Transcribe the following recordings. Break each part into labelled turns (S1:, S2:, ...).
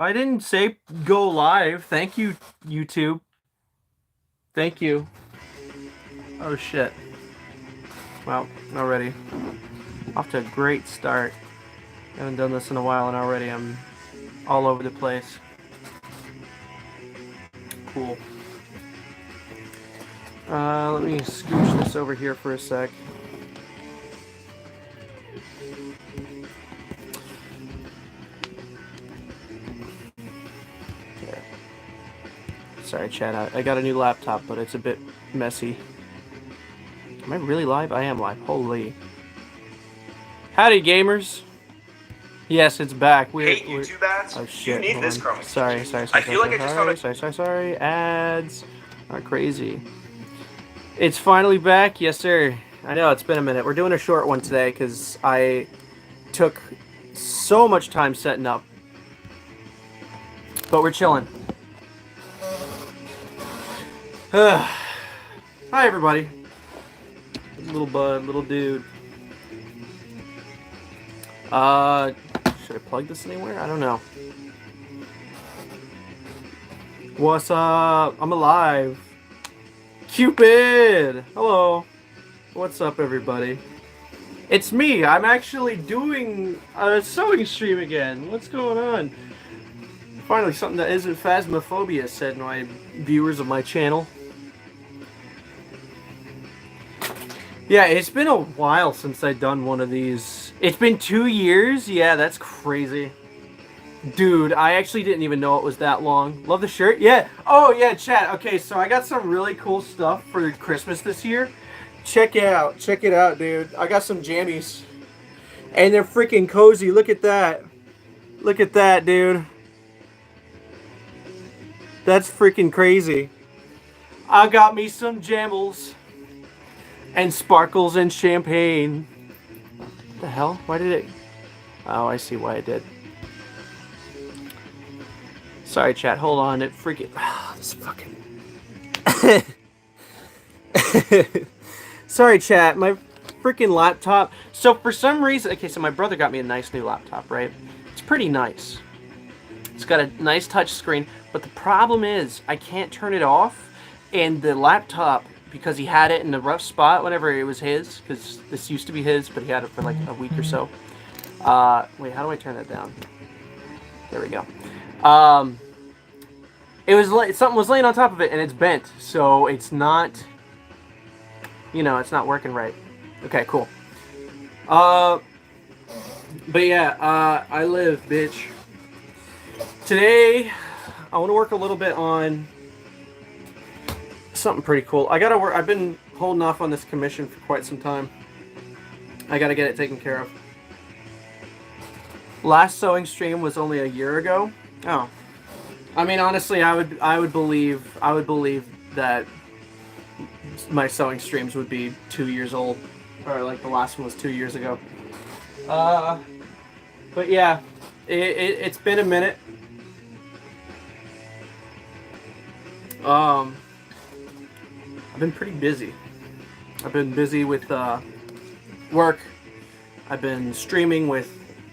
S1: I didn't say go live. Thank you, YouTube. Thank you. Oh shit. Well, already. Off to a great start. Haven't done this in a while and already I'm all over the place. Cool. Let me scooch this over here for a sec. Sorry, chat. I got a new laptop, but it's a bit messy. Am I really live? I am live. Holy. Howdy, gamers. Yes, it's back.
S2: We're YouTube ads.
S1: Oh shit.
S2: You need this Chrome
S1: Sorry.
S2: I feel like I just found a...
S1: Sorry. Ads are crazy. It's finally back. Yes, sir. I know, it's been a minute. We're doing a short one today because I took so much time setting up. But we're chilling. Hi, everybody. Little bud, little dude. Should I plug this anywhere? I don't know. What's up? I'm alive. Cupid! Hello. What's up, everybody? It's me. I'm actually doing a sewing stream again. What's going on? Finally, something that isn't Phasmophobia, said my viewers of my channel. Yeah, it's been a while since I've done one of these. It's been 2 years? Yeah, that's crazy. Dude, I actually didn't even know it was that long. Love the shirt? Yeah. Oh, yeah, chat. Okay, so I got some really cool stuff for Christmas this year. Check it out. Check it out, dude. I got some jammies. And they're freaking cozy. Look at that. Look at that, dude. That's freaking crazy. I got me some jammels. And sparkles and champagne. What the hell? Why did it... Oh, I see why it did. Sorry, chat. Hold on. It freaking... Oh, this fucking... Sorry, chat. My freaking laptop... So, for some reason... Okay, so my brother got me a nice new laptop, right? It's pretty nice. It's got a nice touch screen. But the problem is, I can't turn it off. And the laptop... Because he had it in a rough spot whenever it was his, because this used to be his, but he had it for like a week or so. Wait, how do I turn that down? There we go. It was like something was laying on top of it, and it's bent, so it's not, you know, it's not working right. Okay, cool. But yeah, I live, bitch. Today, I want to work a little bit on something pretty cool. I gotta work. I've been holding off on this commission for quite some time. I gotta get it taken care of. Last sewing stream was only a year ago. Oh, I mean, honestly, I would believe that my sewing streams would be 2 years old, or like the last one was 2 years ago. But yeah, it's been a minute. I've been pretty busy. I've been busy with work. I've been streaming with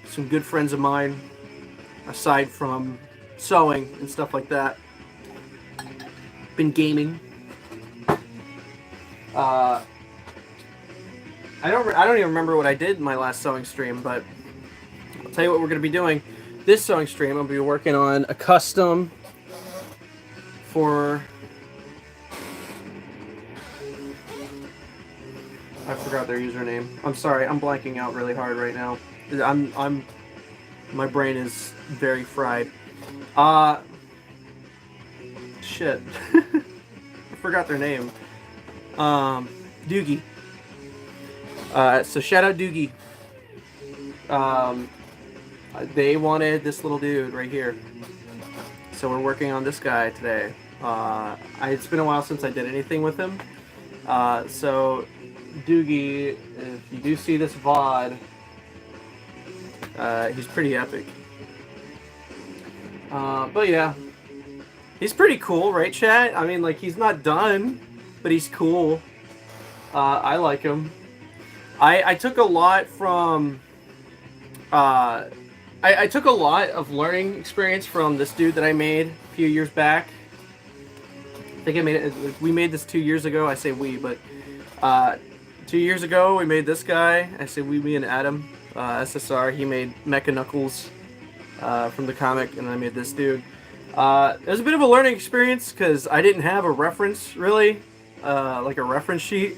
S1: some good friends of mine, aside from sewing and stuff like that. Been gaming. I don't even remember what I did in my last sewing stream, but I'll tell you what we're going to be doing. This sewing stream, I'll be working on a custom for... I forgot their username. I'm sorry, I'm blanking out really hard right now. My brain is very fried. Shit. I forgot their name. Doogie. So shout out Doogie. They wanted this little dude right here. So we're working on this guy today. It's been a while since I did anything with him. So Doogie, if you do see this VOD, he's pretty epic. But yeah, he's pretty cool, right, chat? I mean, like, he's not done, but he's cool. I like him. I took a lot from I took a lot of learning experience from this dude that I made a few years back. I think I made it. We made this 2 years ago. I say we, but 2 years ago we made this guy. I say we, me and Adam. SSR. He made Mecha Knuckles from the comic, and I made this dude. It was a bit of a learning experience because I didn't have a reference really, like a reference sheet.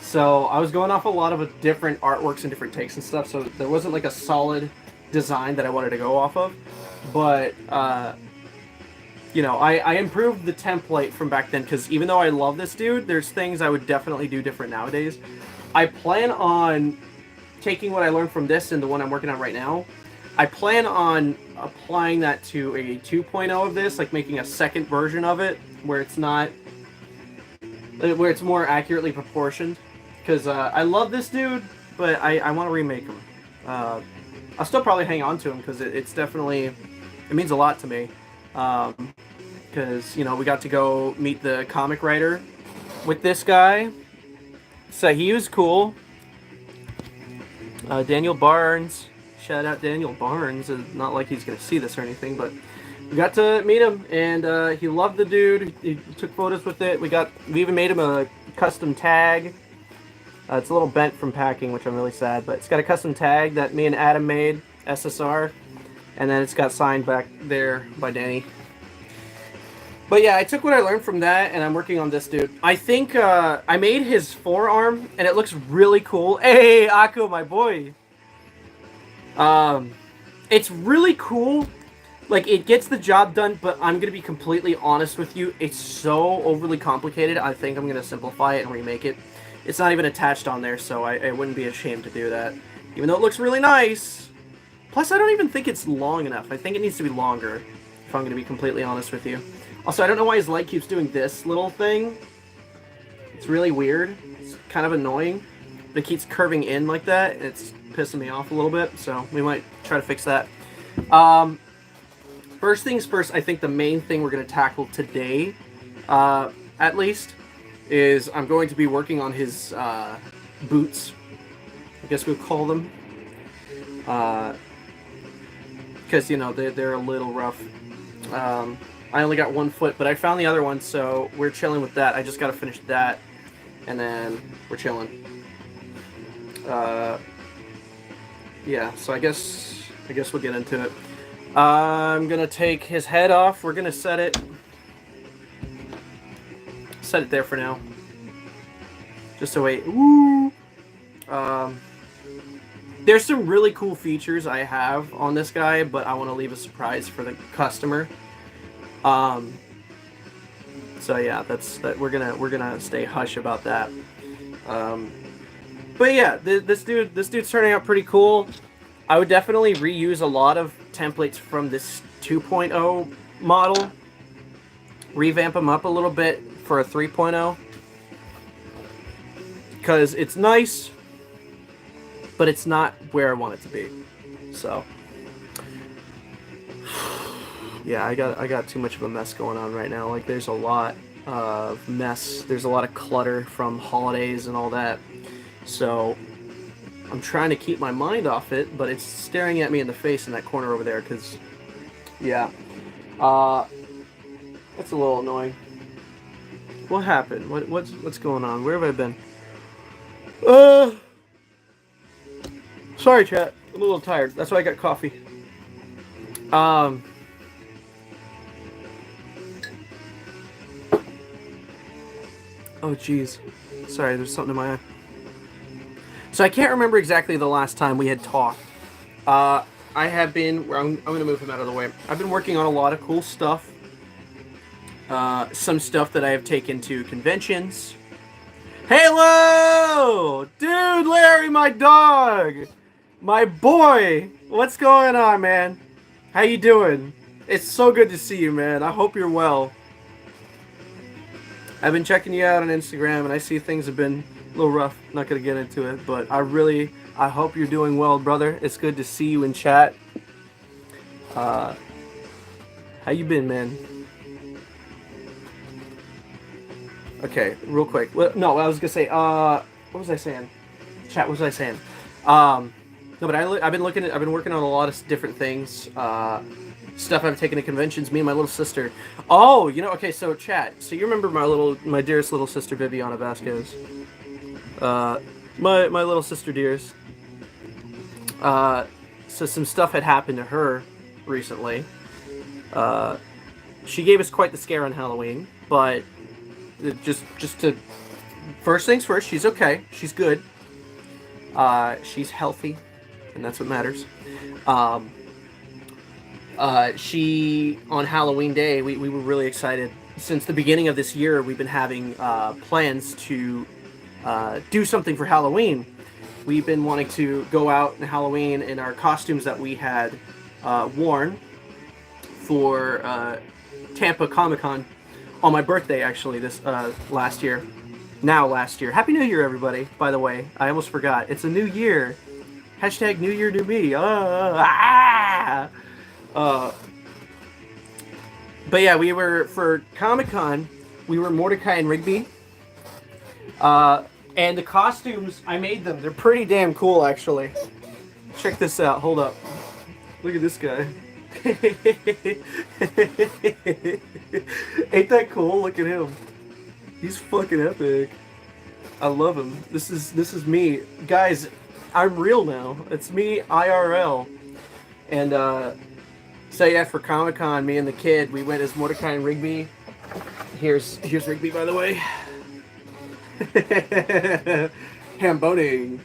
S1: So I was going off a lot of different artworks and different takes and stuff. So there wasn't like a solid design that I wanted to go off of. But you know, I improved the template from back then because even though I love this dude, there's things I would definitely do different nowadays. I plan on taking what I learned from this and the one I'm working on right now. I plan on applying that to a 2.0 of this, like making a second version of it where it's not, where it's more accurately proportioned. Because I love this dude, but I want to remake him. I'll still probably hang on to him because it's definitely, it means a lot to me. Because, you know, we got to go meet the comic writer with this guy. So he was cool. Daniel Barnes. Shout out Daniel Barnes. Not like he's going to see this or anything, but we got to meet him, and he loved the dude. He took photos with it. We even made him a custom tag. It's a little bent from packing, which I'm really sad, but it's got a custom tag that me and Adam made, SSR, and then it's got signed back there by Danny. But yeah, I took what I learned from that, and I'm working on this dude. I think I made his forearm, and it looks really cool. Hey, Akko, my boy. It's really cool. Like, it gets the job done, but I'm going to be completely honest with you. It's so overly complicated, I think I'm going to simplify it and remake it. It's not even attached on there, so I wouldn't be ashamed to do that. Even though it looks really nice. Plus, I don't even think it's long enough. I think it needs to be longer, if I'm going to be completely honest with you. Also, I don't know why his leg keeps doing this little thing. It's really weird. It's kind of annoying. But it keeps curving in like that, and it's pissing me off a little bit, so we might try to fix that. First things first, I think the main thing we're going to tackle today, at least, is I'm going to be working on his boots. I guess we'll call them. Because, you know, they're a little rough. I only got 1 foot, but I found the other one, so we're chilling with that. I just got to finish that, and then we're chilling. Yeah, so I guess we'll get into it. I'm gonna take his head off. We're gonna set it there for now. Just so wait. Woo! There's some really cool features I have on this guy, but I want to leave a surprise for the customer. So yeah, we're gonna stay hush about that. But yeah, this dude's turning out pretty cool. I would definitely reuse a lot of templates from this 2.0 model. Revamp them up a little bit for a 3.0. Because it's nice, but it's not where I want it to be. So yeah, I got too much of a mess going on right now. Like, there's a lot of mess. There's a lot of clutter from holidays and all that. So I'm trying to keep my mind off it, but it's staring at me in the face in that corner over there, because, yeah. That's a little annoying. What happened? What's going on? Where have I been? Sorry, chat. I'm a little tired. That's why I got coffee. Oh, jeez. Sorry, there's something in my eye. So I can't remember exactly the last time we had talked. I have been... I'm going to move him out of the way. I've been working on a lot of cool stuff. Some stuff that I have taken to conventions. Hello! Dude, Larry, my dog! My boy! What's going on, man? How you doing? It's so good to see you, man. I hope you're well. I've been checking you out on Instagram, and I see things have been a little rough. Not gonna get into it, but I hope you're doing well, brother. It's good to see you in chat. How you been, man? Okay, real quick. Well, no, I was gonna say, what was I saying? Chat, what was I saying? No, but I've been working on a lot of different things. Stuff I've taken to conventions. Me and my little sister. Oh, okay. So chat. So you remember my dearest little sister Viviana Vasquez? My little sister dears. So some stuff had happened to her recently. She gave us quite the scare on Halloween, but just to first things first, she's okay. She's good. She's healthy, and that's what matters. She on Halloween Day, we were really excited. Since the beginning of this year, we've been having plans to do something for Halloween. We've been wanting to go out in Halloween in our costumes that we had worn for Tampa Comic-Con on my birthday, actually, this last year. Happy New Year, everybody, by the way. I almost forgot. It's a new year. Hashtag New Year New Me. But yeah, we were, for Comic-Con, we were Mordecai and Rigby. And the costumes, I made them. They're pretty damn cool, actually. Check this out. Hold up. Look at this guy. Ain't that cool? Look at him. He's fucking epic. I love him. This is me. Guys, I'm real now. It's me, IRL. And, so yeah, for Comic-Con, me and the kid, we went as Mordecai and Rigby. Here's Rigby, by the way. Hamboning.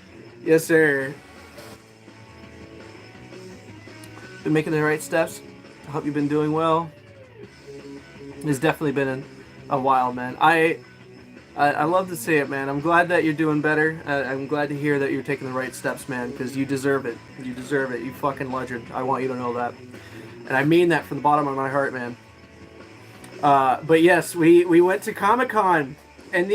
S1: Yes, sir. Been making the right steps. I hope you've been doing well. It's definitely been a while, man. I love to see it, man. I'm glad that you're doing better. I'm glad to hear that you're taking the right steps, man, because you deserve it. You deserve it. You fucking legend. I want you to know that. And I mean that from the bottom of my heart, man. But yes, we went to Comic-Con, and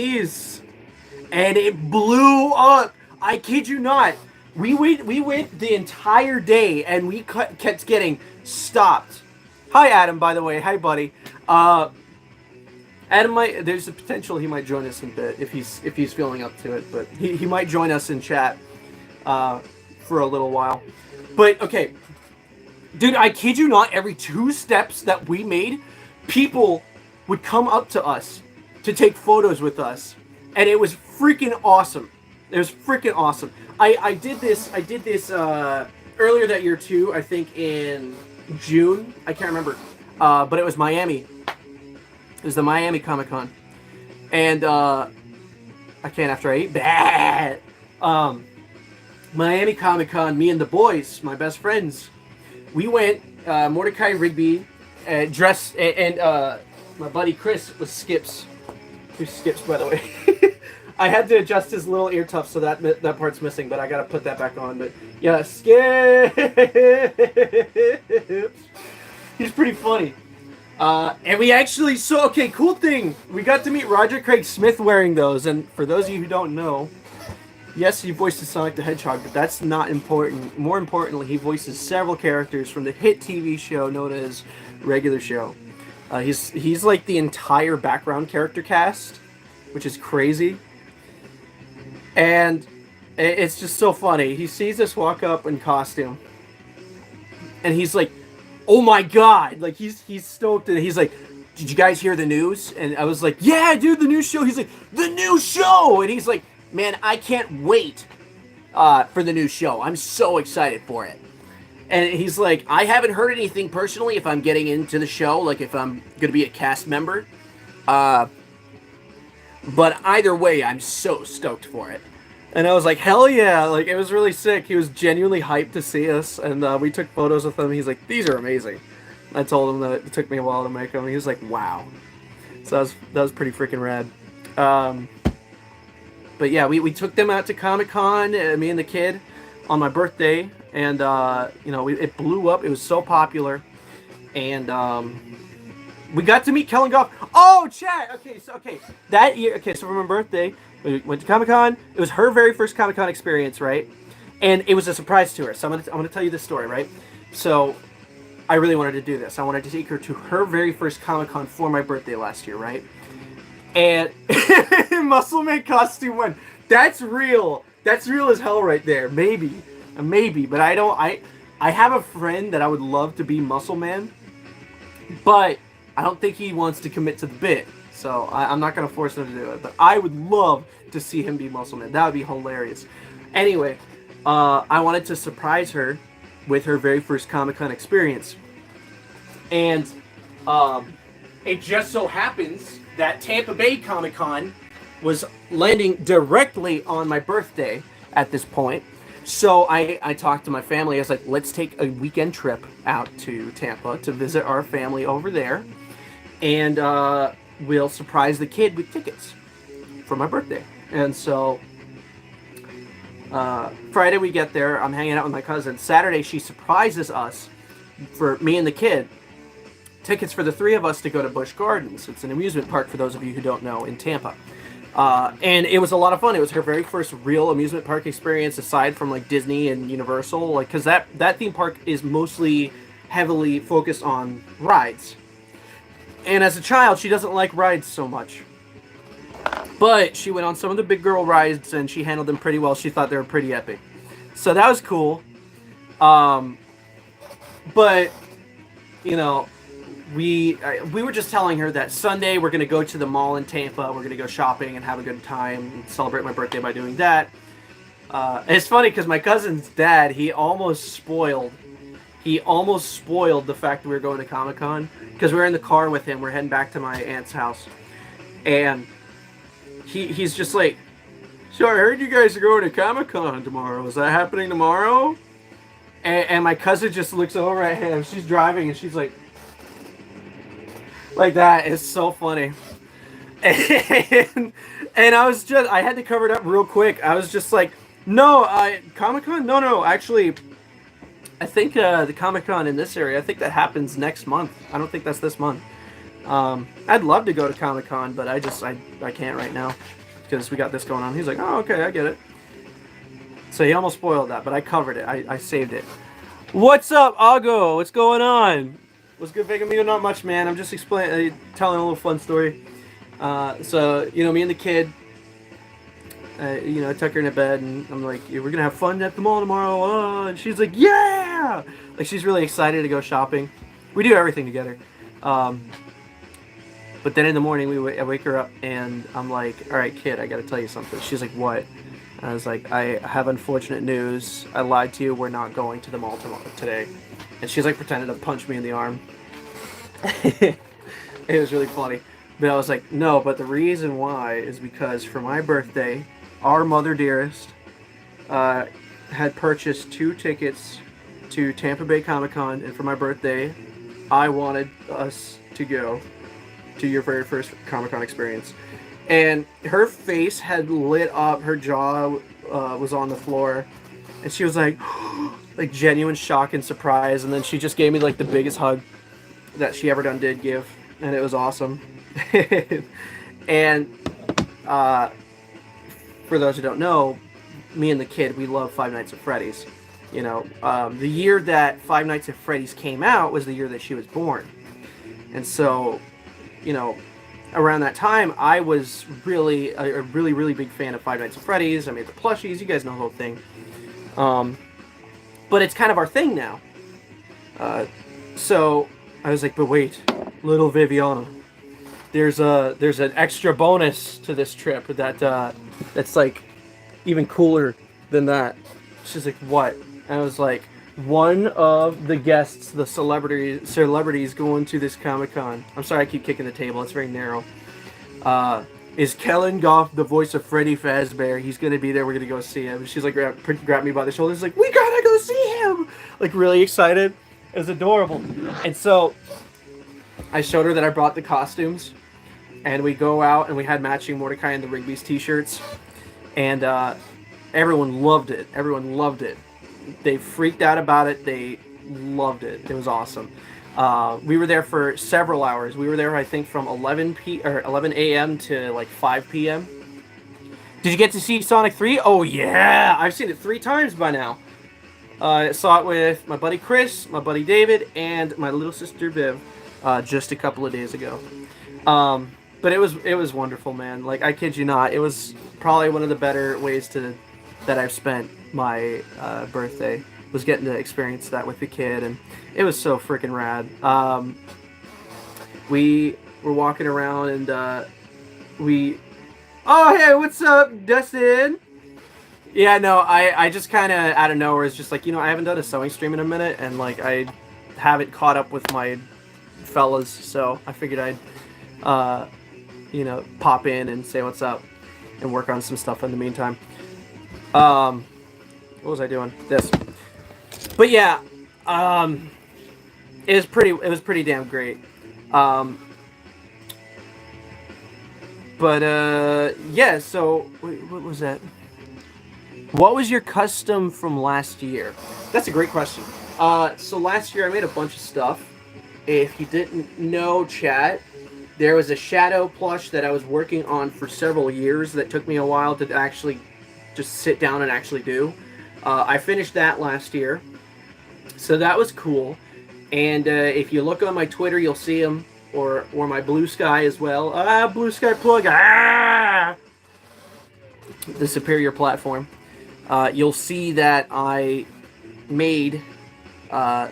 S1: it blew up. I kid you not. We went the entire day, and we kept getting stopped. Hi, Adam, by the way. Hi, buddy. Adam there's a potential he might join us in a bit if he's feeling up to it, but he might join us in chat for a little while. But okay, dude, I kid you not, every 2 steps that we made, people would come up to us to take photos with us, and it was freaking awesome. It was freaking awesome. I did this earlier that year too. I think in June. I can't remember, but it was Miami. It was the Miami Comic-Con, and I can't after I eat. Bad. Miami Comic-Con. Me and the boys, my best friends, we went. Mordecai Rigby, dressed, and my buddy Chris was Skips. Who's Skips, by the way? I had to adjust his little ear tuft, so that part's missing, but I gotta put that back on. But yeah, Skips. He's pretty funny. And we actually cool thing. We got to meet Roger Craig Smith wearing those, and for those of you who don't know, yes, he voices Sonic the Hedgehog, but that's not important. More importantly, he voices several characters from the hit TV show known as Regular Show. He's like the entire background character cast, which is crazy. And it's just so funny. He sees us walk up in costume, and he's like, "Oh my god!" Like he's stoked, and he's like, "Did you guys hear the news?" And I was like, "Yeah, dude, the new show." He's like, "The new show!" And he's like, "Man, I can't wait for the new show. I'm so excited for it." And he's like, "I haven't heard anything personally if I'm getting into the show, like if I'm gonna be a cast member. But either way, I'm so stoked for it." And I was like, hell yeah. Like, it was really sick. He was genuinely hyped to see us. And we took photos with him. He's like, "These are amazing." I told him that it took me a while to make them. He was like, "Wow." So that was pretty freaking rad. But yeah, we took them out to Comic-Con, me and the kid, on my birthday. And, it blew up. It was so popular. And, we got to meet Kellen Goff. Oh, chat! That year, so for my birthday, we went to Comic-Con. It was her very first Comic-Con experience, right? And it was a surprise to her. So I'm gonna tell you this story, right? So I really wanted to do this. I wanted to take her to her very first Comic-Con for my birthday last year, right? And Muscle Man costume 1. That's real. That's real as hell right there. Maybe. maybe, but I don't. I have a friend that I would love to be Muscle Man, but I don't think he wants to commit to the bit. So I'm not gonna force him to do it. But I would love to see him be Muscle Man. That would be hilarious. Anyway, I wanted to surprise her with her very first Comic-Con experience, and it just so happens that Tampa Bay Comic-Con was landing directly on my birthday at this point. So I talked to my family. I was like, let's take a weekend trip out to Tampa to visit our family over there. And we'll surprise the kid with tickets for my birthday. And so Friday we get there. I'm hanging out with my cousin. Saturday she surprises us, for me and the kid, tickets for the three of us to go to Busch Gardens. It's an amusement park, for those of you who don't know, in Tampa. And it was a lot of fun. It was her very first real amusement park experience, aside from like Disney and Universal, like, because that theme park is mostly heavily focused on rides. And as a child, she doesn't like rides so much. But she went on some of the big girl rides, and she handled them pretty well. She thought they were pretty epic. So that was cool. But, you know, we were just telling her that Sunday we're going to go to the mall in Tampa. We're going to go shopping and have a good time and celebrate my birthday by doing that. It's funny because my cousin's dad, he almost spoiled the fact that we were going to Comic-Con, because we were in the car with him. We're heading back to my aunt's house, and he's just like, so I heard you guys are going to Comic-Con tomorrow. Is that happening tomorrow? And my cousin just looks over at him. She's driving, and she's like that. It's so funny. And I had to cover it up real quick. I was just like, no, Comic-Con? No, actually, I think the Comic-Con in this area, I think that happens next month. I don't think that's this month. I'd love to go to Comic-Con, but I can't right now because we got this going on. He's like, oh, okay, I get it. So he almost spoiled that, but I covered it. I saved it. What's up, Ago? What's going on? What's good, Vega? Not much, man. I'm just telling a little fun story. So, you know, me and the kid, you know, I tuck her in a bed, and I'm like, yeah, we're gonna have fun at the mall tomorrow. And she's like, yeah! Like, she's really excited to go shopping. We do everything together. But then in the morning, I wake her up, and I'm like, all right, kid, I gotta tell you something. She's like, what? And I was like, I have unfortunate news. I lied to you. We're not going to the mall today. And she's like pretending to punch me in the arm. It was really funny. But I was like, no, but the reason why is because for my birthday, our mother dearest had purchased 2 tickets to Tampa Bay Comic-Con, and for my birthday, I wanted us to go to your very first Comic-Con experience. And her face had lit up, her jaw was on the floor, and she was like, like genuine shock and surprise, and then she just gave me like the biggest hug that she ever did give, and it was awesome. And for those who don't know, me and the kid, we love Five Nights at Freddy's. You know, the year that Five Nights at Freddy's came out was the year that she was born, and so, you know, around that time, I was really a really big fan of Five Nights at Freddy's. I made the plushies. You guys know the whole thing. But it's kind of our thing now. So I was like, but wait, little Viviana, there's an extra bonus to this trip that's like even cooler than that. She's like, what? And I was like, one of the guests, the celebrities going to this Comic-Con. I'm sorry I keep kicking the table. It's very narrow. Is Kellen Goff, the voice of Freddy Fazbear. He's going to be there. We're going to go see him. She's like, grabbed me by the shoulders, like, we got to go see him. Like, really excited. It was adorable. And so I showed her that I brought the costumes. And we go out and we had matching Mordecai and the Rigby's t-shirts. And everyone loved it. Everyone loved it. They freaked out about it. They loved it. It was awesome. We were there for several hours. We were there, I think, from 11 a.m. to like 5 p.m. Did you get to see Sonic 3? Oh yeah, I've seen it 3 times by now. I saw it with my buddy Chris, my buddy David, and my little sister Viv just a couple of days ago. But it was wonderful, man. Like, I kid you not, it was probably one of the better ways that I've spent my birthday. Was getting to experience that with the kid, and it was so freaking rad. We were walking around, and we. Oh, hey, what's up, Dustin? Yeah, no, I just kind of out of nowhere is just like, I haven't done a sewing stream in a minute, and like I haven't caught up with my fellas, so I figured I'd pop in and say what's up and work on some stuff in the meantime. What was I doing? This. But yeah, it was pretty damn great. Yeah, so wait, what was that? What was your custom from last year? That's a great question. So last year I made a bunch of stuff. If you didn't know, chat, there was a shadow plush that I was working on for several years that took me a while to actually just sit down and actually do. I finished that last year, so that was cool. And if you look on my Twitter, you'll see them, or my Blue Sky as well. Blue Sky plug. The superior platform. You'll see that I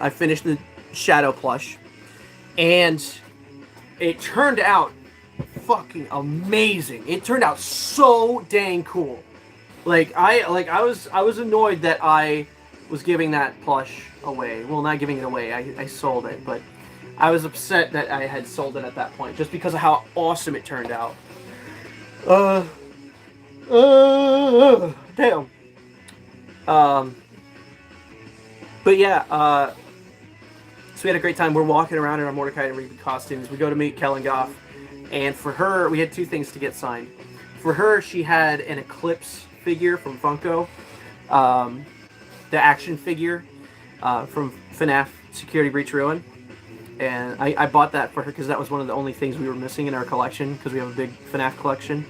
S1: finished the shadow plush, and it turned out fucking amazing. It turned out so dang cool. I was annoyed that I was giving that plush away. Well, not giving it away. I sold it, but I was upset that I had sold it at that point just because of how awesome it turned out. Damn. But yeah, so we had a great time. We're walking around in our Mordecai and Rigby costumes. We go to meet Kellen Goff, and for her, we had two things to get signed. For her, she had an Eclipse figure from Funko, the action figure from FNAF Security Breach Ruin, and I bought that for her because that was one of the only things we were missing in our collection because we have a big FNAF collection.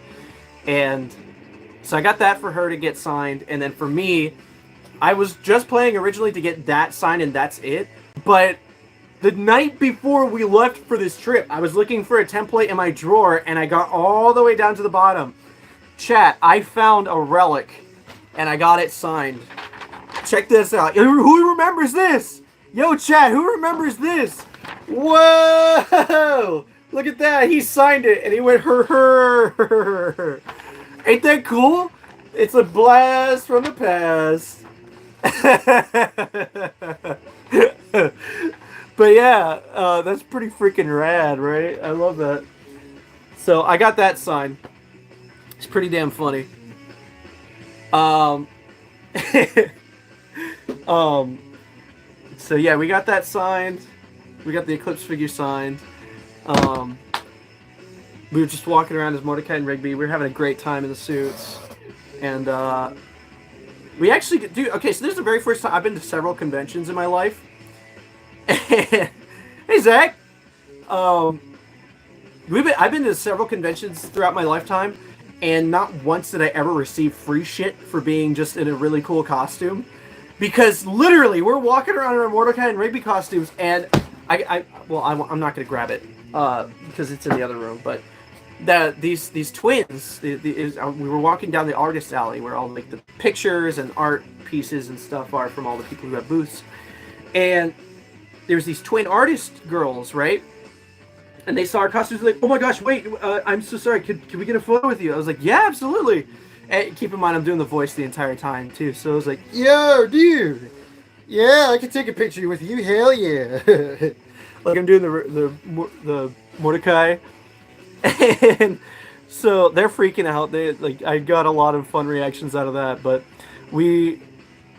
S1: And so I got that for her to get signed, and then for me, I was just playing originally to get that signed and that's it, but the night before we left for this trip, I was looking for a template in my drawer, and I got all the way down to the bottom. Chat, I found a relic, and I got it signed. Check this out. Who remembers this? Yo, chat, who remembers this? Whoa! Look at that. He signed it, and he went, her. Ain't that cool? It's a blast from the past. But yeah, that's pretty freaking rad, right? I love that. So I got that signed. It's pretty damn funny. So yeah, we got that signed. We got the Eclipse figure signed. We were just walking around as Mordecai and Rigby. We were having a great time in the suits. And we actually do. Okay, so this is the very first time I've been to several conventions in my life. Hey Zach, I've been to several conventions throughout my lifetime, and not once did I ever receive free shit for being just in a really cool costume. Because literally, we're walking around in our Mordecai and Rigby costumes, and I'm not gonna grab it because it's in the other room. But these twins, we were walking down the artist alley where all like the pictures and art pieces and stuff are from all the people who have booths, and there's these twin artist girls, right? And they saw our costumes, like, oh my gosh, wait, I'm so sorry, can we get a photo with you? I was like, yeah, absolutely. And keep in mind, I'm doing the voice the entire time, too. So I was like, yo, dude, yeah, I can take a picture with you, hell yeah. Like I'm doing the Mordecai. And so they're freaking out. I got a lot of fun reactions out of that, but we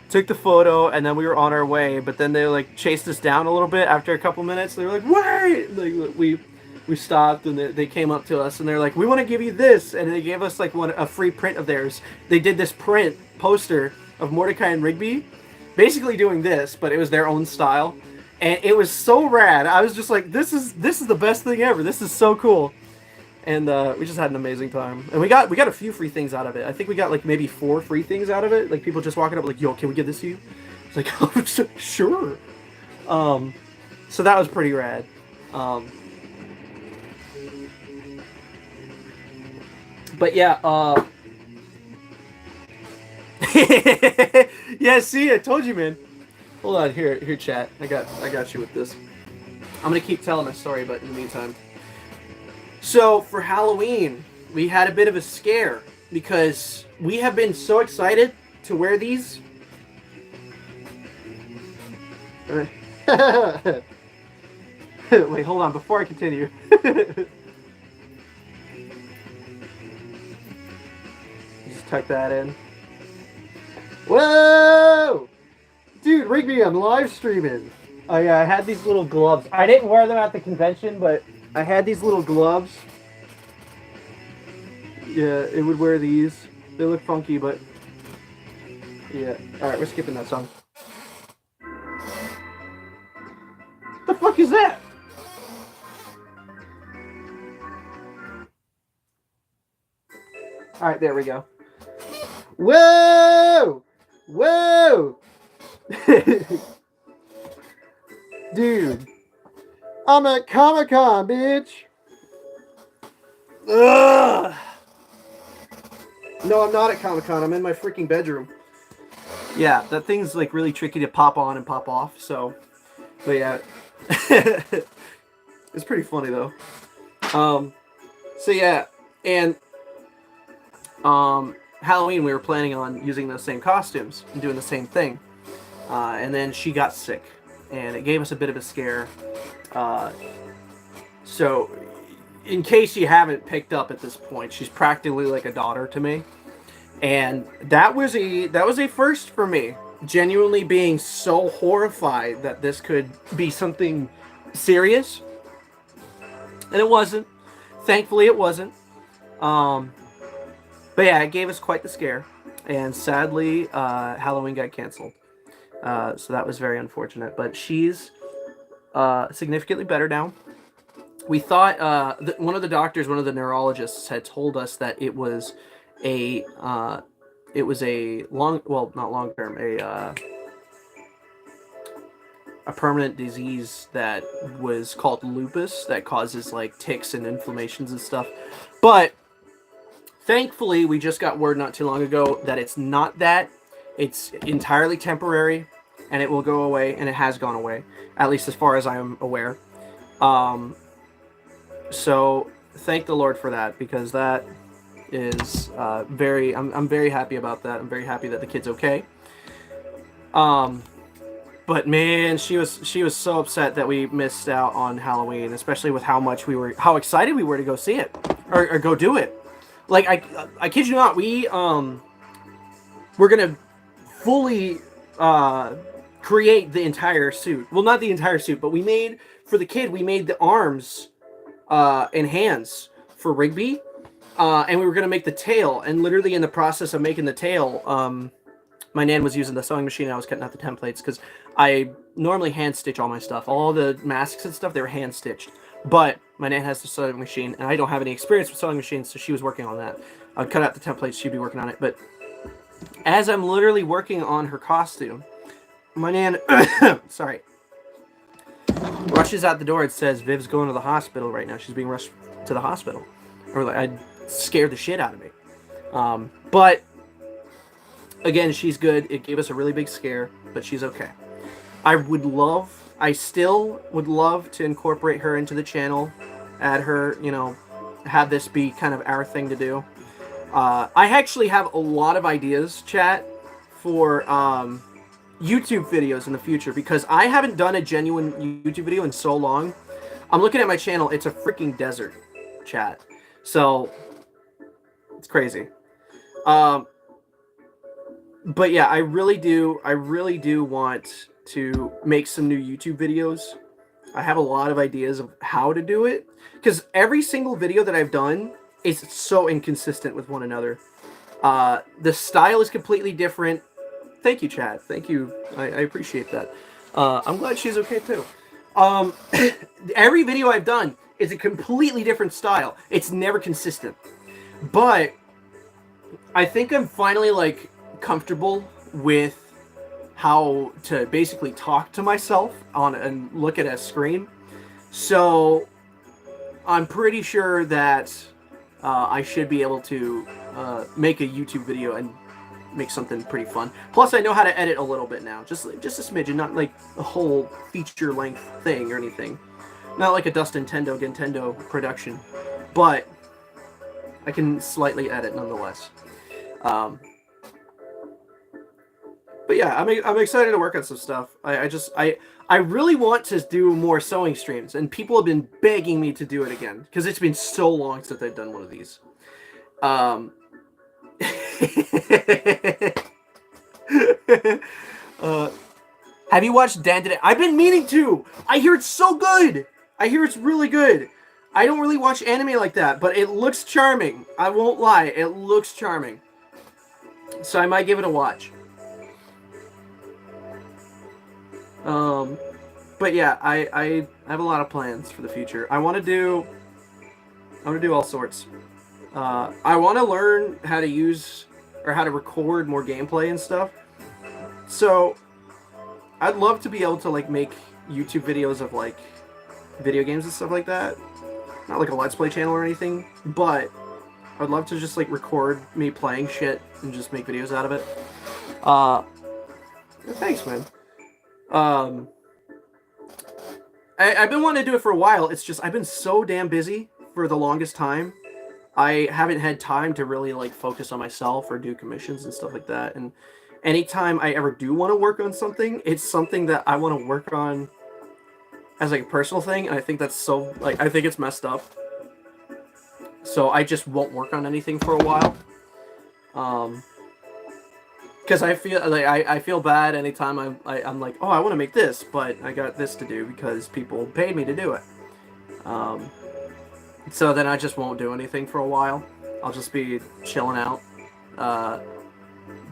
S1: took the photo, and then we were on our way, but then they like chased us down a little bit after a couple minutes. They were like, wait! Like, we stopped, and they came up to us, and they're like, we want to give you this, and they gave us like a free print of theirs. They did this print poster of Mordecai and Rigby, basically doing this, but it was their own style, and it was so rad. I was just like, this is the best thing ever. This is so cool. And we just had an amazing time, and we got a few free things out of it. I think we got like maybe 4 free things out of it. Like people just walking up like, "Yo, can we give this to you?" It's like, "Oh, sure." So that was pretty rad. But yeah, Yeah, see, I told you, man. Hold on, here, chat. I got you with this. I'm gonna keep telling my story, but in the meantime. So for Halloween, we had a bit of a scare because we have been so excited to wear these. Wait, hold on. Before I continue. Just tuck that in. Whoa! Dude, Rigby, I'm live streaming. I had these little gloves. I didn't wear them at the convention, but I had these little gloves. Yeah, it would wear these. They look funky, but... Yeah. Alright, we're skipping that song. The fuck is that? Alright, there we go. Whoa! Whoa! Dude. I'm at Comic-Con, bitch! Ugh! No, I'm not at Comic-Con. I'm in my freaking bedroom. Yeah, that thing's like really tricky to pop on and pop off, so... But yeah. It's pretty funny, though. So yeah, and... Halloween, we were planning on using those same costumes and doing the same thing. And then she got sick, and it gave us a bit of a scare. So, in case you haven't picked up at this point, she's practically like a daughter to me. And that was a first for me. Genuinely being so horrified that this could be something serious. And it wasn't. Thankfully, it wasn't. But yeah, it gave us quite the scare, and sadly, Halloween got canceled. So that was very unfortunate. But she's significantly better now. We thought one of the doctors, one of the neurologists, had told us that it was a not long term, a permanent disease that was called lupus that causes like tics and inflammations and stuff, but. Thankfully, we just got word not too long ago that it's not that. It's entirely temporary, and it will go away, and it has gone away, at least as far as I am aware. So, thank the Lord for that, because that is I'm very happy about that. I'm very happy that the kid's okay. But man, she was so upset that we missed out on Halloween, especially with how excited we were to go see it, or go do it. Like, I kid you not, we're gonna fully create the entire suit. Well, not the entire suit, but we made the arms and hands for Rigby, and we were gonna make the tail. And literally in the process of making the tail, my nan was using the sewing machine, and I was cutting out the templates, because I normally hand stitch all my stuff. All the masks and stuff, they were hand stitched. But my nan has the sewing machine, and I don't have any experience with sewing machines, so she was working on that. I'd cut out the templates, she'd be working on it. But as I'm literally working on her costume, my nan, sorry, rushes out the door and says, "Viv's going to the hospital right now. She's being rushed to the hospital." Or like, I scared the shit out of me. But again, she's good. It gave us a really big scare, but she's okay. I still would love to incorporate her into the channel, add her, have this be kind of our thing to do. I actually have a lot of ideas, chat, for YouTube videos in the future, because I haven't done a genuine YouTube video in so long. I'm looking at my channel, it's a freaking desert, chat. So, it's crazy. But yeah, I really do want to make some new YouTube videos. I have a lot of ideas of how to do it, because every single video that I've done is so inconsistent with one another. The style is completely different. Thank you, Chad. Thank you. I appreciate that. I'm glad she's okay too. Every video I've done is a completely different style. It's never consistent. But I think I'm finally like comfortable with how to basically talk to myself and look at a screen. So I'm pretty sure that I should be able to make a YouTube video and make something pretty fun. Plus, I know how to edit a little bit now, just a smidgen, not like a whole feature length thing or anything. Not like a Dustin Nintendo production, but I can slightly edit nonetheless. But yeah, I'm excited to work on some stuff. I really want to do more sewing streams, and people have been begging me to do it again because it's been so long since I've done one of these. Have you watched Dan Today? I've been meaning to. I hear it's so good. I hear it's really good. I don't really watch anime like that, but it looks charming. I won't lie, it looks charming. So I might give it a watch. But yeah, I have a lot of plans for the future. I want to do all sorts. I want to learn how to use or how to record more gameplay and stuff. So I'd love to be able to like make YouTube videos of like video games and stuff like that. Not like a Let's Play channel or anything, but I'd love to just like record me playing shit and just make videos out of it. Thanks, man. I've been wanting to do it for a while. It's just I've been so damn busy for the longest time. I haven't had time to really like focus on myself or do commissions and stuff like that. And anytime I ever do want to work on something, it's something that I want to work on as like a personal thing. And I think that's so like I think it's messed up. So I just won't work on anything for a while. Because I feel like I feel bad anytime I'm like, oh, I want to make this, but I got this to do because people paid me to do it. So then I just won't do anything for a while. I'll just be chilling out,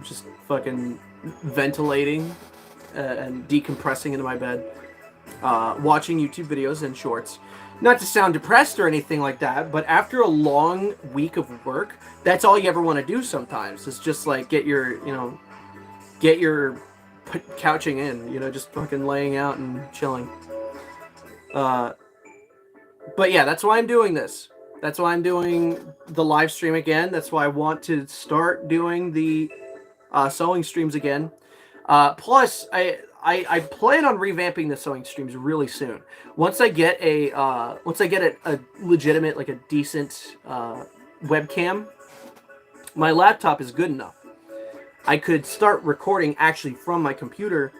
S1: just fucking ventilating and decompressing into my bed, watching YouTube videos and shorts. Not to sound depressed or anything like that, but after a long week of work, that's all you ever want to do sometimes. It's just like get your couching in, just fucking laying out and chilling. But yeah, that's why I'm doing this. That's why I'm doing the live stream again. That's why I want to start doing the sewing streams again. Plus, I plan on revamping the sewing streams really soon. Once I get a legitimate, like a decent webcam, my laptop is good enough. I could start recording actually from my computer.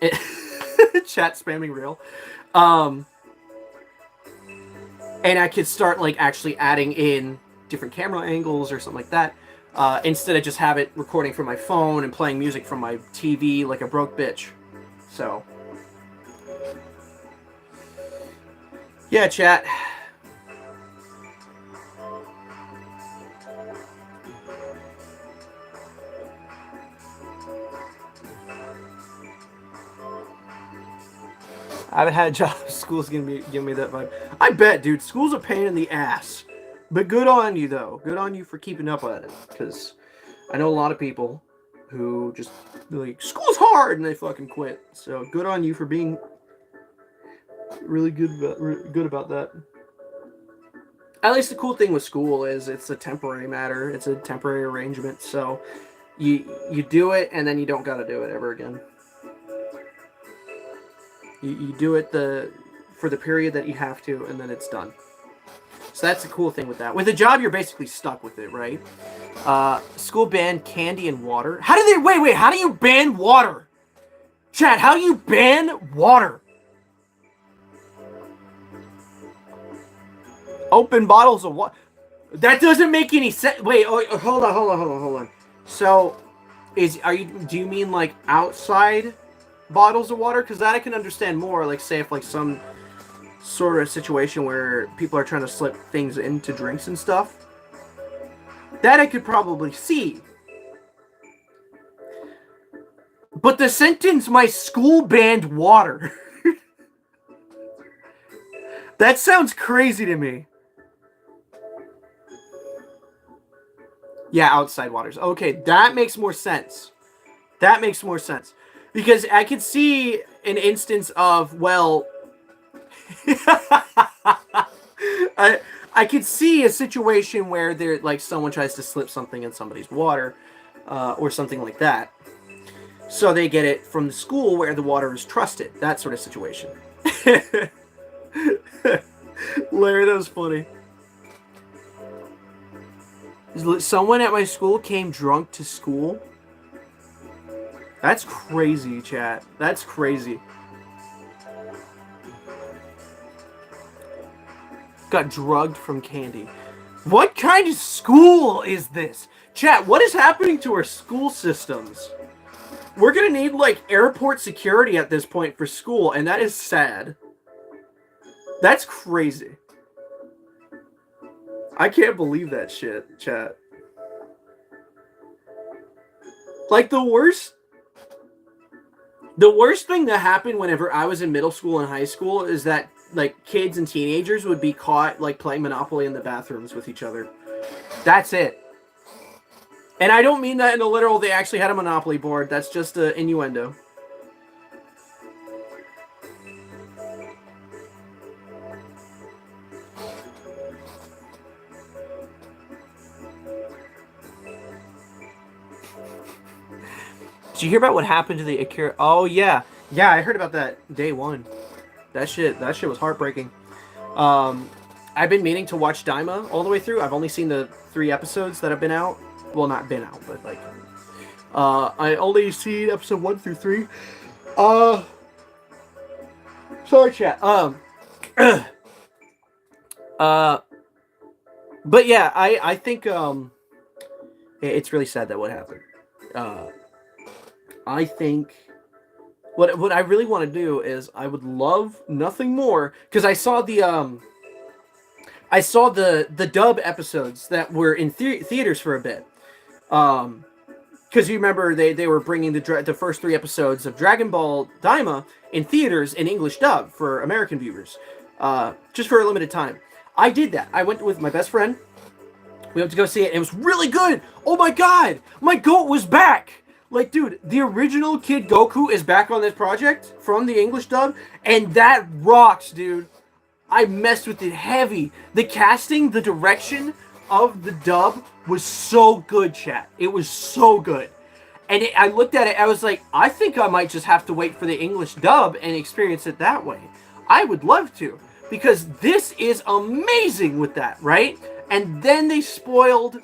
S1: Chat spamming real. And I could start like actually adding in different camera angles or something like that. Instead of just have it recording from my phone and playing music from my TV like a broke bitch. So. Yeah, chat. I haven't had a job. School's gonna be giving me that vibe. I bet, dude. School's a pain in the ass. But good on you, though. Good on you for keeping up with it. Because I know a lot of people who just like, school's hard, and they fucking quit. So good on you for being really good about that. At least the cool thing with school is it's a temporary matter. It's a temporary arrangement. So you do it, and then you don't gotta do it ever again. You do it for the period that you have to, and then it's done. So that's the cool thing with that. With a job, you're basically stuck with it, right? School banned candy and water. How do they... Wait, how do you ban water? Chat, how do you ban water? Open bottles of water. That doesn't make any sense. Wait, hold on. So, do you mean like outside bottles of water? Because that I can understand more. Like, say if like some sort of situation where people are trying to slip things into drinks and stuff, that I could probably see. But the sentence, my school banned water, that sounds crazy to me. Yeah, outside waters. Okay, that makes more sense. Because I could see an instance of, well, I could see a situation where there, like, someone tries to slip something in somebody's water, or something like that. So they get it from the school where the water is trusted. That sort of situation. Larry, that was funny. Someone at my school came drunk to school. That's crazy, chat. That's crazy. Got drugged from candy. What kind of school is this? Chat, what is happening to our school systems? We're gonna need, like, airport security at this point for school, and that is sad. That's crazy. I can't believe that shit, chat. Like, the worst thing that happened whenever I was in middle school and high school is that, like, kids and teenagers would be caught, like, playing Monopoly in the bathrooms with each other. That's it. And I don't mean that in a literal, they actually had a Monopoly board. That's just an innuendo. Did you hear about what happened to the Akira? Oh, yeah. Yeah, I heard about that day one. That shit was heartbreaking. I've been meaning to watch Daima all the way through. I've only seen the 3 episodes that have been out. Well, not been out, but like... I only seen episode 1 through 3. Sorry, chat. But yeah, I think, it's really sad that what happened. I think what I really want to do is I would love nothing more because I saw the dub episodes that were in theaters for a bit. Because you remember they were bringing the first 3 episodes of Dragon Ball Daima in theaters in English dub for American viewers, just for a limited time. I did that. I went with my best friend. We went to go see it. It was really good. Oh my god, my goat was back. Like, dude, the original Kid Goku is back on this project from the English dub, and that rocks, dude. I messed with it heavy. The casting, the direction of the dub was so good, chat. It was so good. And I looked at it, I was like, I think I might just have to wait for the English dub and experience it that way. I would love to, because this is amazing with that, right? And then they spoiled...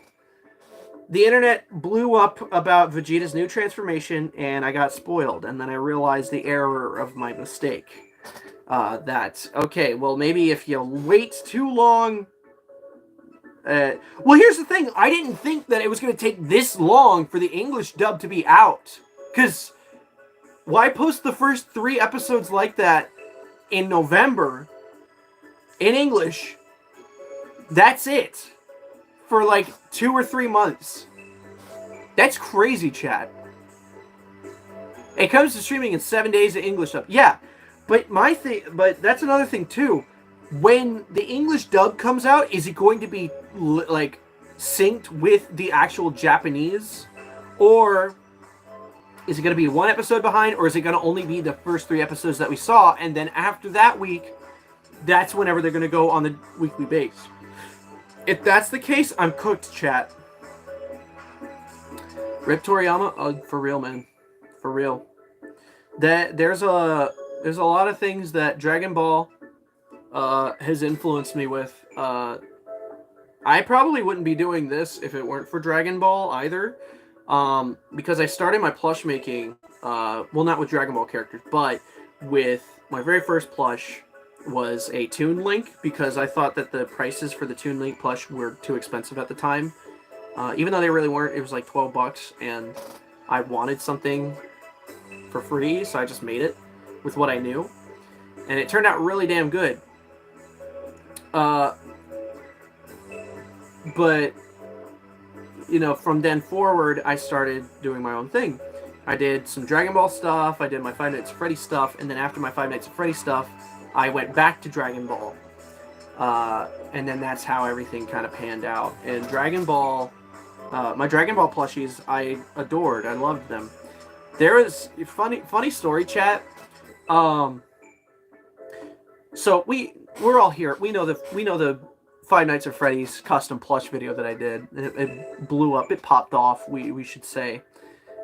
S1: The internet blew up about Vegeta's new transformation, and I got spoiled. And then I realized the error of my mistake. Okay, well, maybe if you wait too long... well, here's the thing. I didn't think that it was going to take this long for the English dub to be out. Because why post the first 3 episodes like that in November in English? That's it. For like 2 or 3 months. That's crazy, chat. It comes to streaming in 7 days of English dub. Yeah, but but that's another thing too. When the English dub comes out, is it going to be like synced with the actual Japanese, or is it going to be 1 episode behind, or is it going to only be the first 3 episodes that we saw, and then after that week, that's whenever they're going to go on the weekly base? If that's the case, I'm cooked, chat. Rip Toriyama, for real, man, for real. There's a lot of things that Dragon Ball has influenced me with. I probably wouldn't be doing this if it weren't for Dragon Ball either, because I started my plush making. Well, not with Dragon Ball characters, but with my very first plush. Was a Toon Link, because I thought that the prices for the Toon Link plush were too expensive at the time. Even though they really weren't, it was like $12, and I wanted something for free, so I just made it with what I knew. And it turned out really damn good. But, you know, from then forward, I started doing my own thing. I did some Dragon Ball stuff, I did my Five Nights at Freddy stuff, and then after my Five Nights at Freddy stuff, I went back to Dragon Ball, and then that's how everything kind of panned out. And Dragon Ball, my Dragon Ball plushies, I adored. I loved them. There is a funny story, chat. So we're all here. We know the Five Nights at Freddy's custom plush video that I did. It blew up. It popped off, we should say.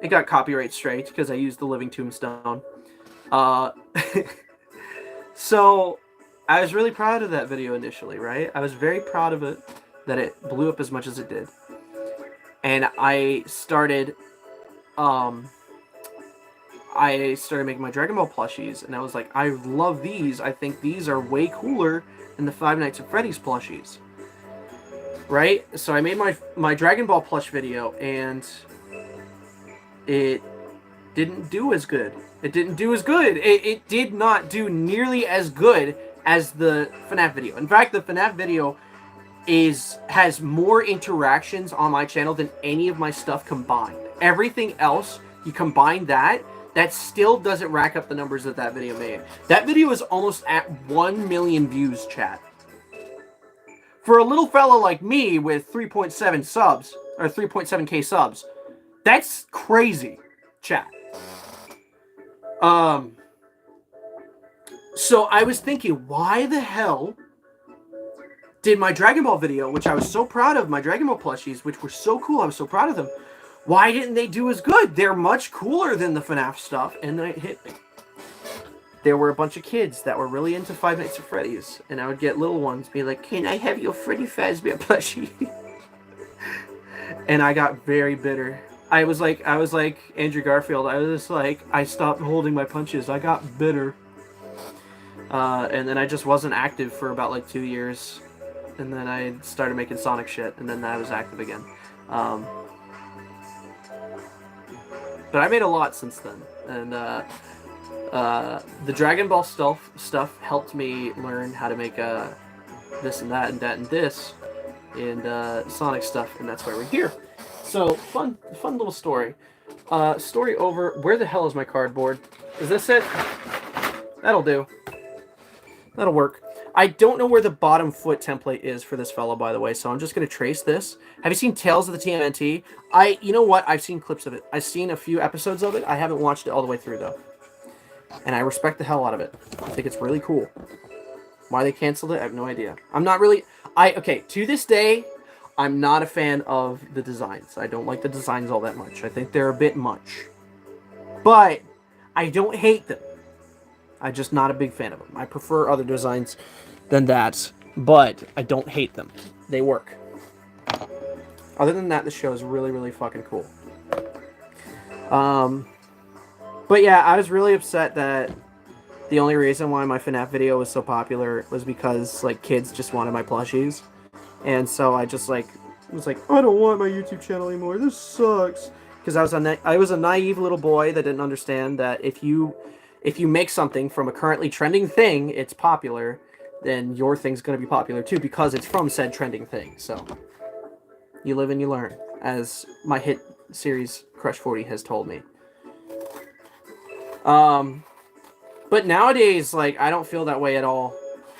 S1: It got copyright straight because I used the living tombstone. So I was really proud of that video initially, right? I was very proud of it, that it blew up as much as it did. And I started making my Dragon Ball plushies, and I was like, I love these. I think these are way cooler than the Five Nights at Freddy's plushies. Right? So I made my Dragon Ball plush video, and it didn't do as good. It didn't do as good. It did not do nearly as good as the FNAF video. In fact, the FNAF video has more interactions on my channel than any of my stuff combined. Everything else, you combine that still doesn't rack up the numbers that video made. That video is almost at 1 million views, chat. For a little fella like me with 3.7 subs, or 3.7k subs, that's crazy, chat. So I was thinking, why the hell did my Dragon Ball video, which I was so proud of, my Dragon Ball plushies, which were so cool, I was so proud of them, why didn't they do as good? They're much cooler than the FNAF stuff, and then it hit me. There were a bunch of kids that were really into Five Nights at Freddy's, and I would get little ones be like, can I have your Freddy Fazbear plushie? And I got very bitter. I was like Andrew Garfield. I was just like, I stopped holding my punches. I got bitter. And then I just wasn't active for about like 2 years. And then I started making Sonic shit, and then I was active again. But I made a lot since then. And the Dragon Ball stuff helped me learn how to make this and that and that and this. And Sonic stuff, and that's why we're here. So, fun little story. Story over. Where the hell is my cardboard? Is this it? That'll do. That'll work. I don't know where the bottom foot template is for this fellow, by the way, so I'm just going to trace this. Have you seen Tales of the TMNT? You know what? I've seen clips of it. I've seen a few episodes of it. I haven't watched it all the way through, though. And I respect the hell out of it. I think it's really cool. Why they canceled it, I have no idea. I'm not really... Okay, to this day, I'm not a fan of the designs. I don't like the designs all that much. I think they're a bit much. But I don't hate them. I'm just not a big fan of them. I prefer other designs than that, but I don't hate them. They work. Other than that, the show is really, really fucking cool. But yeah, I was really upset that the only reason why my FNAF video was so popular was because, like, kids just wanted my plushies. And so I just, like, was like, I don't want my YouTube channel anymore. This sucks. Because I was a naive little boy that didn't understand that if you make something from a currently trending thing, it's popular, then your thing's going to be popular too because it's from said trending thing. So, you live and you learn, as my hit series Crush 40 has told me. But nowadays, like, I don't feel that way at all.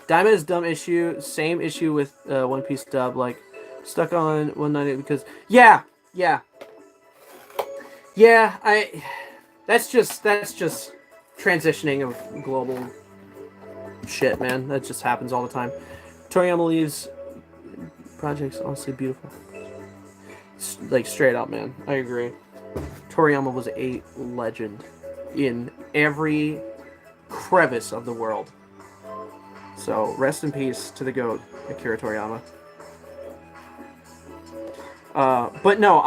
S1: Diamond is dumb issue, same issue with One Piece dub, like, stuck on 190 because, yeah, that's just transitioning of global shit, man. That just happens all the time. Toriyama leaves projects honestly beautiful. Like, straight up, man. I agree. Toriyama was a legend in every crevice of the world. So, rest in peace to the GOAT, Akira Toriyama. But no,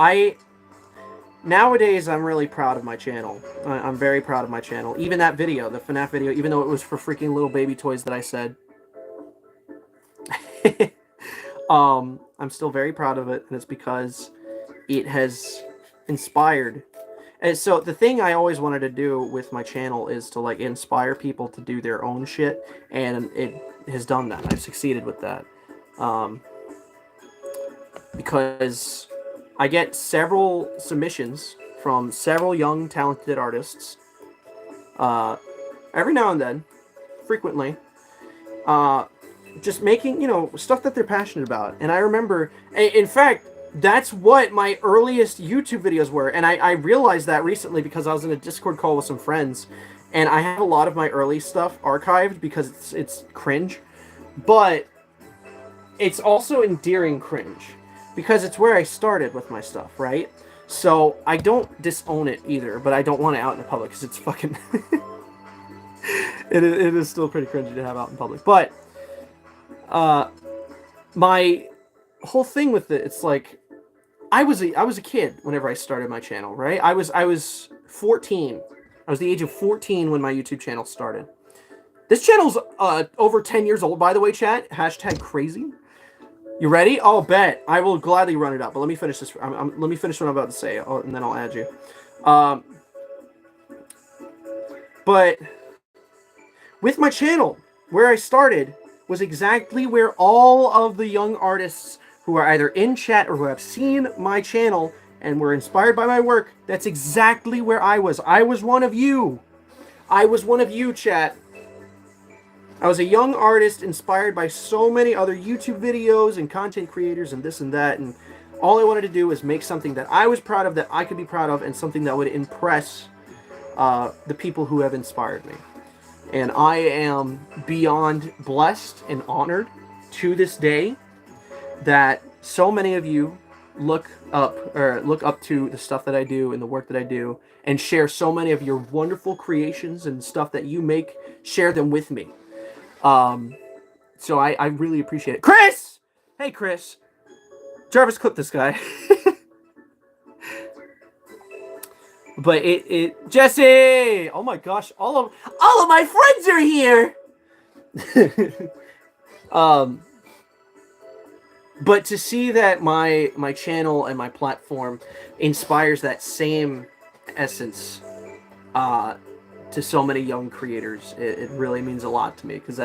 S1: nowadays, I'm really proud of my channel. I'm very proud of my channel. Even that video, the FNAF video, even though it was for freaking little baby toys that I said. I'm still very proud of it, and it's because it has inspired. And so the thing I always wanted to do with my channel is to, like, inspire people to do their own shit, and it has done that. I've succeeded with that. Because I get several submissions from several young, talented artists. Every now and then, frequently. Just making, stuff that they're passionate about. And I remember, in fact, that's what my earliest YouTube videos were. And I realized that recently because I was in a Discord call with some friends. And I have a lot of my early stuff archived because it's cringe. But it's also endearing cringe because it's where I started with my stuff, right? So I don't disown it either, but I don't want it out in the public because it's fucking. It is still pretty cringy to have out in public, but my whole thing with it, it's like I was a kid whenever I started my channel, right? I was 14. I was the age of 14 when my YouTube channel started. This channel's over 10 years old, by the way, chat. Hashtag crazy. You ready? I'll bet. I will gladly run it up, but let me finish this. Let me finish what I'm about to say, and then I'll add you. But with my channel, where I started was exactly where all of the young artists who are either in chat or who have seen my channel and were inspired by my work, that's exactly where I was. I was one of you. I was one of you, chat. I was a young artist inspired by so many other YouTube videos and content creators and this and that, and all I wanted to do was make something that I was proud of, that I could be proud of, and something that would impress the people who have inspired me. And I am beyond blessed and honored to this day that so many of you look up to the stuff that I do and the work that I do, and share so many of your wonderful creations and stuff that you make, share them with me. So I really appreciate it. Chris! Hey, Chris. Jarvis, clip this guy. But Jesse! Oh my gosh, all of my friends are here! But to see that my channel and my platform inspires that same essence to so many young creators, it really means a lot to me, because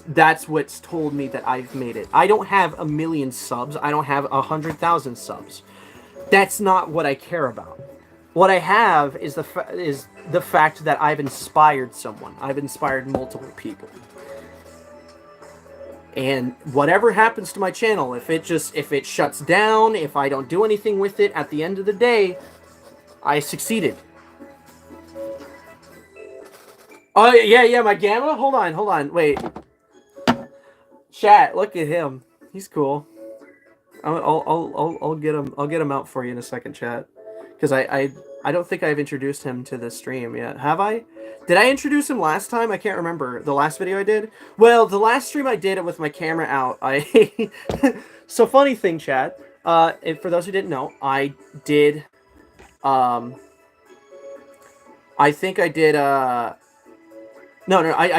S1: that's what's told me that I've made it. I don't have 1 million subs. I don't have 100,000 subs. That's not what I care about. What I have is the fact that I've inspired someone. I've inspired multiple people. And whatever happens to my channel, if it shuts down, if I don't do anything with it, at the end of the day, I succeeded. Oh yeah, my Gamma. Hold on, wait. Chat, look at him. He's cool. I'll get him. I'll get him out for you in a second, chat. Because I don't think I've introduced him to the stream yet. Have I? Did I introduce him last time? I can't remember. The last video I did? Well, the last stream I did it with my camera out. So funny thing, chat. For those who didn't know, I did. I think I did. I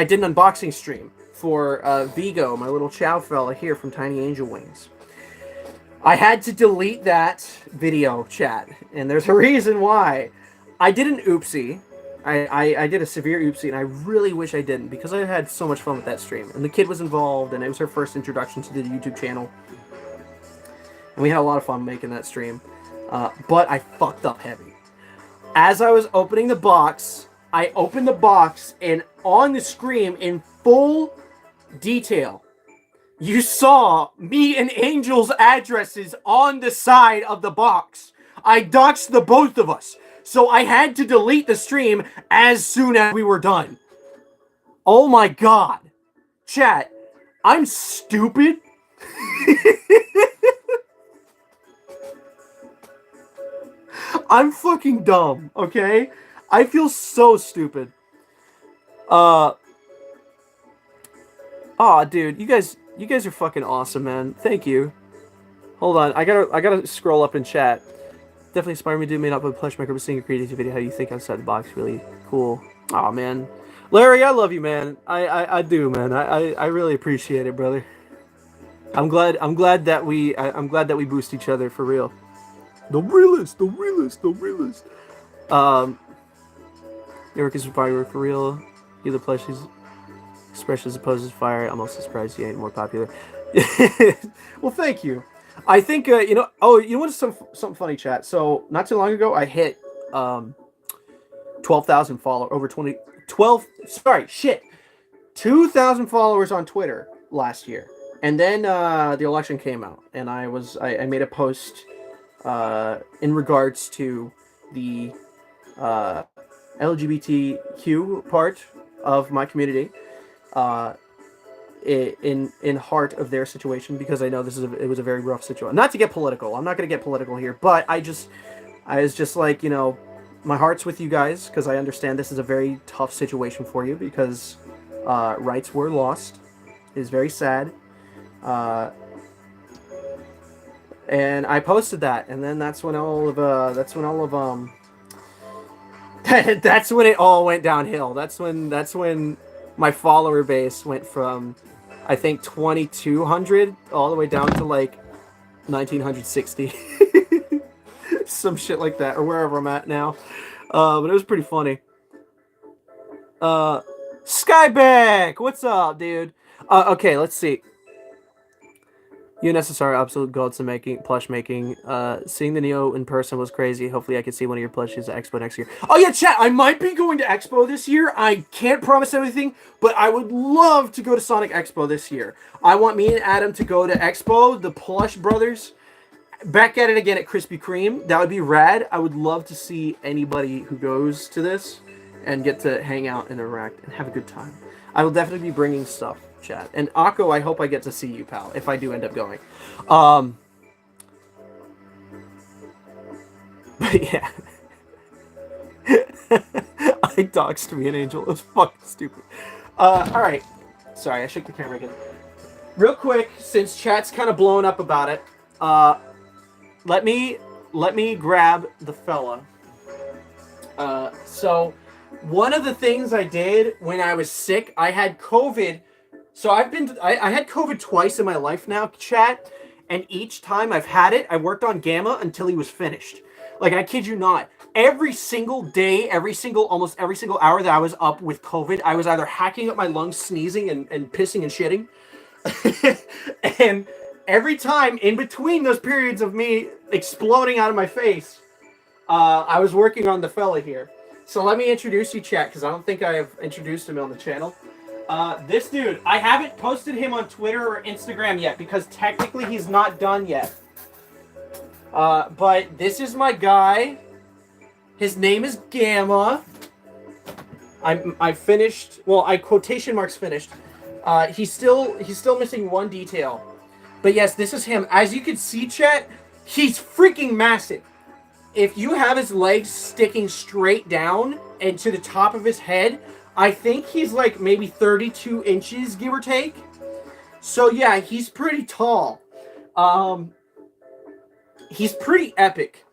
S1: did an unboxing stream for Vigo, my little chow fella here from Tiny Angel Wings. I had to delete that video, chat, and there's a reason why. I did an oopsie. I did a severe oopsie, and I really wish I didn't, because I had so much fun with that stream. And the kid was involved, and it was her first introduction to the YouTube channel. And we had a lot of fun making that stream. But I fucked up heavy. As I was opening the box, I opened the box, and on the screen, in full detail, you saw me and Angel's addresses on the side of the box. I doxed the both of us. So I had to delete the stream as soon as we were done. Oh my god. Chat, I'm stupid. I'm fucking dumb, okay? I feel so stupid. Oh, dude, you guys are fucking awesome, man. Thank you. Hold on, I gotta scroll up in chat. Definitely inspired me to made up with Plush Maker, but seeing your creativity, how you think outside the box, really cool. Aw, man. Larry, I love you, man. I do, man. I really appreciate it, brother. I'm glad that we boost each other for real. The realest. Your work is fire for real. You the plushies expressions opposes fire. I'm also surprised you ain't more popular. Well, thank you. I think you know what's something funny, chat. So not too long ago I hit 12,000 followers, 2,000 followers on Twitter last year. And then the election came out, and I made a post in regards to the LGBTQ part of my community. in heart of their situation, because I know it was a very rough situation. Not to get political, I'm not going to get political here, but I was just like, my heart's with you guys, because I understand this is a very tough situation for you, because rights were lost. It is very sad. And I posted that, and then that's when all of that's when it all went downhill. That's when my follower base went from, I think, 2,200 all the way down to like 1,960, some shit like that, or wherever I'm at now. But it was pretty funny. Skyback, what's up, dude? Okay, let's see. UNSSR, absolute gods to plush making. Seeing the Neo in person was crazy. Hopefully I can see one of your plushes at Expo next year. Oh yeah, chat, I might be going to Expo this year. I can't promise anything, but I would love to go to Sonic Expo this year. I want me and Adam to go to Expo, the Plush Brothers. Back at it again at Krispy Kreme. That would be rad. I would love to see anybody who goes to this and get to hang out and interact and have a good time. I will definitely be bringing stuff. Chat. And Akko, I hope I get to see you, pal, if I do end up going. But yeah. I doxed me an angel. It was fucking stupid. Alright. Sorry, I shook the camera again. Real quick, since chat's kind of blowing up about it, let me grab the fella. So, one of the things I did when I was sick, I had COVID. So I had COVID twice in my life now, chat, and each time I've had it, I worked on Gamma until he was finished. Like, I kid you not. Every single day, almost every single hour that I was up with COVID, I was either hacking up my lungs, sneezing, and pissing and shitting. And every time in between those periods of me exploding out of my face, I was working on the fella here. So let me introduce you, chat, because I don't think I have introduced him on the channel. This dude, I haven't posted him on Twitter or Instagram yet because technically he's not done yet. But this is my guy. His name is Gamma. I finished. Well, I quotation marks finished. He's still missing one detail. But yes, this is him. As you can see, chat, he's freaking massive. If you have his legs sticking straight down and to the top of his head, I think he's like maybe 32 inches, give or take. So yeah, he's pretty tall. He's pretty epic.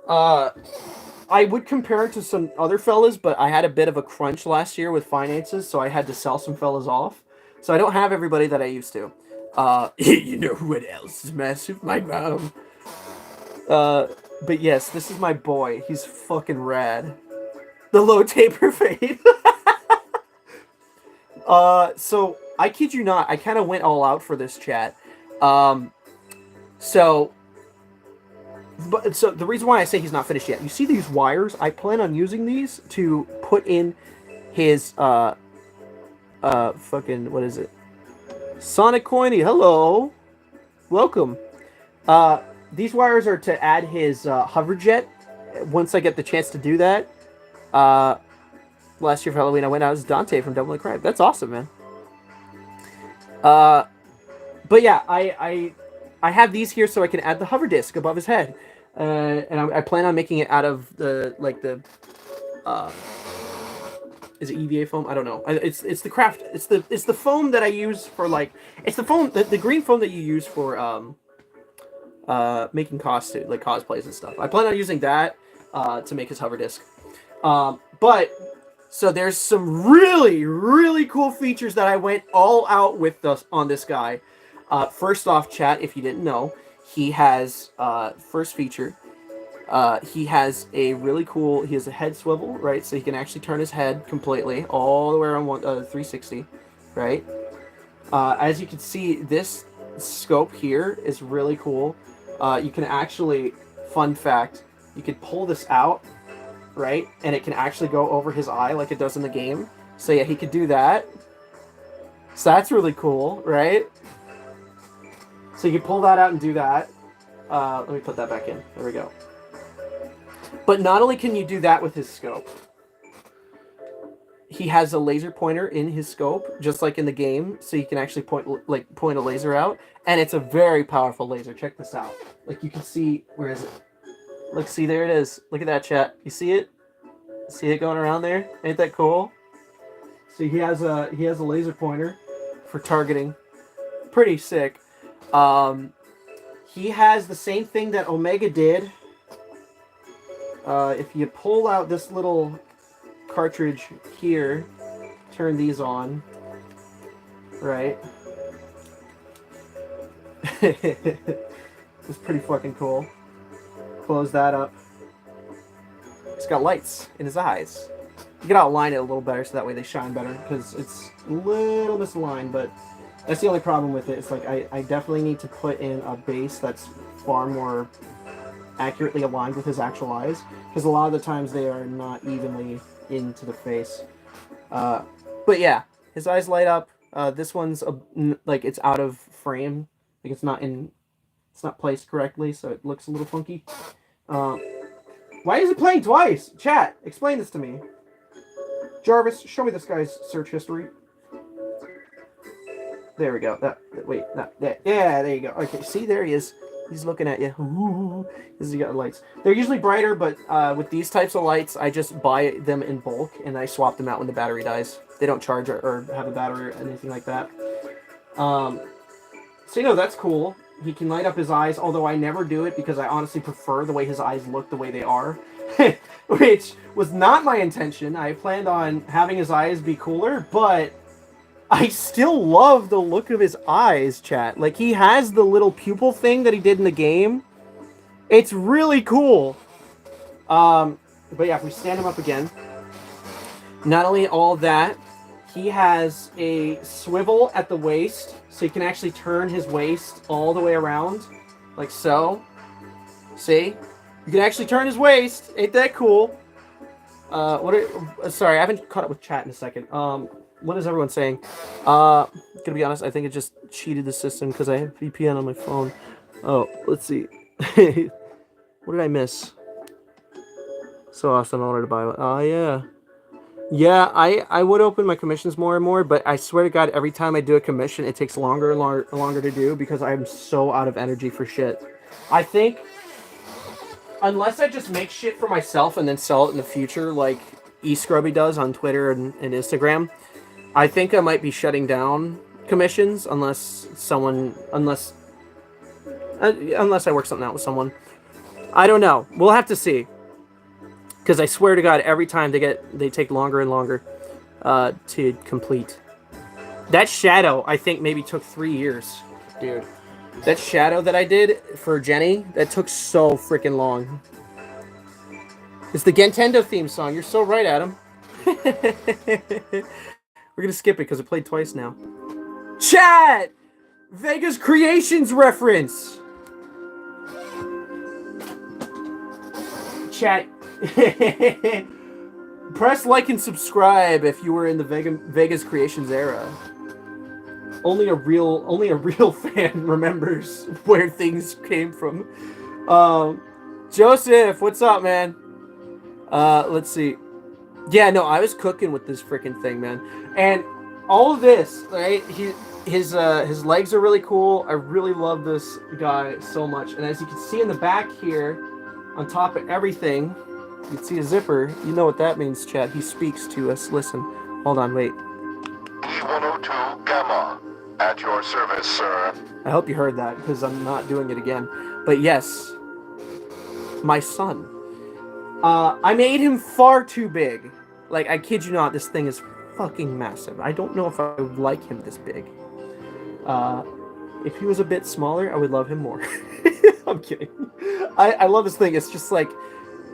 S1: I would compare it to some other fellas, but I had a bit of a crunch last year with finances, so I had to sell some fellas off. So I don't have everybody that I used to. You know what else is massive? My mom. But yes, this is my boy. He's fucking rad. The low taper fade. So I kid you not, I kind of went all out for this, chat. So the reason why I say he's not finished yet, you see these wires? I plan on using these to put in his fucking, what is it? Sonic Coiny, hello, welcome. These wires are to add his hover jet. Once I get the chance to do that, last year for Halloween, I went out as Dante from Devil May Cry. That's awesome, man. But yeah, I have these here so I can add the hover disc above his head, and I plan on making it out of the is it EVA foam? I don't know. It's the craft. It's the foam that I use for it's the foam the green foam that you use for making cosplays and stuff. I plan on using that to make his hover disc. But so there's some really, really cool features that I went all out with on this guy. First off, chat, if you didn't know, he has first feature. He has a really cool. He has a head swivel, right? So he can actually turn his head completely, all the way around 360, right? As you can see, this scope here is really cool. You can actually, fun fact, you could pull this out, right? And it can actually go over his eye like it does in the game. So yeah, he could do that. So that's really cool, right? So you can pull that out and do that. Let me put that back in. There we go. But not only can you do that with his scope, he has a laser pointer in his scope, just like in the game, so you can actually point a laser out, and it's a very powerful laser. Check this out. Like, you can see, where is it? Look, see, there it is. Look at that, chat. You see it? See it going around there? Ain't that cool? So he has a laser pointer for targeting. Pretty sick. He has the same thing that Omega did. If you pull out this little cartridge here, turn these on, right? It's pretty fucking cool. Close that up. He's got lights in his eyes. You can outline it a little better so that way they shine better, because it's a little misaligned, but that's the only problem with it. It's like I definitely need to put in a base that's far more accurately aligned with his actual eyes, because a lot of the times they are not evenly into the face. But yeah, his eyes light up. This one's like it's out of frame, like it's not placed correctly, so it looks a little funky. Why is it playing twice? Chat, explain this to me. Jarvis, show me this guy's search history. There we go. Yeah, there you go. Okay, see, there he is. He's looking at you. Ooh, he's got lights. They're usually brighter, but with these types of lights, I just buy them in bulk, and I swap them out when the battery dies. They don't charge or have a battery or anything like that. So, that's cool. He can light up his eyes, although I never do it because I honestly prefer the way his eyes look the way they are. Which was not my intention. I planned on having his eyes be cooler, but I still love the look of his eyes, chat. Like, he has the little pupil thing that he did in the game. It's really cool. But yeah, if we stand him up again, not only all that, he has a swivel at the waist, so he can actually turn his waist all the way around, like so. See? You can actually turn his waist. Ain't that cool? Sorry, I haven't caught up with chat in a second. What is everyone saying? Gonna be honest, I think it just cheated the system because I have VPN on my phone. Oh, let's see. What did I miss? So awesome, I wanted to buy one. Oh, yeah. Yeah, I would open my commissions more and more, but I swear to God, every time I do a commission, it takes longer and longer to do because I'm so out of energy for shit. I think, unless I just make shit for myself and then sell it in the future, like eScrubby does on Twitter and Instagram, I think I might be shutting down commissions unless I work something out with someone. I don't know. We'll have to see. Because I swear to God, every time they take longer and longer to complete. That shadow, I think, maybe took 3 years, dude. That shadow that I did for Jenny, that took so freaking long. It's the Gentendo theme song. You're so right, Adam. We're gonna skip it because it played twice now. Chat! Vegas Creations reference! Chat. Press like and subscribe if you were in the Vegas Creations era. Only a real fan remembers where things came from. Joseph, what's up, man? Let's see. Yeah, no, I was cooking with this freaking thing, man. And all of this, right? His legs are really cool. I really love this guy so much. And as you can see in the back here, on top of everything, you can see a zipper. You know what that means, chat. He speaks to us. Listen. Hold on, wait.
S3: E102 Gamma, at your service, sir.
S1: I hope you heard that, because I'm not doing it again. But yes, my son. I made him far too big. Like, I kid you not, this thing is fucking massive. I don't know if I would like him this big. If he was a bit smaller, I would love him more. I'm kidding. I love this thing. It's just like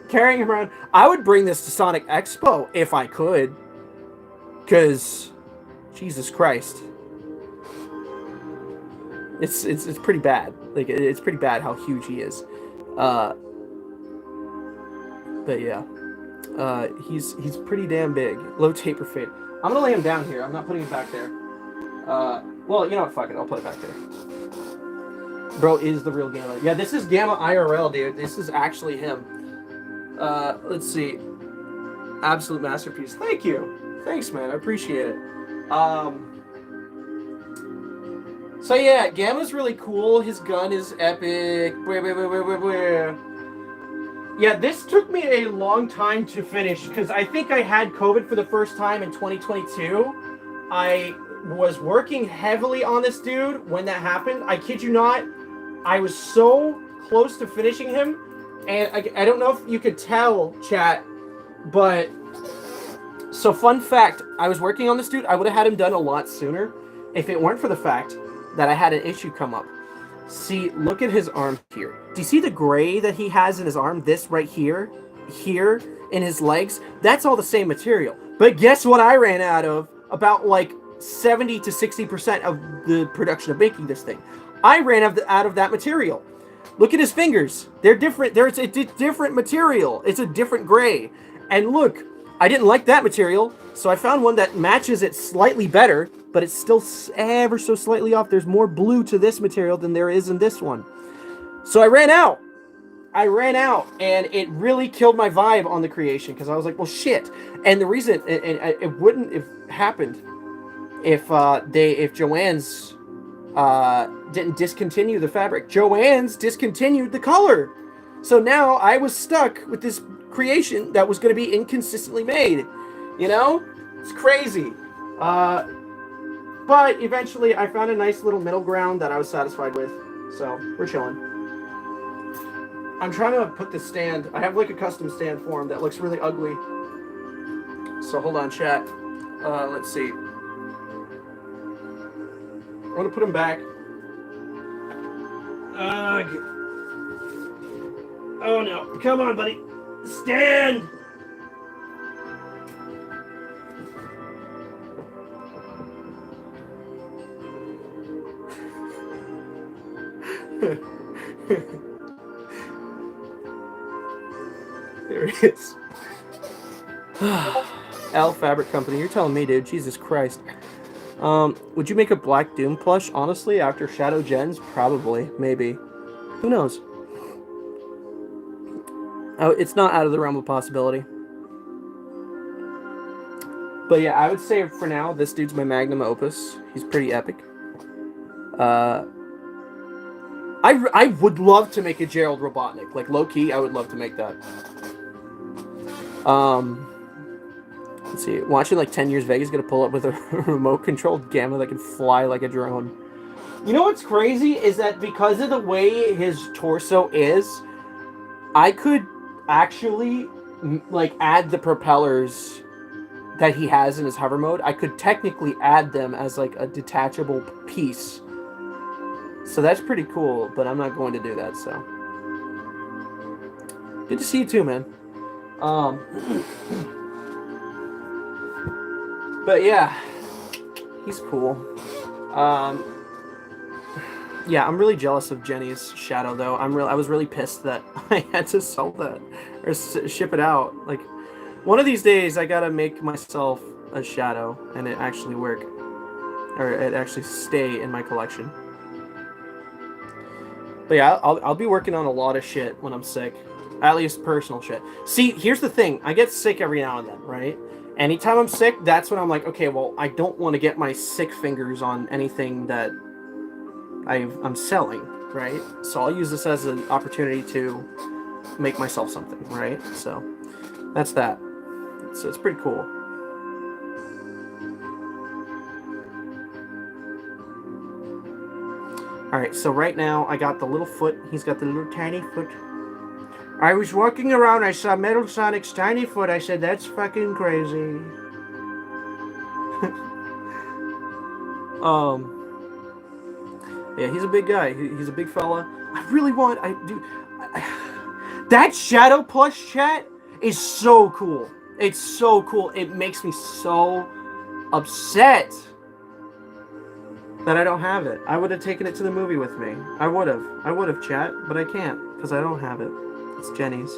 S1: carrying him around. I would bring this to Sonic Expo if I could. Because, Jesus Christ. It's pretty bad. Like, it's pretty bad how huge he is. But yeah. He's pretty damn big. Low taper fade. I'm gonna lay him down here. I'm not putting him back there. Well, you know what? Fuck it. I'll put it back there. Bro is the real Gamma. Yeah, this is Gamma IRL, dude. This is actually him. Let's see. Absolute masterpiece. Thank you. Thanks, man. I appreciate it. So yeah, Gamma's really cool. His gun is epic. Yeah, this took me a long time to finish because I think I had COVID for the first time in 2022. I was working heavily on this dude when that happened. I kid you not, I was so close to finishing him, and I don't know if you could tell, chat, but so fun fact, I was working on this dude. I would have had him done a lot sooner if it weren't for the fact that I had an issue come up. See, look at his arm here. Do you see the gray that he has in his arm? This right here, here in his legs, that's all the same material. But guess what I ran out of? About like 70 to 60% of the production of making this thing. I ran out of that material. Look at his fingers. They're different. There's a different material. It's a different gray. And look, I didn't like that material, so I found one that matches it slightly better, but it's still ever so slightly off. There's more blue to this material than there is in this one. So I ran out. And it really killed my vibe on the creation because I was like, well, shit. And the reason it wouldn't have happened if Joann's didn't discontinue the fabric. Joann's discontinued the color. So now I was stuck with this creation that was going to be inconsistently made. You know? It's crazy. But eventually I found a nice little middle ground that I was satisfied with. So we're chilling. I'm trying to put this stand. I have like a custom stand for him that looks really ugly. So hold on, chat. Let's see. I want to put him back. Oh no. Come on, buddy. Stand! There it is. L Fabric Company, you're telling me, dude. Jesus Christ. Would you make a Black Doom plush? Honestly, after Shadow Gens, probably, maybe. Who knows? Oh, it's not out of the realm of possibility. But yeah, I would say for now, this dude's my magnum opus. He's pretty epic. I would love to make a Gerald Robotnik. Like, low-key, I would love to make that. Let's see. Watching, like, 10 Years Vegas gonna pull up with a remote-controlled Gamma that can fly like a drone. You know what's crazy? Is that because of the way his torso is, I could actually, like, add the propellers that he has in his hover mode. I could technically add them as, like, a detachable piece. So that's pretty cool, but I'm not going to do that, so. Good to see you too, man. But yeah, he's cool. Yeah, I'm really jealous of Jenny's Shadow, though. I was really pissed that I had to sell that or ship it out. Like, one of these days, I gotta make myself a Shadow and it actually work, or it actually stay in my collection. But yeah, I'll be working on a lot of shit when I'm sick. At least personal shit. See, here's the thing. I get sick every now and then, right? Anytime I'm sick, that's when I'm like, okay, well, I don't want to get my sick fingers on anything that I'm selling, right? So I'll use this as an opportunity to make myself something, right? So that's that. So it's pretty cool. Alright, so right now I got the little foot. He's got the little tiny foot. I was walking around, I saw Metal Sonic's tiny foot. I said, that's fucking crazy. Yeah, he's a big guy. He's a big fella. I really want... that Shadow plush, chat, is so cool. It's so cool. It makes me so upset that I don't have it. I would have taken it to the movie with me. I would have, chat, but I can't because I don't have it. It's Jenny's.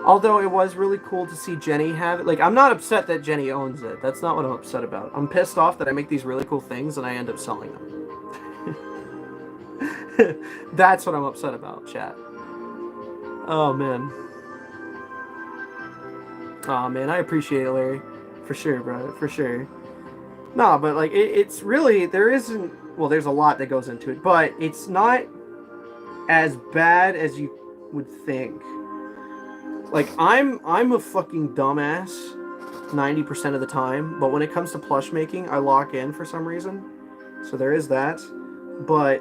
S1: Although it was really cool to see Jenny have it. Like, I'm not upset that Jenny owns it. That's not what I'm upset about. I'm pissed off that I make these really cool things and I end up selling them. That's what I'm upset about, chat. Oh, man. Oh, man, I appreciate it, Larry. For sure, bro. For sure. No, but like it's really there isn't. Well, there's a lot that goes into it, but it's not as bad as you would think. Like I'm a fucking dumbass 90% of the time, but when it comes to plush making, I lock in for some reason. So there is that. But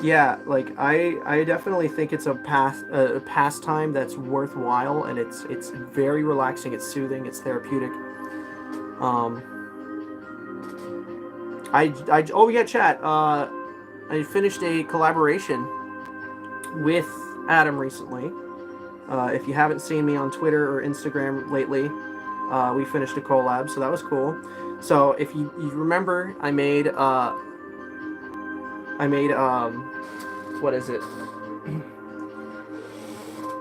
S1: yeah, like I definitely think it's a pastime that's worthwhile, and it's very relaxing, it's soothing, it's therapeutic. Oh yeah, chat. I finished a collaboration with Adam recently. If you haven't seen me on Twitter or Instagram lately, we finished a collab, so that was cool. So if you remember, I made what is it?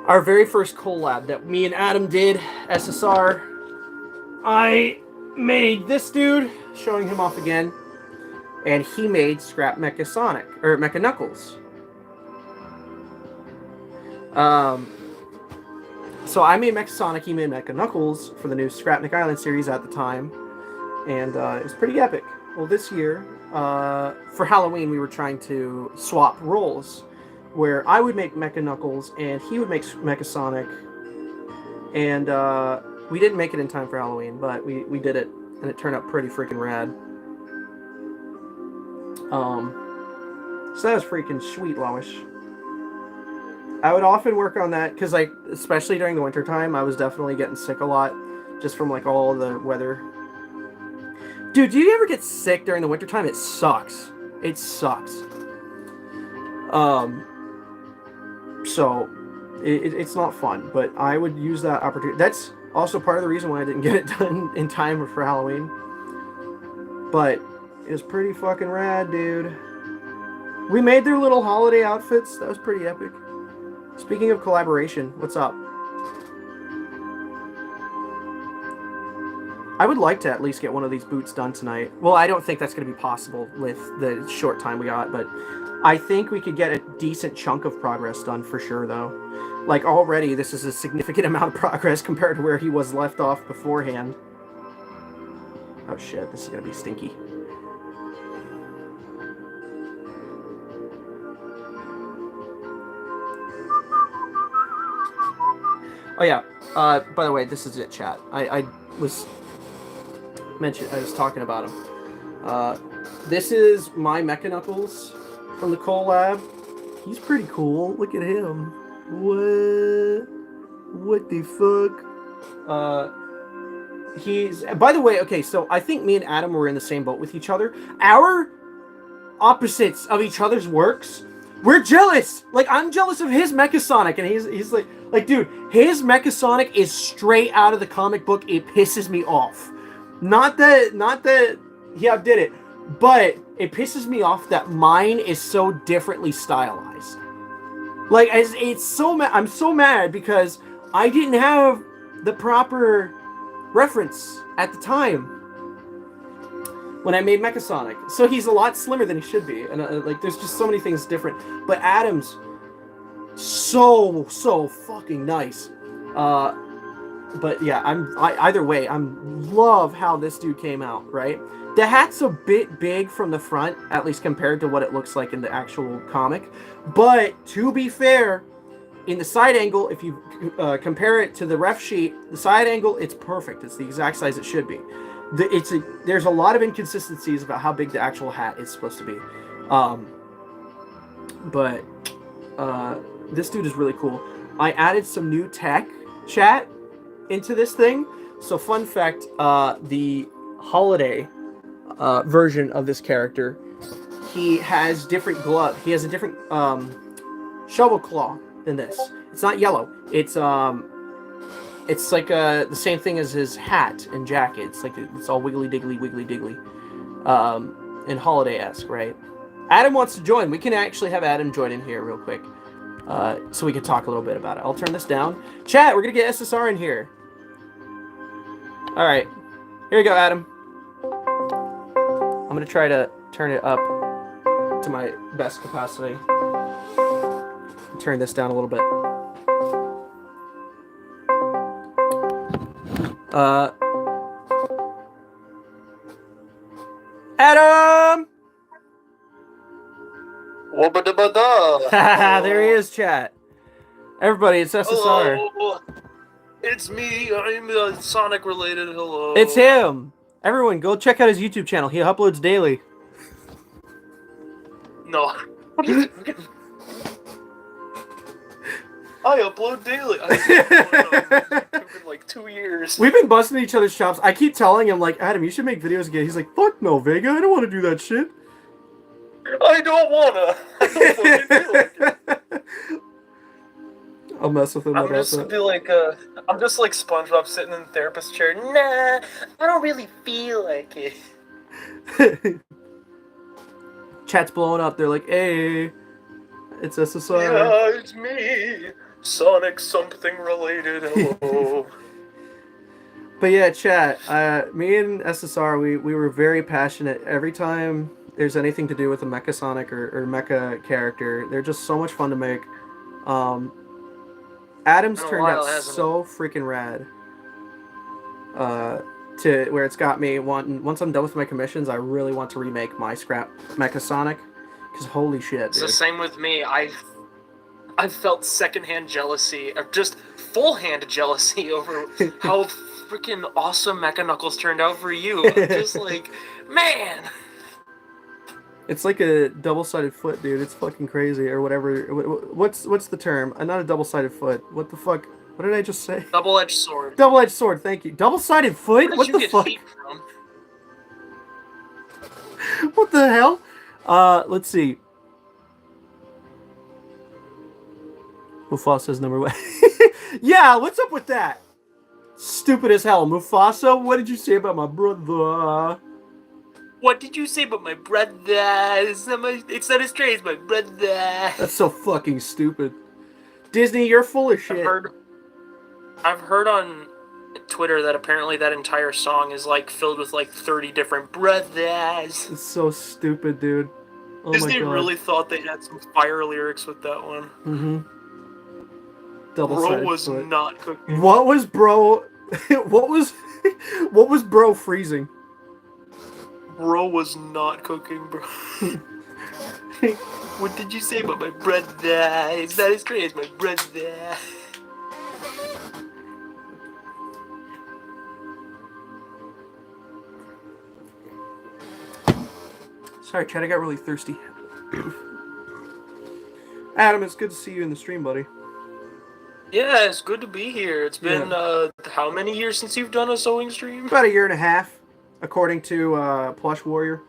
S1: Our very first collab that me and Adam did, SSR. I made this dude, showing him off again, and he made Scrap Mecha Sonic, or Mecha Knuckles. So I made Mecha Sonic, he made Mecha Knuckles for the new Scrapnik Island series at the time, and it was pretty epic. Well, this year, for Halloween, we were trying to swap roles, where I would make Mecha Knuckles and he would make Mecha Sonic, and we didn't make it in time for Halloween, but we did it, and it turned out pretty freaking rad. So that was freaking sweet, Lowish. I would often work on that, because, like, especially during the winter time, I was definitely getting sick a lot, just from, like, all the weather. Dude, do you ever get sick during the wintertime? It sucks. It sucks. So, it's not fun, but I would use that opportunity. That's also part of the reason why I didn't get it done in time for Halloween. But it was pretty fucking rad, dude. We made their little holiday outfits. That was pretty epic. Speaking of collaboration, what's up? I would like to at least get one of these boots done tonight. Well, I don't think that's going to be possible with the short time we got, but I think we could get a decent chunk of progress done for sure, though. Like, already, this is a significant amount of progress compared to where he was left off beforehand. Oh shit, this is going to be stinky. Oh yeah, by the way, this is it, chat. I was talking about him. This is my Mecha Knuckles from the collab. He's pretty cool. Look at him. What the fuck? He's, by the way, okay, so I think me and Adam were in the same boat with each other. Our opposites of each other's works, we're jealous. Like, I'm jealous of his Mecha Sonic, and he's like, dude, his Mecha Sonic is straight out of the comic book. It pisses me off. Not that he outdid it, but it pisses me off that mine is so differently stylized. Like, it's so I'm so mad because I didn't have the proper reference at the time when I made Mecha Sonic. So he's a lot slimmer than he should be, and like, there's just so many things different. But Adam's so fucking nice. But yeah, either way, I love how this dude came out, right? The hat's a bit big from the front, at least compared to what it looks like in the actual comic. But to be fair, in the side angle, if you compare it to the ref sheet, the side angle, it's perfect. It's the exact size it should be. There's a lot of inconsistencies about how big the actual hat is supposed to be. But this dude is really cool. I added some new tech, chat, into this thing. So fun fact, the holiday version of this character, he has different glove. He has a different shovel claw than this. It's not yellow. It's like the same thing as his hat and jacket. It's like it's all wiggly diggly, and holiday-esque, right? Adam wants to join. We can actually have Adam join in here real quick, so we can talk a little bit about it. I'll turn this down. Chat, we're gonna get SSR in here. All right, here you go, Adam. I'm gonna try to turn it up to my best capacity. Turn this down a little bit. Adam!
S4: Wabba-dabba-da.
S1: There he is, chat. Everybody, it's SSR.
S4: Hello. It's me. I'm Sonic related. Hello.
S1: It's him. Everyone, go check out his YouTube channel. He uploads daily.
S4: No. I upload daily. In like 2 years.
S1: We've been busting each other's chops. I keep telling him, like, Adam, you should make videos again. He's like, fuck no, Vega. I don't want to do that shit.
S4: I don't wanna. I don't fucking feel like it.
S1: I'll mess with him
S4: I'm
S1: about
S4: just
S1: that.
S4: be like I'm just like SpongeBob sitting in the therapist chair. Nah, I don't really feel like it.
S1: Chat's blowing up. They're like, hey, it's SSR.
S4: Yeah, it's me. Sonic something related. Hello.
S1: But yeah, chat, me and SSR, we were very passionate. Every time there's anything to do with a Mecha Sonic or Mecha character, they're just so much fun to make. Adam's
S4: Been a
S1: turned
S4: while,
S1: out
S4: hasn't
S1: so freaking rad. To where it's got me wanting, once I'm done with my commissions, I really want to remake my scrap Mecha Sonic. Because holy shit,
S4: It's the
S1: dude.
S4: same with me. I've felt secondhand jealousy, or just full-hand jealousy over how freaking awesome Mecha Knuckles turned out for you. I'm just like, man.
S1: It's like a double-sided foot, dude. It's fucking crazy, or whatever. What's the term? Not a double-sided foot. What the fuck? What did I just say?
S4: Double-edged sword.
S1: Double-edged sword. Thank you. Double-sided foot.
S4: Where
S1: What
S4: did
S1: the
S4: you get
S1: fuck?
S4: hate from?
S1: What the hell? Let's see. Mufasa's number one. Yeah, what's up with that? Stupid as hell. Mufasa, what did you say about my brother?
S4: What did you say about my brother? It's not as straight as my brother.
S1: That's so fucking stupid. Disney, you're full of shit.
S4: I've heard on Twitter that apparently that entire song is like filled with like 30 different brothers.
S1: It's so stupid, dude. Oh
S4: Disney
S1: my god.
S4: really thought they had some fire lyrics with that one.
S1: Mm-hmm.
S4: Bro
S1: Double-sided
S4: was
S1: foot.
S4: not cooking.
S1: What was bro? what was bro freezing?
S4: Bro was not cooking, bro. What did you say about my brother? It's not as great as my brother.
S1: Sorry, Chad, I got really thirsty. Adam, it's good to see you in the stream, buddy.
S4: Yeah, it's good to be here. It's been, how many years since you've done a sewing stream?
S1: About a year and a half, according to Plush Warrior.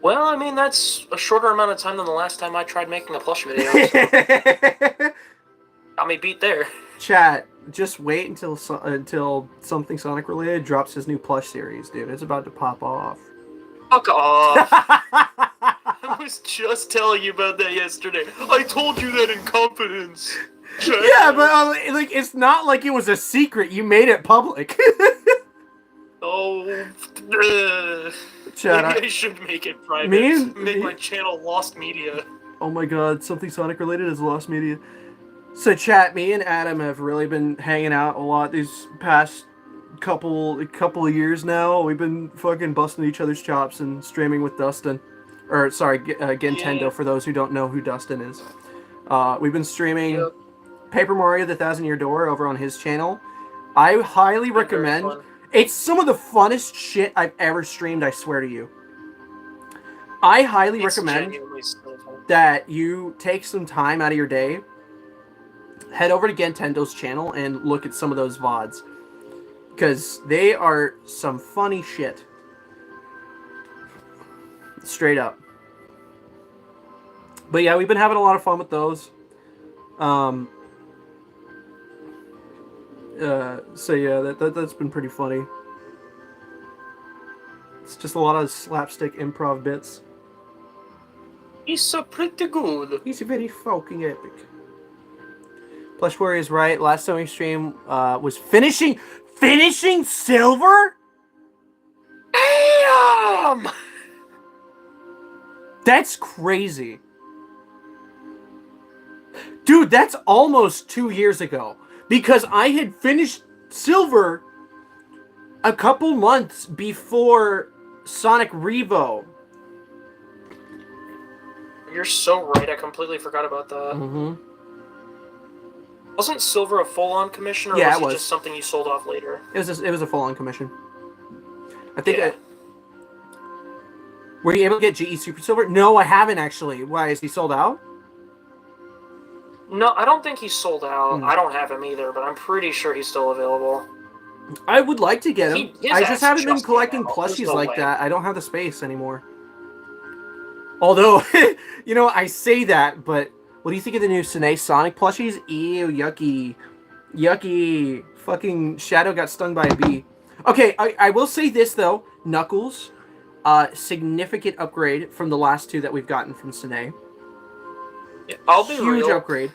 S4: Well, I mean, that's a shorter amount of time than the last time I tried making a plush video. So got me beat there.
S1: Chat, just wait until something Sonic related drops his new plush series, dude. It's about to pop off.
S4: Fuck off. I was just telling you about that yesterday. I told you that in confidence.
S1: Yeah, but like it's not like it was a secret. You made it public.
S4: Oh,
S1: Chat,
S4: maybe I should make it private. Make my channel Lost Media.
S1: Oh my god, something Sonic related is Lost Media. So chat, me and Adam have really been hanging out a lot these past couple of years now. We've been fucking busting each other's chops and streaming with Dustin. Or, sorry, Gentendo, for those who don't know who Dustin is. We've been streaming Paper Mario The Thousand Year Door over on his channel. I highly recommend. It's some of the funnest shit I've ever streamed, I swear to you. I highly recommend that you take some time out of your day, head over to Gentendo's channel, and look at some of those VODs. Because they are some funny shit. Straight up. But yeah, we've been having a lot of fun with those. So yeah, that's been pretty funny. It's just a lot of slapstick improv bits.
S4: He's pretty good.
S1: He's very fucking epic. Plush Warrior is right. Last sewing stream was finishing silver?
S4: Damn!
S1: That's crazy. Dude, that's almost 2 years ago. Because I had finished Silver a couple months before Sonic Revo.
S4: You're so right. I completely forgot about that.
S1: Mm-hmm.
S4: Wasn't Silver a full-on commission, or
S1: Yeah,
S4: was
S1: it
S4: it
S1: was.
S4: just something you sold off later?
S1: It was a full-on commission. I think.
S4: Yeah.
S1: Were you able to get GE Super Silver? No, I haven't actually. Why, is he sold out?
S4: No, I don't think he's sold out.
S1: Hmm.
S4: I don't have him either, but I'm pretty sure he's still available.
S1: I would like to get him.
S4: His
S1: I just
S4: ass
S1: haven't been
S4: just
S1: collecting
S4: came out. There's
S1: plushies
S4: no
S1: like
S4: way.
S1: that. I don't have the space anymore. Although, you know, I say that, but what do you think of the new Sine Sonic plushies? Ew, yucky. Yucky. Fucking Shadow got stung by a bee. Okay, I will say this, though. Knuckles, significant upgrade from the last two that we've gotten from Sine.
S4: Yeah, I'll be
S1: Huge
S4: real.
S1: upgrade.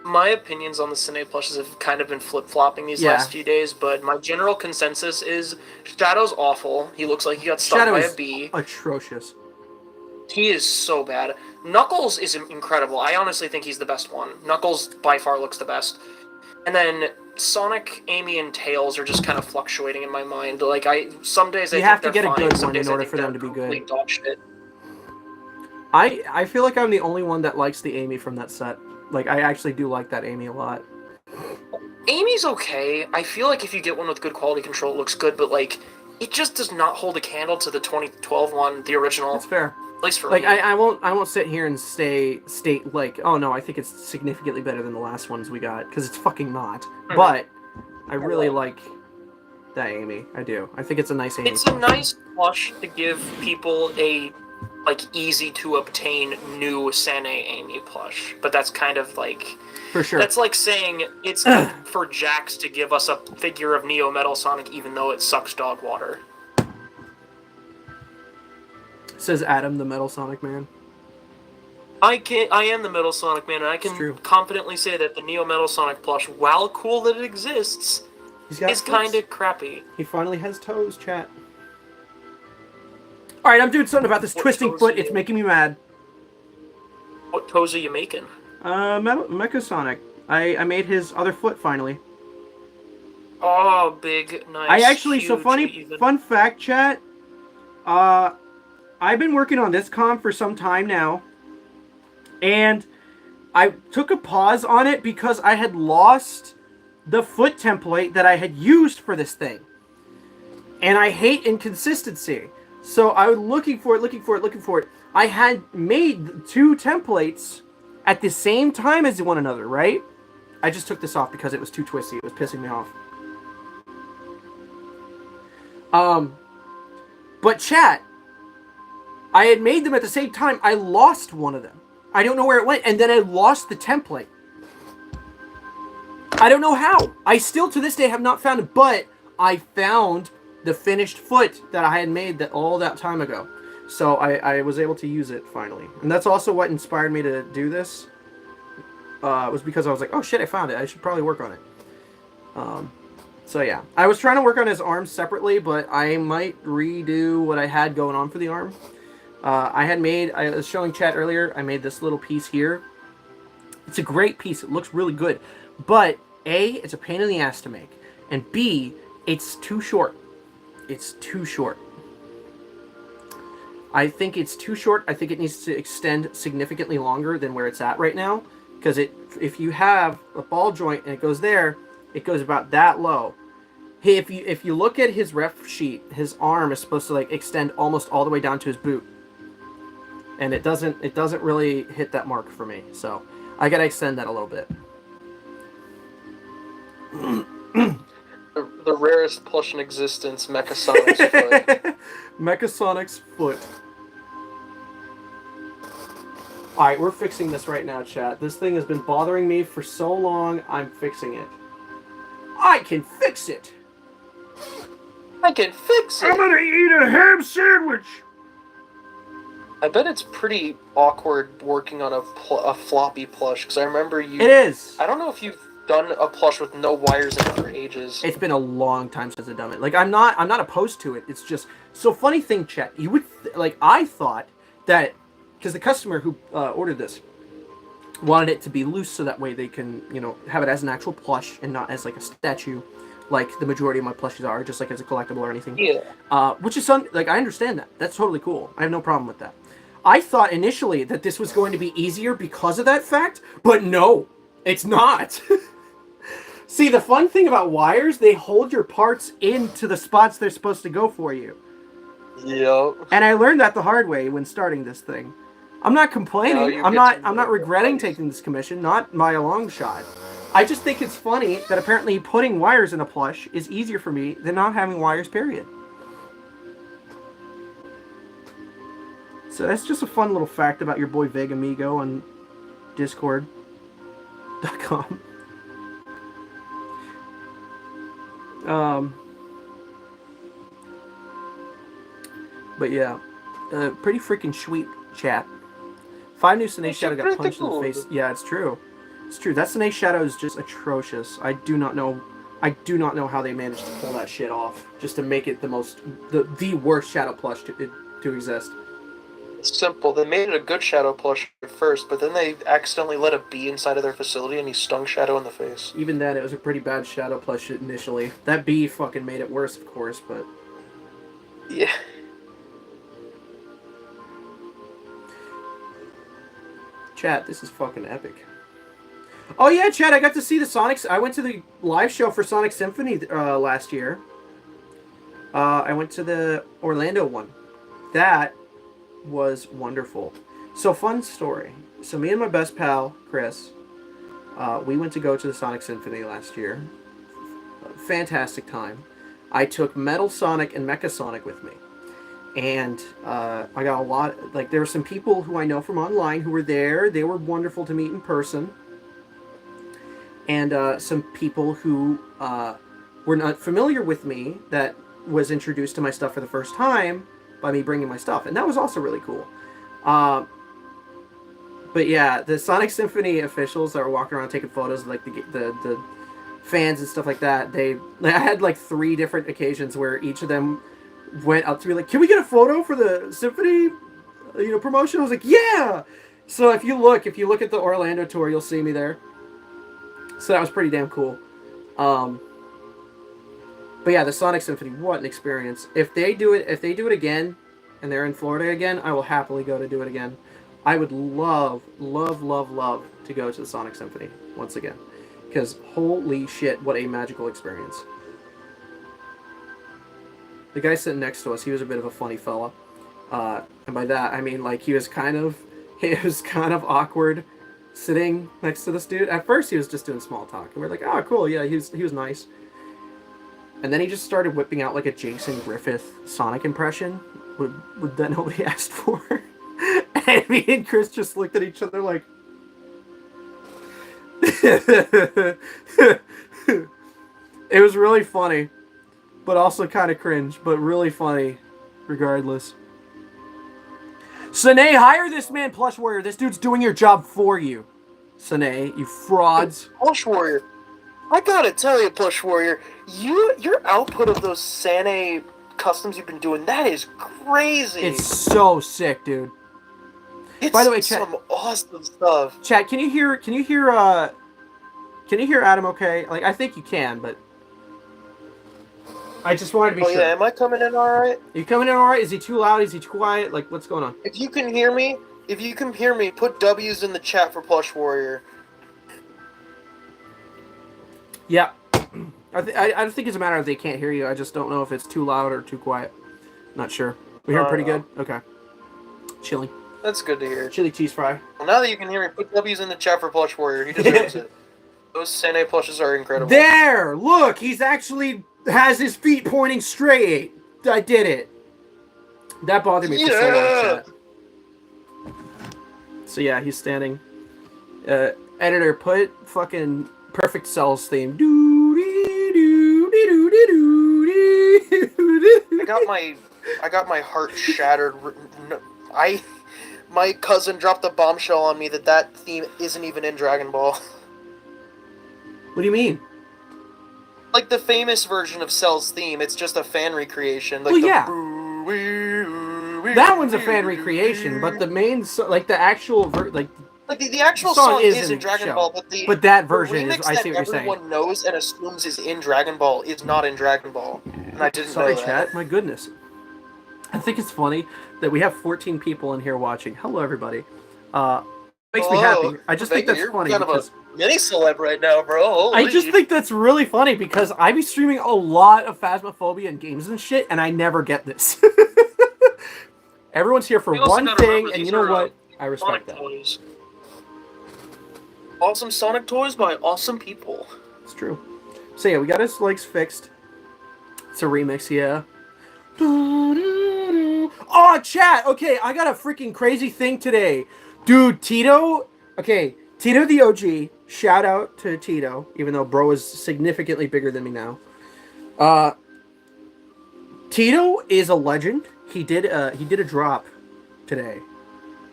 S4: My opinions on the Sine plushes have kind of been flip-flopping these last few days, but my general consensus is Shadow's awful. He looks like he got stung by a bee.
S1: Atrocious.
S4: He is so bad. Knuckles is incredible. I honestly think he's the best one. Knuckles by far looks the best. And then Sonic, Amy, and Tails are just kind of fluctuating in my mind. Like, some days I
S1: You
S4: think
S1: have to
S4: they're
S1: get a
S4: fine,
S1: good
S4: some
S1: one in
S4: days I
S1: order
S4: think
S1: for them
S4: they're
S1: to be good.
S4: complete dog shit.
S1: I feel like I'm the only one that likes the Amy from that set. Like, I actually do like that Amy a lot.
S4: Amy's okay. I feel like if you get one with good quality control, it looks good, but, like, it just does not hold a candle to the 2012 one, the original.
S1: That's fair.
S4: At least for
S1: Like,
S4: me.
S1: I won't sit here and state like, oh no, I think it's significantly better than the last ones we got, because it's fucking not.
S4: Mhm.
S1: But I really like that Amy. I do. I think it's a nice Amy.
S4: It's a nice plush to give people a, like, easy to obtain new Sane Amy plush. But that's kind of like,
S1: For sure.
S4: that's like saying it's good for Jax to give us a figure of Neo Metal Sonic even though it sucks dog water.
S1: Says Adam, the Metal Sonic Man.
S4: I am the Metal Sonic Man, and I
S1: It's true.
S4: can confidently say that the Neo Metal Sonic plush, while cool that it exists,
S1: He's got
S4: is
S1: flips.
S4: kind of crappy.
S1: He finally has toes, chat. Alright, I'm doing something about this
S4: What
S1: twisting
S4: toes
S1: foot.
S4: do
S1: It's
S4: you-
S1: making me mad.
S4: What toes are you making?
S1: Mecha Sonic. I made his other foot finally.
S4: Oh, big, nice.
S1: I actually, so
S4: huge,
S1: funny,
S4: even.
S1: fun fact, chat. I've been working on this comp for some time now, and I took a pause on it because I had lost the foot template that I had used for this thing, and I hate inconsistency. So I was looking for it. I had made two templates at the same time as one another, right? I just took this off because it was too twisty. It was pissing me off. But chat, I had made them at the same time. I lost one of them. I don't know where it went, and then I lost the template. I don't know how. I still, to this day, have not found it, but I found the finished foot that I had made all that time ago. So I was able to use it finally. And that's also what inspired me to do this. Was because I was like, oh shit, I found it. I should probably work on it. So yeah, I was trying to work on his arms separately, but I might redo what I had going on for the arm. I was showing chat earlier, I made this little piece here. It's a great piece. It looks really good. But A, it's a pain in the ass to make. And B, it's too short. It's too short. I think it's too short. I think it needs to extend significantly longer than where it's at right now. Because if you have a ball joint and it goes there, it goes about that low. Hey, if you look at his ref sheet, his arm is supposed to like extend almost all the way down to his boot. And it doesn't really hit that mark for me. So I gotta extend that a little bit.
S4: The rarest plush in existence, Mecha Sonic's foot.
S1: Mecha Sonic's foot. Alright, we're fixing this right now, chat. This thing has been bothering me for so long, I'm fixing it. I can fix it!
S4: I can fix it!
S1: gonna eat a ham sandwich!
S4: I bet it's pretty awkward working on a floppy plush, because I remember you...
S1: It is!
S4: I don't know if you've done a plush with no wires in it for ages.
S1: It's been a long time since I've done it. Like, I'm not opposed to it. It's just... So, funny thing, chat. You would... I thought that... Because the customer who ordered this wanted it to be loose so that way they can, you know, have it as an actual plush and not as like a statue, like the majority of my plushies are, just like as a collectible or anything.
S4: Yeah.
S1: Which is like I understand that. That's totally cool. I have no problem with that. I thought initially that this was going to be easier because of that fact, but no, it's not. See, the fun thing about wires, they hold your parts into the spots they're supposed to go for you.
S4: Yep.
S1: And I learned that the hard way when starting this thing. I'm not complaining.
S4: No,
S1: I'm not regretting taking this commission, not by a long shot. I just think it's funny that apparently putting wires in a plush is easier for me than not having wires, period. So that's just a fun little fact about your boy Vegamigo on Discord.com. But yeah, pretty freaking sweet chat. 5 new Sine Shadow got punched in the face. Yeah, it's true. It's true. That Sine Shadow is just atrocious. I do not know how they managed to pull that shit off. Just to make it the worst Shadow plush to exist.
S4: It's simple. They made it a good Shadow plush at first, but then they accidentally let a bee inside of their facility and he stung Shadow in the face.
S1: Even then, it was a pretty bad Shadow plush initially. That bee fucking made it worse, of course, but...
S4: Yeah.
S1: Chat, this is fucking epic. Oh yeah, Chat, I got to see the Sonics. I went to the live show for Sonic Symphony last year. I went to the Orlando one. That was wonderful. So, fun story. So, me and my best pal, Chris, we went to go to the Sonic Symphony last year. Fantastic time. I took Metal Sonic and Mecha Sonic with me. And I got a lot, like, there were some people who I know from online who were there. They were wonderful to meet in person. And some people who were not familiar with me that was introduced to my stuff for the first time by me bringing my stuff. And that was also really cool. But yeah, the Sonic Symphony officials that were walking around taking photos of, like, the fans and stuff like that, I had, like, 3 different occasions where each of them went up to me like, can we get a photo for the Symphony, promotion? I was like, yeah! So if you look at the Orlando tour, you'll see me there. So that was pretty damn cool. But yeah, the Sonic Symphony, what an experience. If they do it again, and they're in Florida again, I will happily go to do it again. I would love, love, love, love to go to the Sonic Symphony once again. Because holy shit, what a magical experience. The guy sitting next to us, he was a bit of a funny fella. And by that, I mean, like, he was kind of awkward sitting next to this dude. At first, he was just doing small talk. And we're like, oh, cool, yeah, he was nice. And then he just started whipping out, like, a Jason Griffith Sonic impression that nobody asked for. And me and Chris just looked at each other like... It was really funny. But also kind of cringe, but really funny, regardless. Sine, hire this man, Plush Warrior. This dude's doing your job for you. Sine, you frauds.
S4: Plush Warrior. I gotta tell you, Plush Warrior, your output of those Sane customs you've been doing, that is crazy.
S1: It's so sick, dude.
S4: It's
S1: by the way, chat,
S4: some awesome stuff.
S1: Chat, can you hear Adam okay? Like, I think you can, but I just wanted to be sure.
S4: Yeah, am I coming in alright?
S1: Are you coming in alright? Is he too loud? Is he too quiet? Like, what's going on?
S4: If you can hear me, put W's in the chat for Plush Warrior.
S1: Yeah. I don't think it's a matter of they can't hear you. I just don't know if it's too loud or too quiet. Not sure. We hear pretty good? Okay. Chilling.
S4: That's good to hear.
S1: Chili cheese fry.
S4: Well, now that you can hear me, put W's in the chat for Plush Warrior. He deserves it. Those Sane plushes are incredible.
S1: There! Look! He's actually has his feet pointing straight. I did it. That bothered me for so long, chat. So yeah, he's standing. Editor, put fucking Perfect Cells theme.
S4: I got my heart shattered. My cousin dropped a bombshell on me that theme isn't even in Dragon Ball.
S1: What do you mean?
S4: Like the famous version of Cell's theme, it's just a fan recreation. Like
S1: well, yeah. That one's a fan recreation, but the main, like the actual, like
S4: Like the actual
S1: song
S4: song
S1: is
S4: is
S1: in
S4: in Dragon
S1: show,
S4: Ball,
S1: but that
S4: the
S1: version is.
S4: remix
S1: I
S4: that
S1: see what you're saying.
S4: everyone knows and assumes is in Dragon Ball is not in Dragon Ball, and I didn't
S1: Sorry,
S4: know that.
S1: chat. My goodness. I think it's funny that we have 14 people in here watching. Hello, everybody. Makes me happy. I just think
S4: Vega,
S1: that's
S4: you're
S1: funny
S4: kind
S1: because
S4: of a mini celeb right now, bro.
S1: I just think that's really funny because I be streaming a lot of Phasmophobia and games and shit, and I never get this. Everyone's here for
S4: We also
S1: one
S4: gotta
S1: thing,
S4: remember
S1: and
S4: these
S1: you know
S4: are,
S1: what? I respect
S4: Sonic
S1: that.
S4: toys. Awesome Sonic toys by awesome people.
S1: It's true. So yeah, we got his legs fixed. It's a remix, yeah. Oh, chat! Okay, I got a freaking crazy thing today. Dude, Tito... Okay, Tito the OG. Shout out to Tito, even though bro is significantly bigger than me now. Tito is a legend. He did a drop today,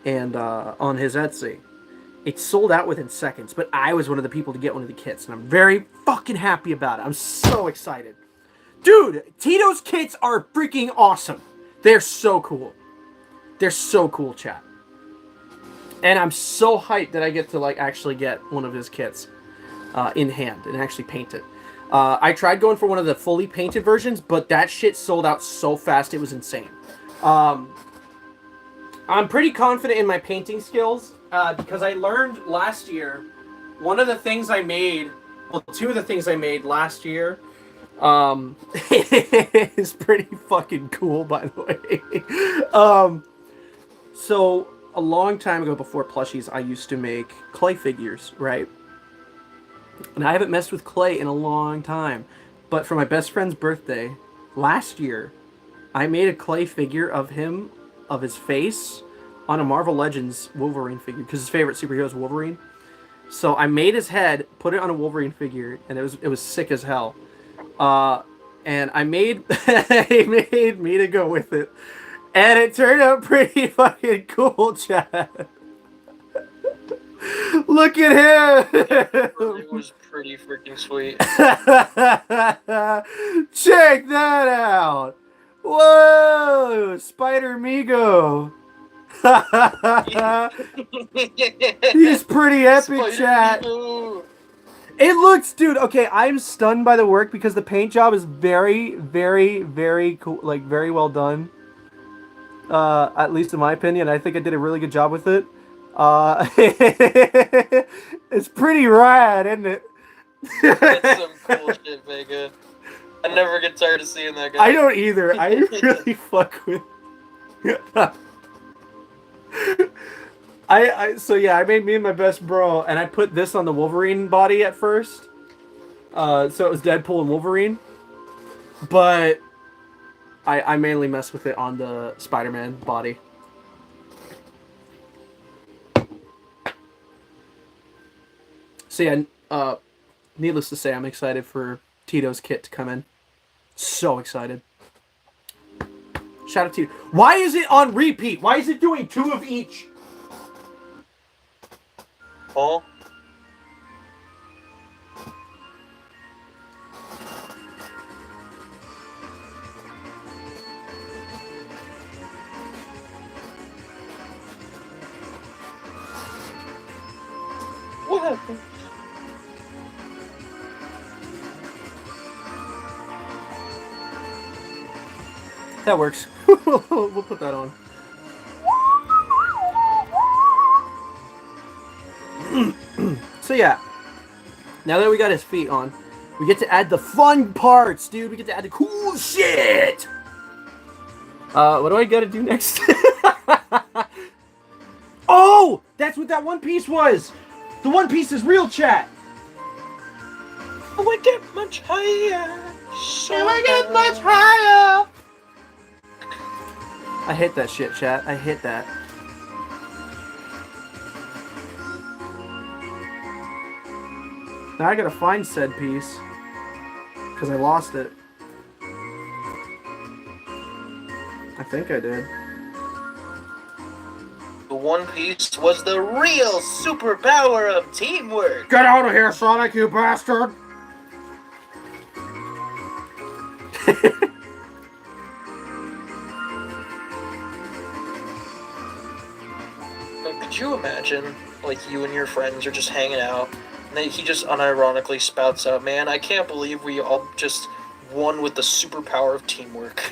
S1: and on his Etsy. It sold out within seconds, but I was one of the people to get one of the kits, and I'm very fucking happy about it. I'm so excited. Dude, Tito's kits are freaking awesome. They're so cool. They're so cool, chat. And I'm so hyped that I get to like actually get one of his kits in hand and actually paint it. I tried going for one of the fully painted versions, but that shit sold out so fast it was insane. I'm pretty confident in my painting skills because I learned last year. One of the things I made, well, two of the things I made last year is pretty fucking cool, by the way. So a long time ago, before plushies, I used to make clay figures, right? And I haven't messed with clay in a long time. But for my best friend's birthday last year, I made a clay figure of him, of his face, on a Marvel Legends Wolverine figure, because his favorite superhero is Wolverine. So I made his head, put it on a Wolverine figure, and it was sick as hell. And I made he made me to go with it, and it turned out pretty fucking cool, Chad. Look at him.
S4: It was pretty freaking sweet.
S1: Check that out. Whoa, Spider Migo. He's pretty epic, chat. It looks, dude, okay, I'm stunned by the work because the paint job is very, very, very cool, like, very well done. At least in my opinion. I think I did a really good job with it. It's pretty rad, isn't it?
S4: That's some cool shit, Vega. I never get tired of seeing that guy.
S1: I don't either. I really fuck with... So yeah, I made me and my best bro, and I put this on the Wolverine body at first. So it was Deadpool and Wolverine. But I mainly messed with it on the Spider-Man body. So yeah, needless to say, I'm excited for Tito's kit to come in. So excited. Shout out to you. Why is it on repeat? Why is it doing 2 of each?
S4: Paul? What happened?
S1: That works. We'll put that on. So yeah, now that we got his feet on, we get to add the fun parts, dude. We get to add the cool shit. What do I gotta do next? Oh, that's what that One Piece was. The One Piece is real, chat.
S4: Oh, I get much higher.
S1: So I get much higher. I hit that shit, chat. I hit that. Now I gotta find said piece. Because I lost it. I think I did.
S4: The One Piece was the real superpower of teamwork.
S1: Get out of here, Sonic, you bastard!
S4: Could you imagine, like, you and your friends are just hanging out, and then he just unironically spouts out, "Man, I can't believe we all just won with the superpower of teamwork."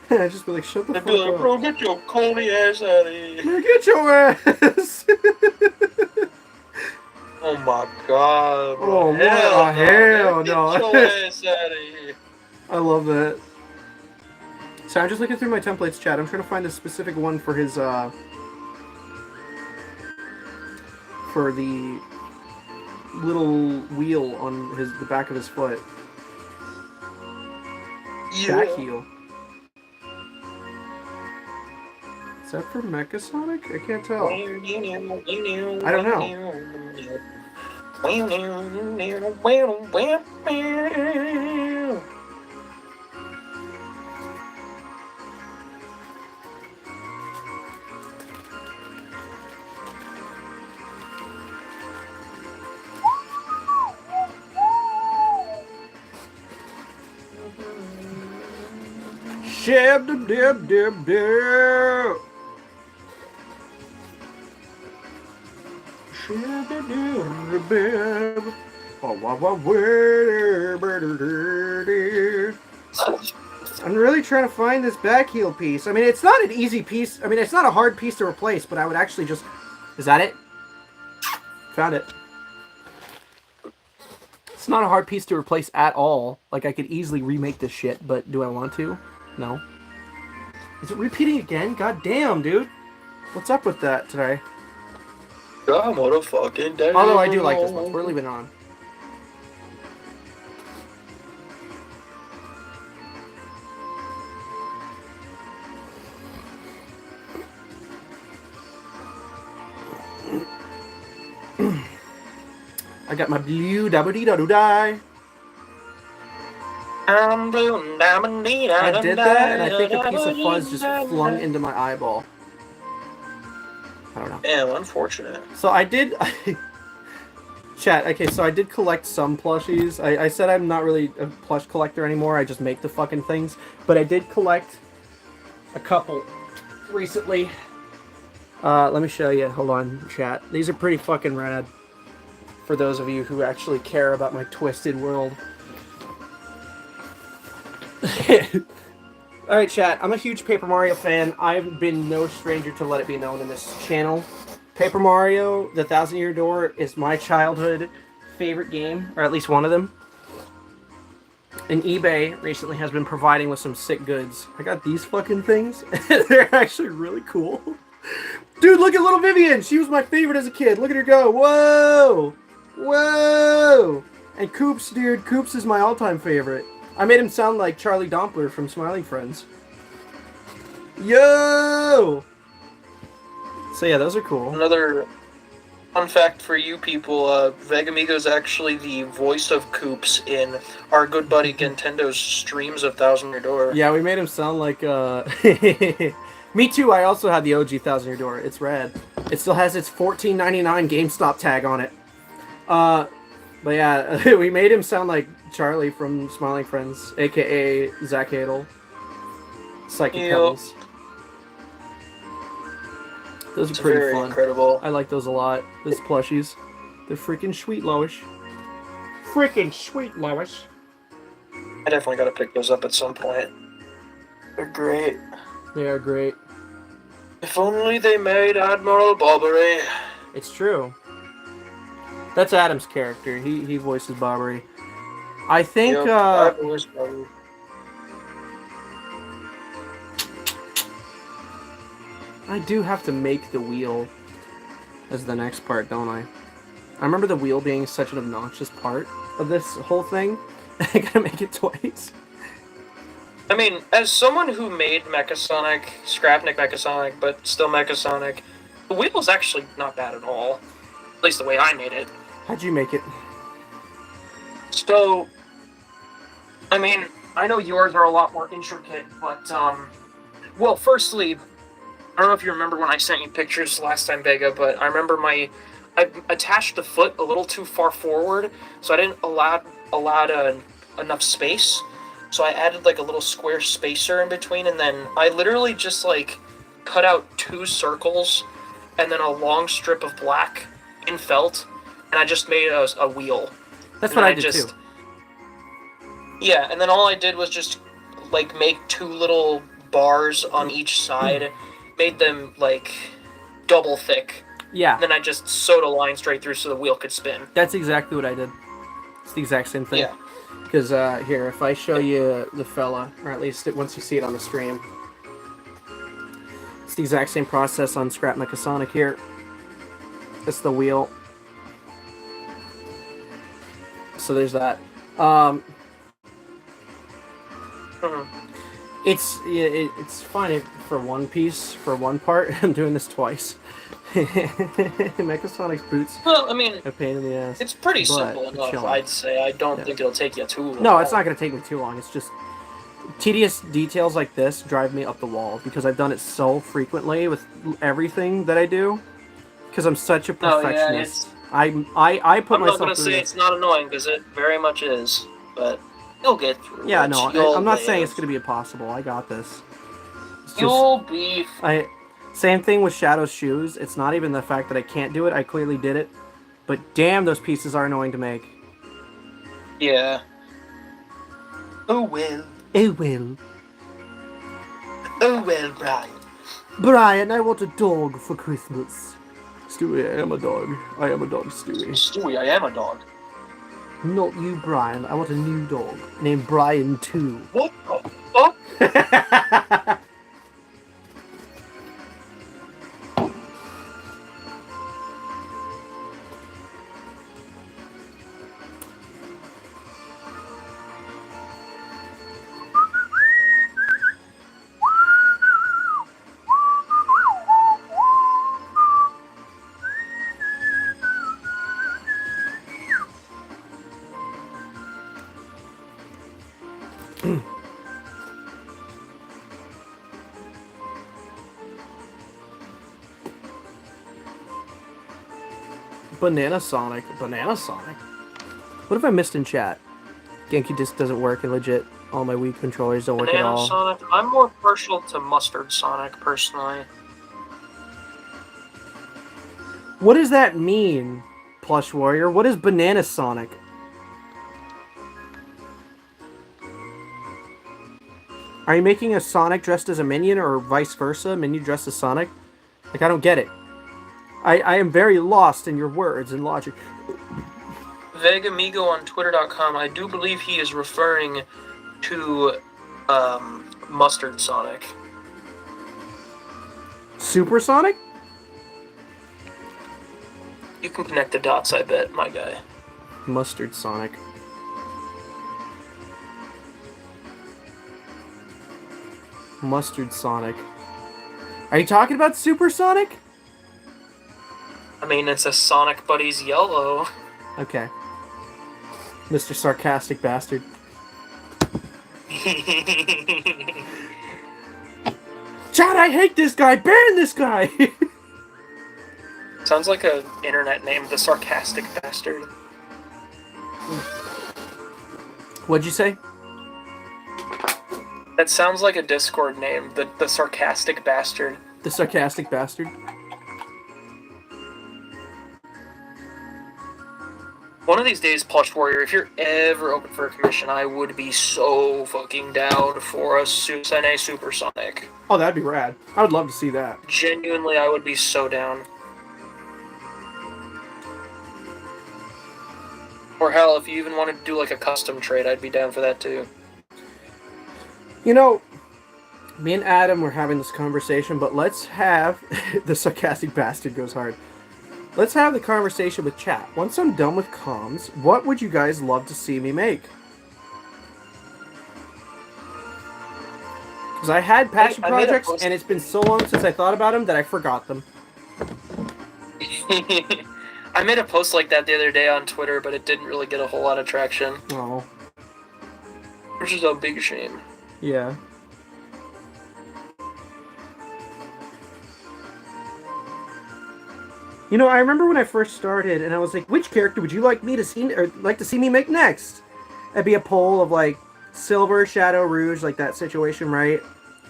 S1: I just be like, shut the
S4: They'd
S1: fuck
S4: be like,
S1: up.
S4: "Bro, get your coney ass out of here."
S1: Man, get your ass!
S4: Oh my god, bro.
S1: Oh, hell no.
S4: Get your ass out of here.
S1: I love that. So I'm just looking through my templates, chat. I'm trying to find a specific one for his, for the little wheel on the back of his foot. Back heel. Is that for Mechasonic? I can't tell. I don't know. Shab dib dib dib dib. Shab dib dib dib. I'm really trying to find this back heel piece. I mean, it's not an easy piece. I mean, it's not a hard piece to replace, but I would actually just... Is that it? Found it. It's not a hard piece to replace at all. Like, I could easily remake this shit, but do I want to? No. Is it repeating again? God damn, dude. What's up with that today?
S4: God, what a fucking day.
S1: Although I do like this one. We're leaving it on. I got my blue dabba-dee-da-doo-die.
S4: I'm blue,
S1: I did that, and I think a piece of fuzz just flung into my eyeball. I don't know.
S4: Damn, unfortunate.
S1: So I did... Chat, okay, so I did collect some plushies. I said I'm not really a plush collector anymore, I just make the fucking things. But I did collect a couple recently. Let me show you. Hold on, chat. These are pretty fucking rad. For those of you who actually care about my twisted world. Alright, chat. I'm a huge Paper Mario fan. I've been no stranger to let it be known in this channel. Paper Mario, The Thousand Year Door, is my childhood favorite game, or at least one of them. And eBay recently has been providing with some sick goods. I got these fucking things. They're actually really cool. Dude, look at little Vivian! She was my favorite as a kid. Look at her go. Whoa! Whoa! And Koops, dude. Koops is my all-time favorite. I made him sound like Charlie Dompler from Smiling Friends. Yo! So yeah, those are cool.
S4: Another fun fact for you people, Vegamigo is actually the voice of Koops in our good buddy Nintendo's streams of Thousand Year Door.
S1: Yeah, we made him sound like, Me too, I also had the OG Thousand Year Door. It's rad. It still has its $14.99 GameStop tag on it. But yeah, we made him sound like Charlie from Smiling Friends, aka Zach Hadel. Psychic Pebbles. Those are pretty fun.
S4: Incredible.
S1: I like those a lot. Those plushies. They're freaking sweet, Lois. Freaking sweet, Lois.
S4: I definitely gotta pick those up at some point. They're great.
S1: They are great.
S4: If only they made Admiral Bobbery.
S1: It's true. That's Adam's character. He voices Bobbery. I think,
S4: Yep, I've always loved-
S1: I do have to make the wheel as the next part, don't I? I remember the wheel being such an obnoxious part of this whole thing. I gotta make it twice.
S4: I mean, as someone who made Mechasonic, Scrapnik Mechasonic, but still Mechasonic, the wheel's actually not bad at all. At least the way I made it.
S1: How'd you make it?
S4: So, I mean, I know yours are a lot more intricate, but, well, firstly, I don't know if you remember when I sent you pictures last time, Vega, but I remember I attached the foot a little too far forward, so I didn't allow enough space. So I added like a little square spacer in between, and then I literally just like cut out 2 circles and then a long strip of black in felt, and I just made a wheel.
S1: That's
S4: And
S1: what
S4: then
S1: I did too.
S4: Yeah, and then all I did was just like make 2 little bars on each side, made them like double thick,
S1: Yeah,
S4: and then I just sewed a line straight through so the wheel could spin.
S1: that's exactly what I did. It's the exact same thing.
S4: Yeah.
S1: Because here, if I show you the fella, or at least once you see it on the stream, it's the exact same process on Scrap Mechasonic here. It's the wheel. So there's that. It's fine for one piece, for one part. I'm doing this twice. Mechasonic's boots
S4: Well, I mean,
S1: a pain in the ass.
S4: it's pretty
S1: But
S4: simple
S1: it's
S4: enough,
S1: chilling.
S4: I'd say. I don't
S1: Yeah.
S4: think it'll take you too long.
S1: No, it's not going to take me too long. It's just tedious details like this drive me up the wall because I've done it so frequently with everything that I do. Because I'm such a
S4: No, yeah,
S1: perfectionist.
S4: it's...
S1: I put
S4: I'm not
S1: myself
S4: gonna
S1: through
S4: say
S1: this.
S4: it's not annoying, because it very much is, but you'll get through
S1: Yeah,
S4: it.
S1: no,
S4: You'll
S1: I'm not
S4: live.
S1: saying it's going to be impossible. I got this. It's just,
S4: You'll be...
S1: same thing with Shadow's shoes. It's not even the fact that I can't do it. I clearly did it. But damn, those pieces are annoying to make.
S4: Yeah. Oh well.
S1: Oh well.
S4: Oh well, Brian.
S1: Brian, I want a dog for Christmas. Stewie, I am a dog. I am a dog, Stewie.
S4: Stewie, I am a dog.
S1: Not you, Brian. I want a new dog named Brian 2.
S4: What the fuck?
S1: Banana Sonic. Banana Sonic? What have I missed in chat? Genki disc doesn't work, and legit, all my Wii controllers don't work at
S4: Banana
S1: all.
S4: Sonic? I'm more partial to Mustard Sonic, personally.
S1: What does that mean, Plush Warrior? What is Banana Sonic? Are you making a Sonic dressed as a minion, or vice versa? Minion dressed as Sonic? Like, I don't get it. I am very lost in your words and logic.
S4: Vegamigo on Twitter.com, I do believe he is referring to Mustard Sonic.
S1: Super Sonic?
S4: You can connect the dots, I bet, my guy.
S1: Mustard Sonic. Mustard Sonic. Are you talking about Super Sonic?
S4: I mean, it's a Sonic, but he's yellow.
S1: Okay. Mr. Sarcastic Bastard. Chad, I hate this guy! Ban this guy!
S4: Sounds like a internet name, the Sarcastic Bastard.
S1: What'd you say?
S4: That sounds like a Discord name, the Sarcastic Bastard.
S1: The Sarcastic Bastard?
S4: One of these days, Plush Warrior, if you're ever open for a commission, I would be so fucking down for a Susene Supersonic.
S1: Oh, that'd be rad. I would love to see that.
S4: Genuinely, I would be so down. Or hell, if you even wanted to do like a custom trade, I'd be down for that too.
S1: You know, me and Adam were having this conversation, but let's have... the Sarcastic Bastard goes hard. Let's have the conversation with chat. Once I'm done with comms, what would you guys love to see me make? Because I had passion
S4: I made a
S1: projects,
S4: post-
S1: and it's been so long since I thought about them that I forgot them.
S4: I made a post like that the other day on Twitter, but it didn't really get a whole lot of traction.
S1: Oh,
S4: Which is a big shame.
S1: yeah. You know, I remember when I first started, and I was like, which character would you like me to see, or like to see me make next? That'd be a poll of, like, Silver, Shadow, Rouge, like that situation, right?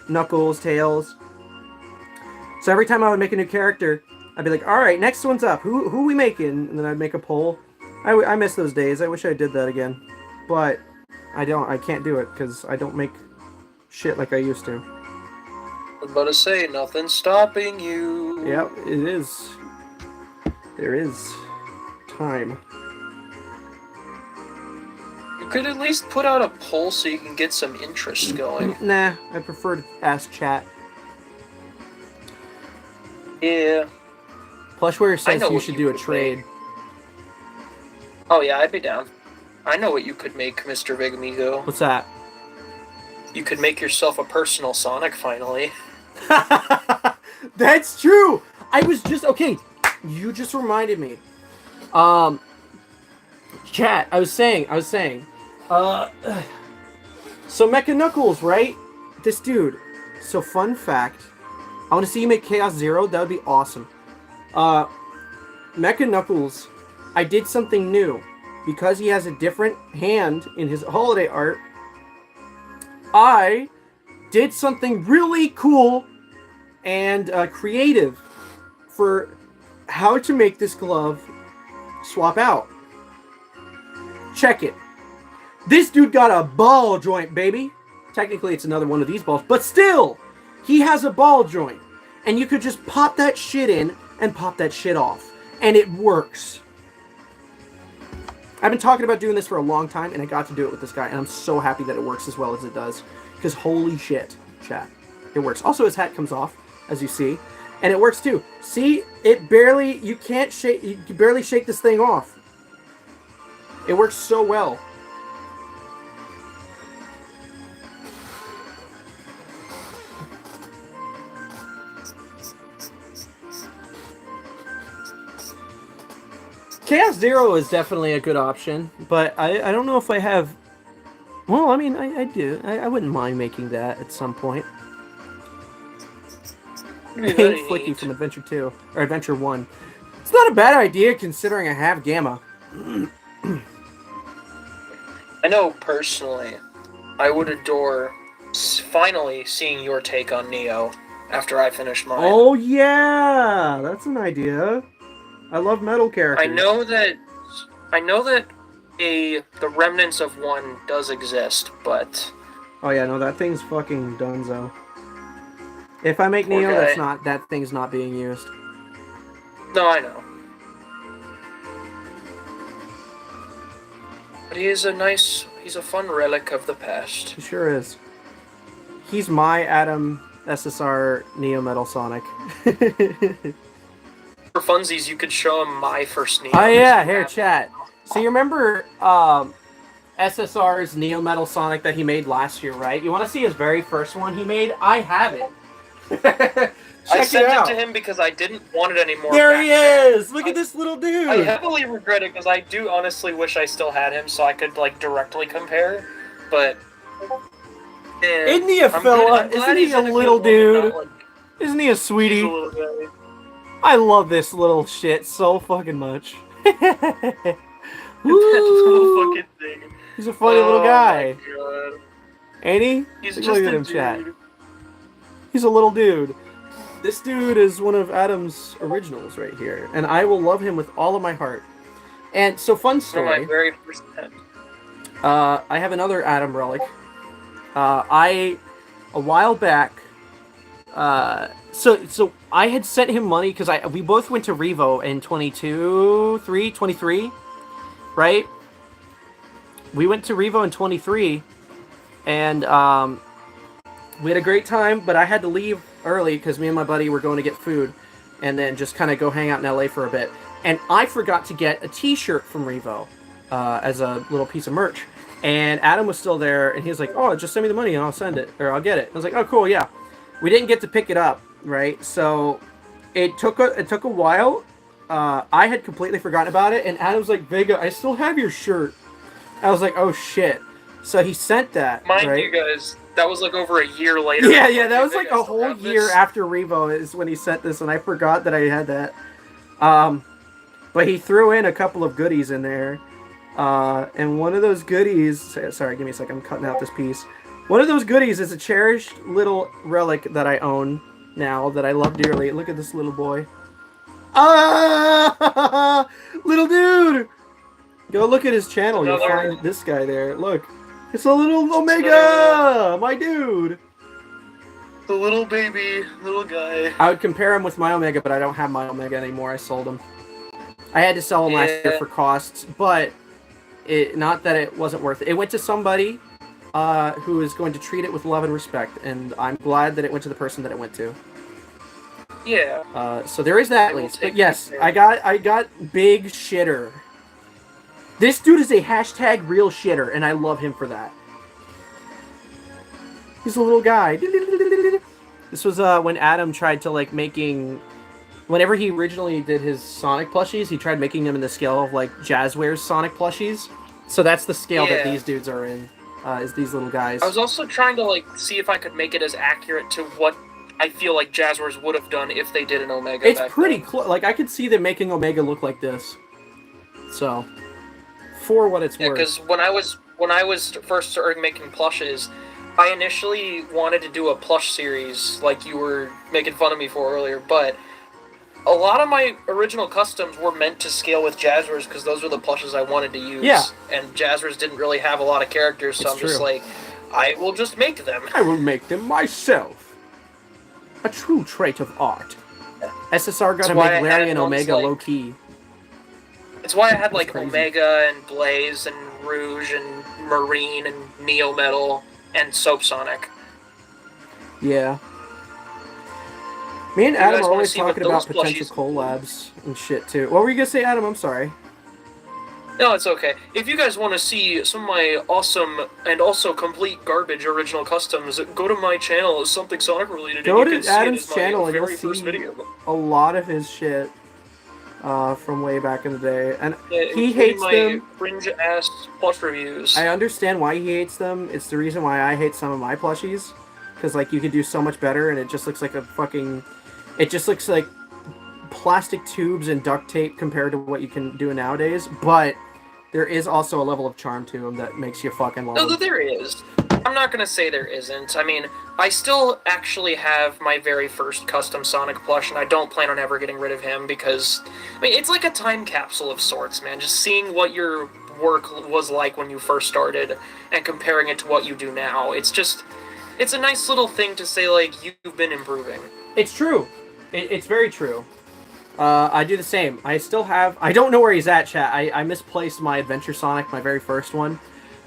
S1: Knuckles, Tails. So every time I would make a new character, I'd be like, all right, next one's up. Who we making? And then I'd make a poll. I miss those days. I wish I did that again, but I don't. I can't do it because I don't make shit like I used to.
S4: I'm about to say, nothing's stopping you.
S1: Yep, it is. There is time.
S4: You could at least put out a poll so you can get some interest going.
S1: Nah, I prefer to ask chat.
S4: Yeah.
S1: Plushware says
S4: know
S1: you
S4: what
S1: should
S4: you
S1: do a
S4: could
S1: trade.
S4: Oh yeah, I'd be down. I know what you could make, Mr. Big Amigo.
S1: What's that?
S4: You could make yourself a personal Sonic, finally.
S1: That's true. I was just okay. You just reminded me. Chat. I was saying. So Mecha Knuckles, right? This dude. So fun fact. I want to see you make Chaos Zero. That would be awesome. Mecha Knuckles. I did something new because he has a different hand in his holiday art. I did something really cool and creative for how to make this glove swap out. Check it. This dude got a ball joint, baby. Technically, it's another one of these balls, but still, he has a ball joint. And you could just pop that shit in and pop that shit off. And it works. I've been talking about doing this for a long time, and I got to do it with this guy, and I'm so happy that it works as well as it does. Because holy shit, chat. It works. Also, his hat comes off, as you see. And it works too. See, it barely, you can barely shake this thing off. It works so well. Chaos Zero is definitely a good option, but I don't know if I have... Well, I mean, I do. I wouldn't mind making that at some point. Pink Flicky from Adventure 2, or Adventure 1. It's not a bad idea considering I have Gamma.
S4: I know personally, I would adore finally seeing your take on Neo after I finish mine.
S1: Oh yeah, that's an idea. I love metal characters.
S4: I know that the remnants of one does exist, but
S1: Oh yeah, no, that thing's fucking donezo. If I make
S4: Poor
S1: Neo,
S4: guy.
S1: that thing's not being used.
S4: no, I know. But he's a fun relic of the past.
S1: He sure is. He's my Adam SSR Neo Metal Sonic.
S4: For funsies, you could show him my first Neo.
S1: Oh yeah, here, chat. So you remember SSR's Neo Metal Sonic that he made last year, right? You want to see his very first one he made? I have it.
S4: I sent
S1: it out.
S4: to him because I didn't want it anymore.
S1: There
S4: back
S1: he
S4: then.
S1: is! Look at this little dude!
S4: I heavily regret it because I do honestly wish I still had him so I could like directly compare, but
S1: Isn't he a fella? Isn't he a little dude? Isn't he a sweetie? I love this little shit so fucking much. Woo!
S4: Fucking thing.
S1: He's a funny little guy.
S4: My God.
S1: Ain't he?
S4: He's
S1: Look
S4: just
S1: at
S4: a
S1: him,
S4: dude.
S1: chat. He's a little dude. This dude is one of Adam's originals right here, and I will love him with all of my heart. And so, fun
S4: One of
S1: story.
S4: my very first pet.
S1: I have another Adam relic. A while back, so I had sent him money because we both went to Revo in 23, right? We went to Revo in 23, and we had a great time, but I had to leave early because me and my buddy were going to get food and then just kind of go hang out in LA for a bit. And I forgot to get a t-shirt from Revo as a little piece of merch. And Adam was still there, and he was like, oh, just send me the money and I'll send it, or I'll get it. I was like, oh, cool, yeah. We didn't get to pick it up, right? So it took a while. I had completely forgotten about it, and Adam's like, Vega, I still have your shirt. I was like, oh, shit. So he sent that,
S4: Mind
S1: right?
S4: you guys, that was like over a year later.
S1: Yeah, that was like
S4: I
S1: a
S4: still
S1: whole
S4: have
S1: year
S4: this.
S1: after Revo is when he sent this, and I forgot that I had that. But he threw in a couple of goodies in there. And one of those goodies... Sorry, give me a second. I'm cutting out this piece. One of those goodies is a cherished little relic that I own now that I love dearly. Look at this little boy. Ah, little dude. Go look at his channel. You'll
S4: Another-
S1: find this guy there. Look, it's a little Omega, my dude.
S4: The little baby, little guy.
S1: I would compare him with my Omega, but I don't have my Omega anymore. I sold him. I had to sell him last year for costs, but not that it wasn't worth it. It went to somebody who is going to treat it with love and respect, and I'm glad that it went to the person that it went to.
S4: Yeah.
S1: So there is that at
S4: will
S1: least.
S4: take
S1: But yes,
S4: it.
S1: I got Big Shitter. This dude is a hashtag real shitter, and I love him for that. He's a little guy. This was when Adam tried to like making. Whenever he originally did his Sonic plushies, he tried making them in the scale of like Jazzware's Sonic plushies. So that's the scale that
S4: Yeah.
S1: these dudes are in. Is these little guys.
S4: I was also trying to like see if I could make it as accurate to what I feel like Jazzwares would have done if they did an Omega.
S1: It's
S4: back
S1: pretty
S4: then.
S1: close. Like I could see them making Omega look like this. So, for what it's
S4: Yeah,
S1: worth.
S4: because when I was first starting making plushes, I initially wanted to do a plush series like you were making fun of me for earlier, but a lot of my original customs were meant to scale with Jazzwares because those were the plushes I wanted to use.
S1: Yeah.
S4: And Jazzwares didn't really have a lot of characters, so
S1: It's
S4: I'm just
S1: true.
S4: like, I will just make them.
S1: I will make them myself. A true trait of art. SSR got to
S4: why
S1: make
S4: I
S1: Larry
S4: had
S1: and
S4: ones
S1: Omega
S4: like-
S1: low key.
S4: It's why I had like
S1: crazy.
S4: Omega and Blaze and Rouge and Marine and Neo Metal and Soap Sonic.
S1: Yeah. Me and
S4: You
S1: Adam
S4: guys
S1: are
S4: wanna
S1: always
S4: see what
S1: talking about
S4: those
S1: potential collabs and shit too. What were you gonna say, Adam? I'm sorry.
S4: No, it's okay. If you guys want to see some of my awesome and also complete garbage original customs, go to my channel, Something Sonic related.
S1: Go
S4: and you
S1: to
S4: can see it
S1: Adam's
S4: as my
S1: channel and you'll
S4: very first
S1: see
S4: video.
S1: a lot of his shit from way back in the day. And
S4: Yeah,
S1: he
S4: including
S1: hates
S4: my
S1: them.
S4: Fringe ass plush reviews.
S1: I understand why he hates them. It's the reason why I hate some of my plushies. Because, like, you could do so much better and it just looks like a fucking... It just looks like plastic tubes and duct tape compared to what you can do nowadays. But there is also a level of charm to them that makes you fucking love
S4: No,
S1: them.
S4: there is. I'm not gonna say there isn't. I mean, I still actually have my very first custom Sonic plush, and I don't plan on ever getting rid of him because, I mean, it's like a time capsule of sorts, man. Just seeing what your work was like when you first started and comparing it to what you do now. It's just, it's a nice little thing to say, like, you've been improving.
S1: It's true. It's very true. I do the same. I still have... I don't know where he's at, chat. I misplaced my Adventure Sonic, my very first one.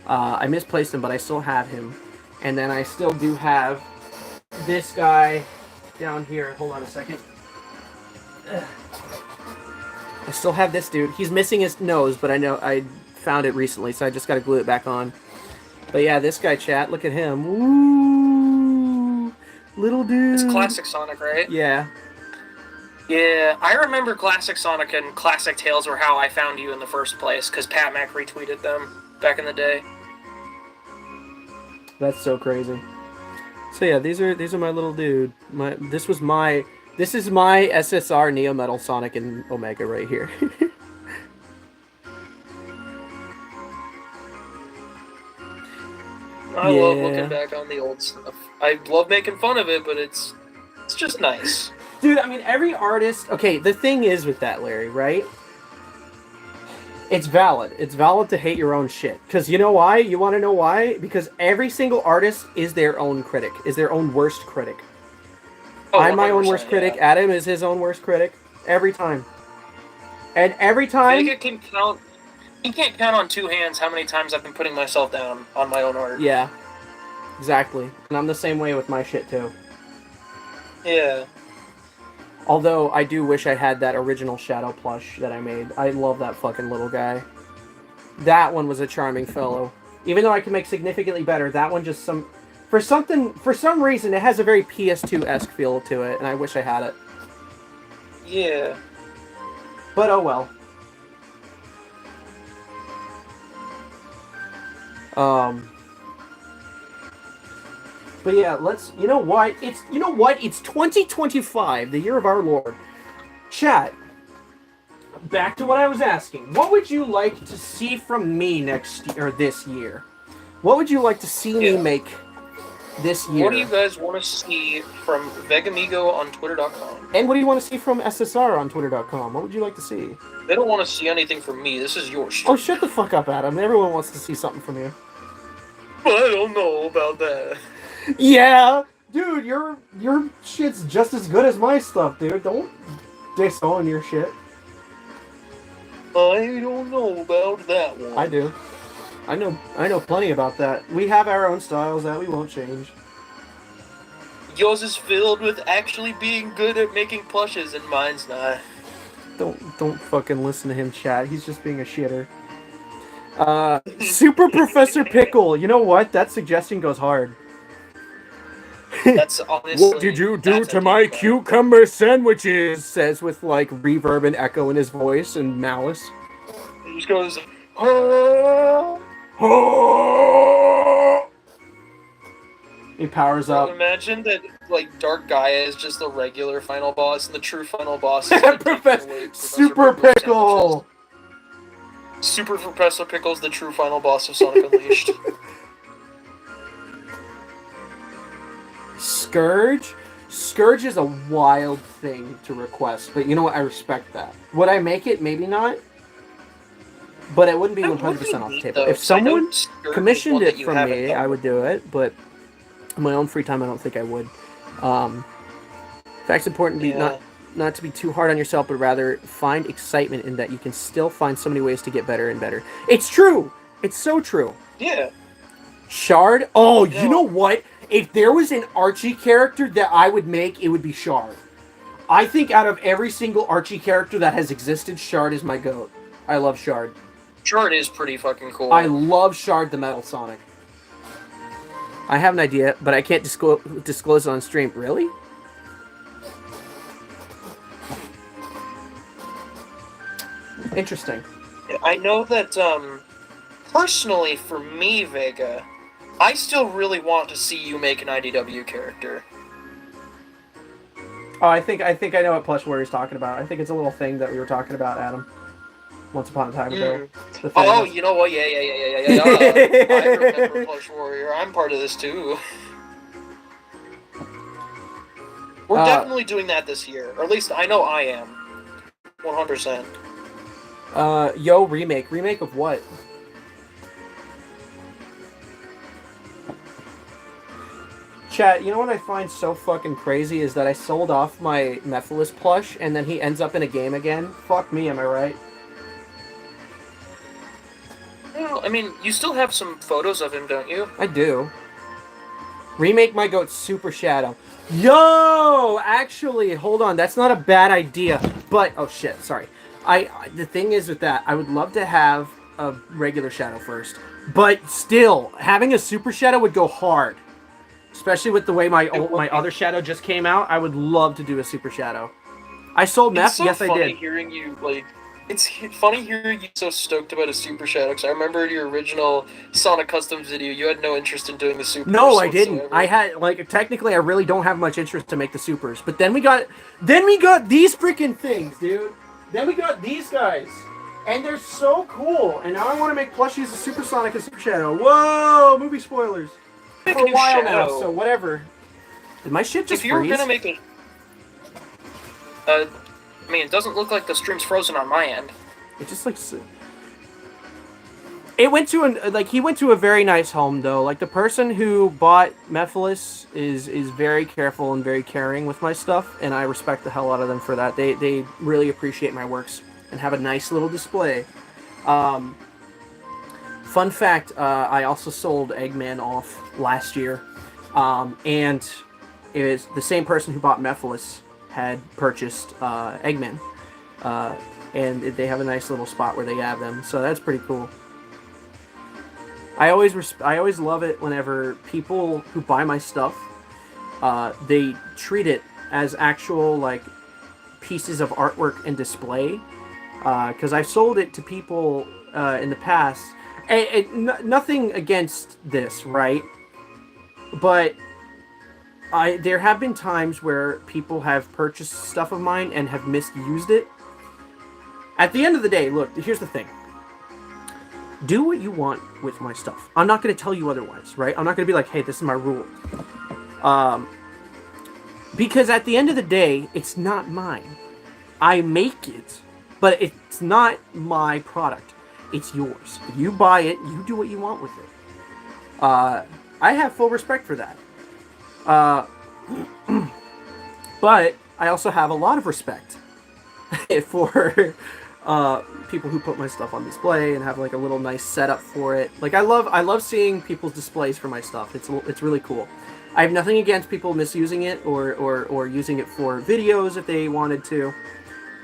S1: I misplaced him, but I still have him. And then I still do have this guy down here. Hold on a second. I still have this dude. He's missing his nose, but I know I found it recently, so I just gotta glue it back on. But yeah, this guy, chat, look at him. Ooh, little dude.
S4: It's classic Sonic, right?
S1: Yeah.
S4: Yeah, I remember Classic Sonic and Classic Tales were how I found you in the first place, because Pat Mac retweeted them back in the day.
S1: That's so crazy. So yeah, these are my little dude. This is my SSR Neo Metal Sonic and Omega right here.
S4: I love
S1: Yeah.
S4: looking back on the old stuff. I love making fun of it, but it's just nice.
S1: Dude, I mean every artist. Okay, the thing is with that, Larry, right? It's valid. It's valid to hate your own shit. Because you know why? You want to know why? Because every single artist is their own critic, is their own worst critic.
S4: Oh,
S1: I'm my own
S4: 100%,
S1: worst critic.
S4: yeah.
S1: Adam is his own worst critic. Every time. And every
S4: I
S1: time...
S4: think it can count. You can't count on two hands how many times I've been putting myself down on my own art.
S1: Yeah. Exactly. And I'm the same way with my shit, too.
S4: Yeah.
S1: Although, I do wish I had that original Shadow plush that I made. I love that fucking little guy. That one was a charming fellow. Even though I can make significantly better, that one just for some reason, it has a very PS2-esque feel to it, and I wish I had it.
S4: Yeah.
S1: But oh well. But yeah, let's. You know what? It's 2025, the year of our Lord. Chat. Back to what I was asking. What would you like to see from me next year, or this year? What would you like to see me
S4: Yeah.
S1: make this year.
S4: What do you guys want to see from Vegamigo on Twitter.com?
S1: And what do you want to see from SSR on Twitter.com? What would you like to see?
S4: They don't want to see anything from me. This is your stream.
S1: Oh, shut the fuck up, Adam. Everyone wants to see something from you.
S4: I don't know about that.
S1: Yeah! Dude, your shit's just as good as my stuff, dude. Don't disown your shit.
S4: I don't know about that one.
S1: I do. I know plenty about that. We have our own styles that we won't change.
S4: Yours is filled with actually being good at making plushes, and mine's not.
S1: Don't fucking listen to him, chat. He's just being a shitter. Super Professor Pickle. You know what? That suggestion goes hard.
S4: That's honestly.
S1: What did you do to my cucumber sandwiches? Says with like reverb and echo in his voice and malice.
S4: He just goes, oh.
S1: He powers up.
S4: Imagine that, like, Dark Gaia is just the regular final boss, and the true final boss is like,
S1: Super Pickle!
S4: Super Professor Pickle's the true final boss of Sonic Unleashed.
S1: Scourge? Scourge is a wild thing to request, but you know what? I respect that. Would I make it? Maybe not. But it wouldn't be 100% off the table. If someone commissioned it from me, I would do it, but in my own free time, I don't think I would. In fact, it's important to not to be too hard on yourself, but rather find excitement in that you can still find so many ways to get better and better. It's true! It's so true.
S4: Yeah.
S1: Shard? Oh, you know what? If there was an Archie character that I would make, it would be Shard. I think out of every single Archie character that has existed, Shard is my GOAT. I love Shard.
S4: Shard is pretty fucking cool.
S1: I love Shard the Metal Sonic. I have an idea, but I can't disclose it on stream. Really? Interesting.
S4: I know that, personally, for me, Vega, I still really want to see you make an IDW character.
S1: Oh, I think I know what Plush Warrior's talking about. I think it's a little thing that we were talking about, Adam. Once upon a time ago.
S4: Oh, you know what? Yeah. I remember Plush Warrior. I'm part of this too. We're definitely doing that this year. Or at least I know I am. 100%.
S1: Yo, remake. Remake of what? Chat, you know what I find so fucking crazy is that I sold off my Mephiles plush and then he ends up in a game again? Fuck me, am I right?
S4: Well, I mean, you still have some photos of him, don't you?
S1: I do. Remake my GOAT Super Shadow. Yo! Actually, hold on. That's not a bad idea. But, oh shit, sorry. The thing is with that, I would love to have a regular Shadow first. But still, having a Super Shadow would go hard. Especially with the way my other Shadow just came out. I would love to do a Super Shadow. I sold Meph, yes I did.
S4: Hearing you, like... It's funny hearing you so stoked about a Super Shadow, because I remember in your original Sonic Customs video, you had no interest in doing the Supers.
S1: No, I didn't. I had, like, technically, I really don't have much interest to make the Supers. But then we got these freaking things, dude. Then we got these guys. And they're so cool. And now I want to make plushies of Super Sonic and Super Shadow. Whoa, movie spoilers. For a while now, so whatever. Did my shit just freeze?
S4: If you were gonna make a... I mean, it doesn't look like the stream's frozen on my end.
S1: It just looks... It went to he went to a very nice home, though. Like, the person who bought Mephiles is very careful and very caring with my stuff, and I respect the hell out of them for that. They really appreciate my works and have a nice little display. Fun fact, I also sold Eggman off last year, and it was the same person who bought Mephiles had purchased Eggman, and they have a nice little spot where they have them, so that's pretty cool. I always love it whenever people who buy my stuff, they treat it as actual, like, pieces of artwork and display, because I've sold it to people in the past. Nothing against this, right? But there have been times where people have purchased stuff of mine and have misused it. At the end of the day, look, here's the thing. do what you want with my stuff. I'm not going to tell you otherwise, right? I'm not going to be like, hey, this is my rule. Because at the end of the day, it's not mine. I make it, but it's not my product. It's yours. You buy it, you do what you want with it. I have full respect for that. But I also have a lot of respect for people who put my stuff on display and have like a little nice setup for it. Like I love seeing people's displays for my stuff. It's really cool. I have nothing against people misusing it or using it for videos if they wanted to.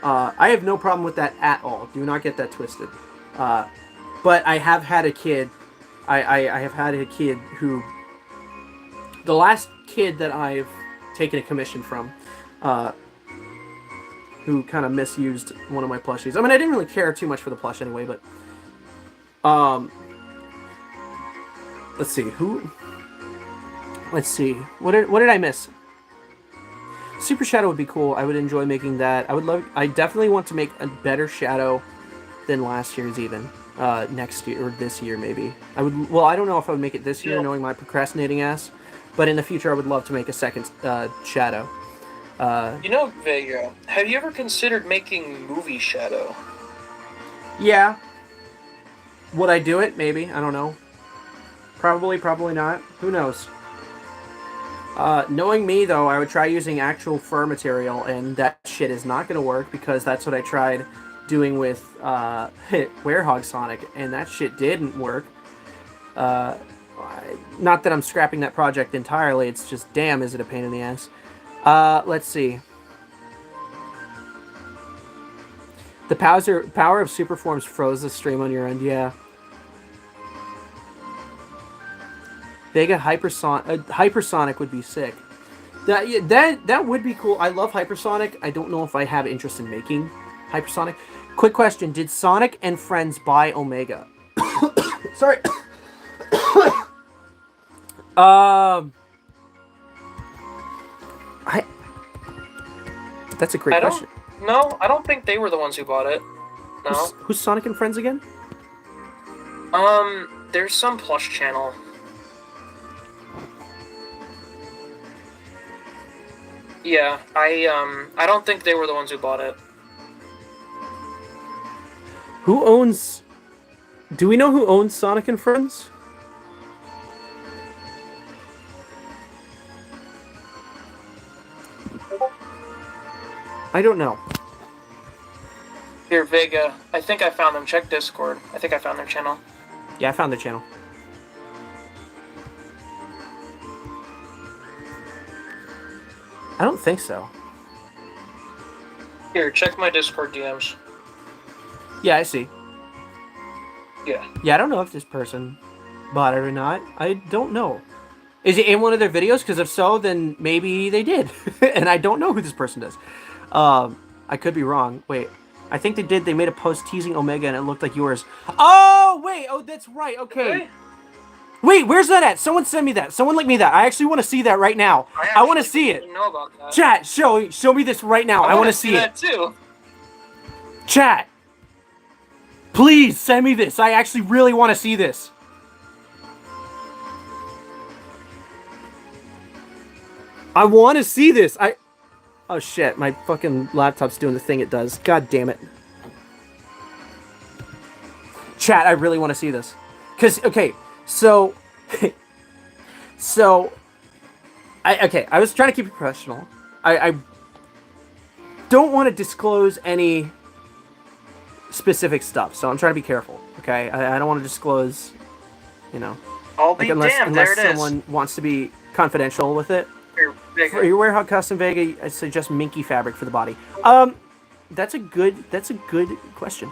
S1: I have no problem with that at all. Do not get that twisted. But I have had a kid. I have had a kid who, the last kid that I've taken a commission from, who kind of misused one of my plushies. I mean, I didn't really care too much for the plush anyway, but let's see what did I miss? Super Shadow would be cool. I would enjoy making that. I definitely want to make a better Shadow than last year's even. Next year or this year maybe. I don't know if I would make it this year, knowing my procrastinating ass, but in the future I would love to make a second Shadow.
S4: Vega, have you ever considered making movie Shadow?
S1: Yeah. Would I do it? Maybe. I don't know. Probably not. Who knows? Knowing me, though, I would try using actual fur material, and that shit is not going to work because that's what I tried doing with Werehog Sonic, and that shit didn't work. Not that I'm scrapping that project entirely, it's just, damn, is it a pain in the ass. Let's see. The power of super forms froze the stream on your end, yeah. Vega Hypersonic would be sick. That would be cool. I love Hypersonic. I don't know if I have interest in making Hypersonic. Quick question: did Sonic and friends buy Omega? Sorry. That's a great question.
S4: No, I don't think they were the ones who bought it. No.
S1: Who's Sonic and Friends again?
S4: There's some plush channel. Yeah, I don't think they were the ones who bought it.
S1: Who owns... Do we know who owns Sonic and Friends? I don't know.
S4: Here, Vega. I think I found them. Check Discord. I think I found their channel.
S1: Yeah, I found their channel. I don't think so.
S4: Here, check my Discord DMs.
S1: Yeah, I see.
S4: Yeah.
S1: Yeah, I don't know if this person bought it or not. I don't know. Is it in one of their videos? Because if so, then maybe they did. And I don't know who this person is. I could be wrong. Wait. I think they did. They made a post teasing Omega and it looked like yours. Oh, wait. Oh, that's right. Okay. Wait, where's that at? Someone send me that. Someone link me that. I actually want to see that right now. I want to see it.
S4: Know about that.
S1: Chat, show me this right now. I want to see
S4: that
S1: it.
S4: Too.
S1: Chat. Please send me this. I actually really want to see this. I want to see this. Oh shit, my fucking laptop's doing the thing it does. God damn it. Chat, I really want to see this. Cause okay, so I was trying to keep it professional. I don't want to disclose any specific stuff, so I'm trying to be careful. Okay, I don't want to disclose, you know,
S4: I'll be damned. There it is.
S1: Unless someone wants to be confidential with it. For your Werehog Custom Vega, I suggest minky fabric for the body. That's a good question.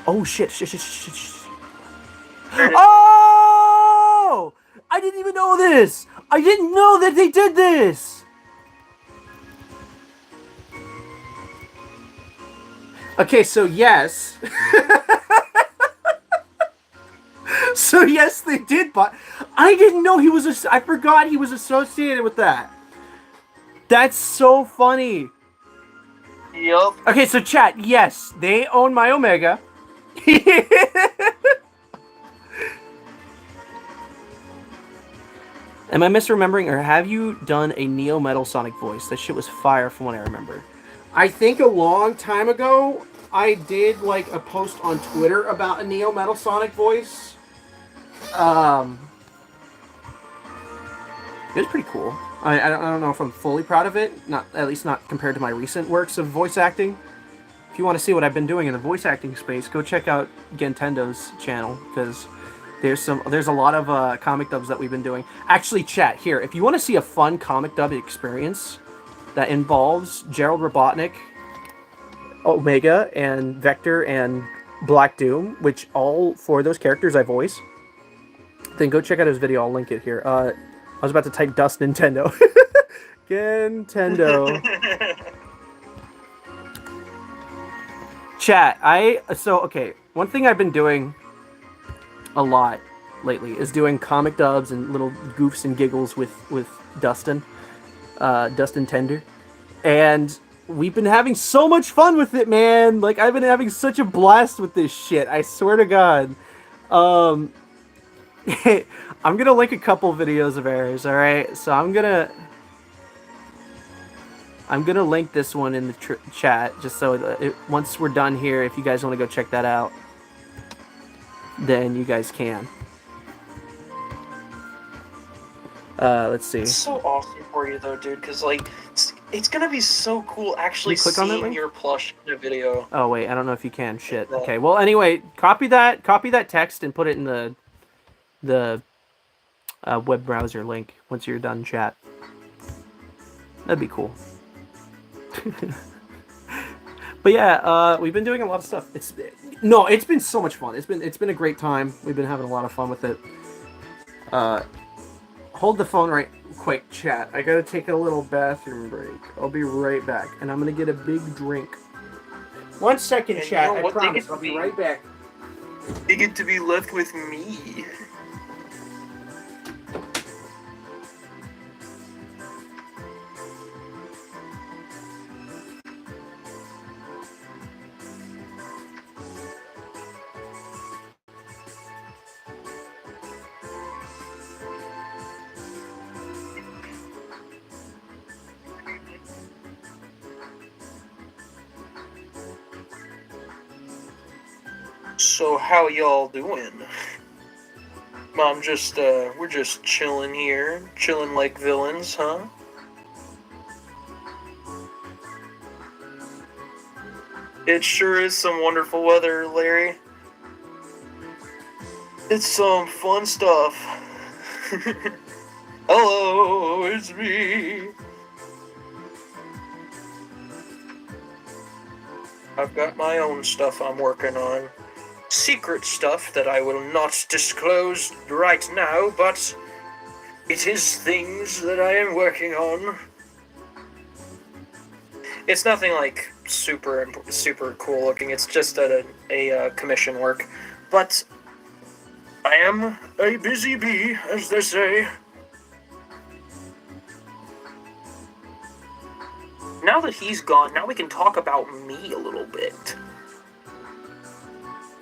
S1: Oh shit. Oh! I didn't even know this! I didn't know that they did this! Okay, so yes. So yes, they did, but I didn't know he was. I forgot he was associated with that. That's so funny.
S4: Yup.
S1: Okay, so chat. Yes, they own my Omega. Am I misremembering, or have you done a Neo Metal Sonic voice? That shit was fire from what I remember. I think a long time ago, I did like a post on Twitter about a Neo Metal Sonic voice. It was pretty cool. I don't know if I'm fully proud of it. Not at least not compared to my recent works of voice acting. If you want to see what I've been doing in the voice acting space, go check out Gentendo's channel, because there's a lot of comic dubs that we've been doing. Actually, chat here. If you want to see a fun comic dub experience that involves Gerald Robotnik, Omega, and Vector, and Black Doom, which all four of those characters I voice, then go check out his video. I'll link it here. I was about to type Dust Nintendo. Nintendo. Chat, okay, one thing I've been doing a lot lately is doing comic dubs and little goofs and giggles with Dustin Tender, and we've been having so much fun with it, man. Like, I've been having such a blast with this shit, I swear to God. I'm gonna link a couple videos of ours, alright? So I'm gonna link this one in the chat, just so once we're done here, if you guys want to go check that out, then you guys can. Let's see.
S4: It's so awesome for you, though, dude, because, like, it's gonna be so cool actually
S1: click on that
S4: seeing
S1: link?
S4: your plush in a video.
S1: Oh, wait, I don't know if you can. Shit. Okay, well, anyway, copy that text and put it in the web browser link once you're done, chat. That'd be cool. But yeah, we've been doing a lot of stuff. It's been so much fun. It's been a great time. We've been having a lot of fun with it. Hold the phone right quick, chat. I gotta take a little bathroom break. I'll be right back, and I'm gonna get a big drink. 1 second, chat. I promise. I'll be right back.
S4: You get to be left with me. So how y'all doing? We're just chilling here, chilling like villains, huh? It sure is some wonderful weather, Larry. It's some fun stuff. Hello, it's me. I've got my own stuff I'm working on. Secret stuff that I will not disclose right now, but it is things that I am working on. It's nothing like super cool looking, it's just a commission work. But I am a busy bee, as they say. Now that he's gone, now we can talk about me a little bit.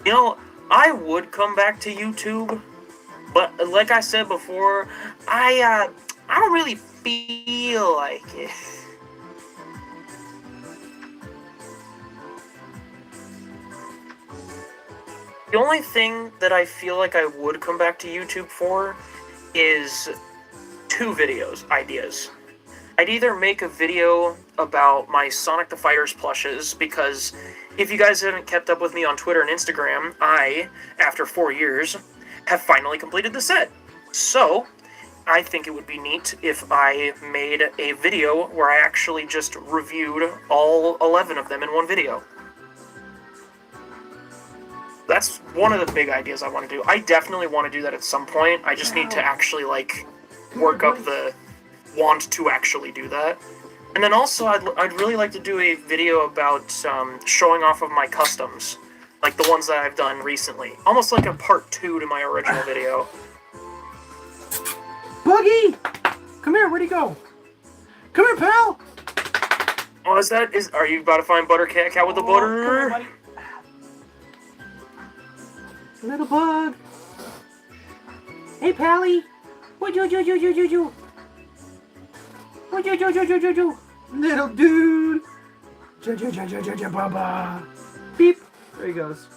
S4: You know, I would come back to YouTube, but like I said before, I don't really feel like it. The only thing that I feel like I would come back to YouTube for is 2 ideas. I'd either make a video about my Sonic the Fighters plushes, because if you guys haven't kept up with me on Twitter and Instagram, I, after 4 years, have finally completed the set. So, I think it would be neat if I made a video where I actually just reviewed all 11 of them in one video. That's one of the big ideas I want to do. I definitely want to do that at some point. I just need to actually, like, work up the want to actually do that. And then also, I'd really like to do a video about showing off of my customs, like the ones that I've done recently. Almost like a part 2 to my original video.
S1: Buggy! Come here, where'd he go? Come here, pal!
S4: Oh, are you about to find Butter Cat with the butter?
S1: Come here, little bug. Hey, Pally. Little dude. Beep. There he goes.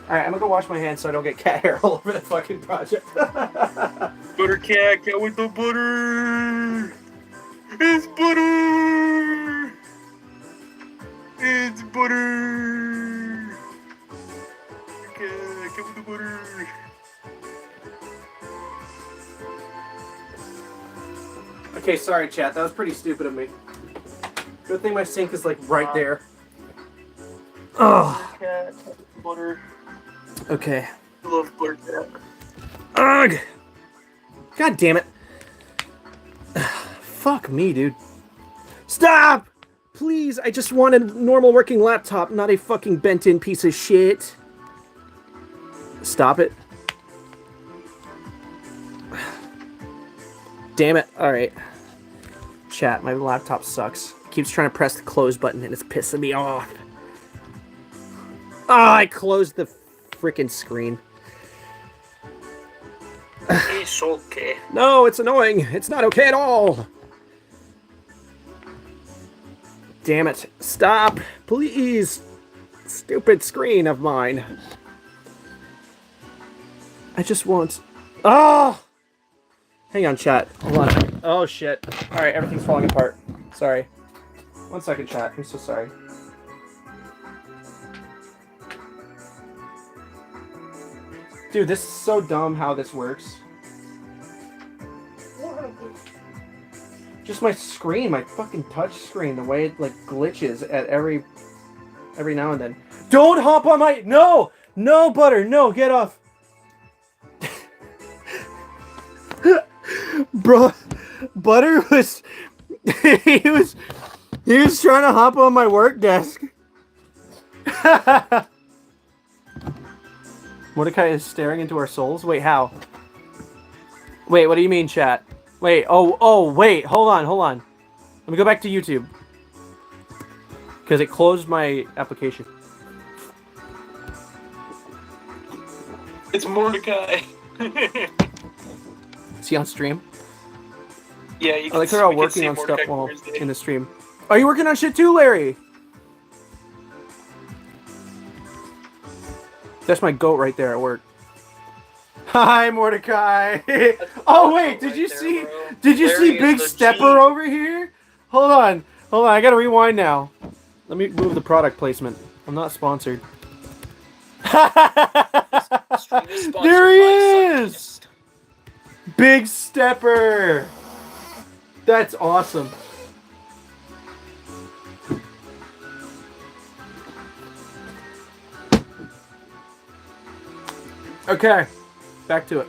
S1: Alright, I'm gonna go wash my hands so I don't get cat hair all over the fucking project.
S4: Butter cat with the butter. It's butter. It's butter. Cat with the butter.
S1: Okay, sorry, chat. That was pretty stupid of me. Good thing my sink is like right there. Ugh.
S4: Cat, butter.
S1: Okay.
S4: I love butter cat.
S1: Ugh. God damn it. Fuck me, dude. Stop! Please, I just want a normal working laptop, not a fucking bent-in piece of shit. Stop it. Damn it. Alright. Chat, my laptop sucks. Keeps trying to press the close button and it's pissing me off. Oh, I closed the freaking screen.
S4: It's okay.
S1: No, it's annoying. It's not okay at all. Damn it. Stop. Please. Stupid screen of mine. I just want... Oh! Hang on, chat. Hold on. Oh, shit. Alright, everything's falling apart. Sorry. 1 second, chat. I'm so sorry. Dude, this is so dumb how this works. Just my screen, my fucking touch screen, the way it like glitches at every now and then. Don't hop on my... No! No, Butter! No, get off! Bro, Butter was... he was trying to hop on my work desk. Mordecai is staring into our souls? Wait, how? Wait, what do you mean, chat? Wait, wait, hold on. Let me go back to YouTube. Because it closed my application.
S4: It's Mordecai.
S1: Is he on stream?
S4: Yeah, you can
S1: I like they're all
S4: we can
S1: working
S4: see
S1: on stuff
S4: Mordecai
S1: while
S4: Thursday.
S1: in the stream. Are you working on shit too, Larry? That's my goat right there at work. Hi, Mordecai. Oh wait, did you
S4: there,
S1: see?
S4: bro.
S1: Did you
S4: Larry
S1: see
S4: is
S1: Big
S4: the
S1: Stepper
S4: G.
S1: over here? Hold on. I gotta rewind now. Let me move the product placement. I'm not sponsored.
S4: Stream is sponsored
S1: There he
S4: by
S1: is!
S4: Sunkist.
S1: Big Stepper. That's awesome. Okay, back to it.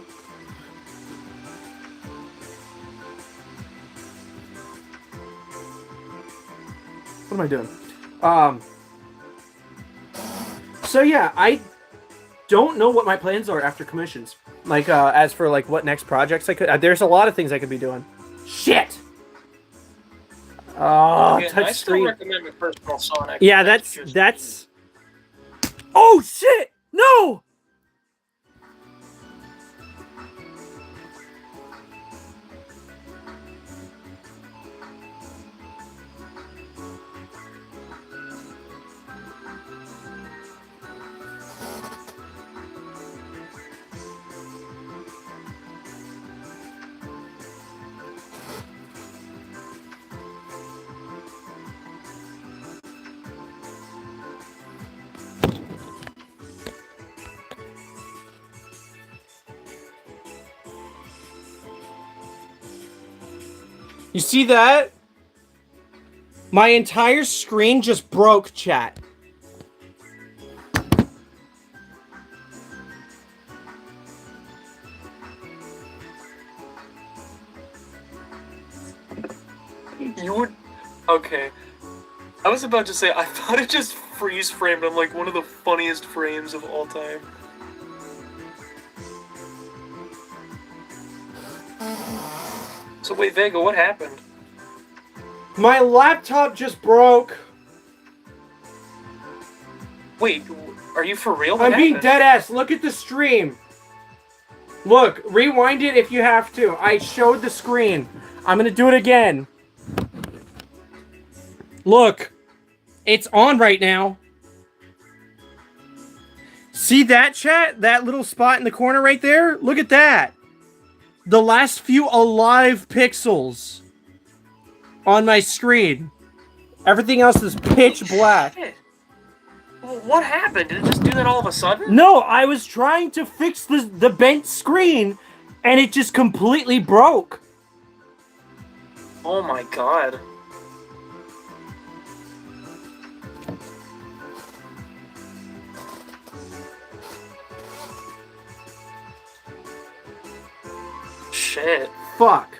S1: What am I doing? So yeah, I don't know what my plans are after commissions. Like, as for like what next projects I could. There's a lot of things I could be doing. Shit. Oh,
S4: Yeah,
S1: touch
S4: I still
S1: screen.
S4: recommend my personal Sonic.
S1: Yeah, that's. Oh shit! No. You see that? My entire screen just broke, chat.
S4: You would. Okay. I was about to say, I thought it just freeze framed on like one of the funniest frames of all time. So wait, Vega, what happened?
S1: My laptop just broke.
S4: Wait, are you for real? What
S1: I'm being
S4: happened?
S1: dead ass. Look at the stream. Look, rewind it if you have to. I showed the screen. I'm gonna do it again. Look. It's on right now. See that, chat? That little spot in the corner right there? Look at that. The last few alive pixels on my screen. Everything else is pitch black.
S4: Shit. Well, what happened? Did it just do that all of a sudden?
S1: No, I was trying to fix the bent screen, and it just completely broke.
S4: Oh my god. Shit.
S1: Fuck.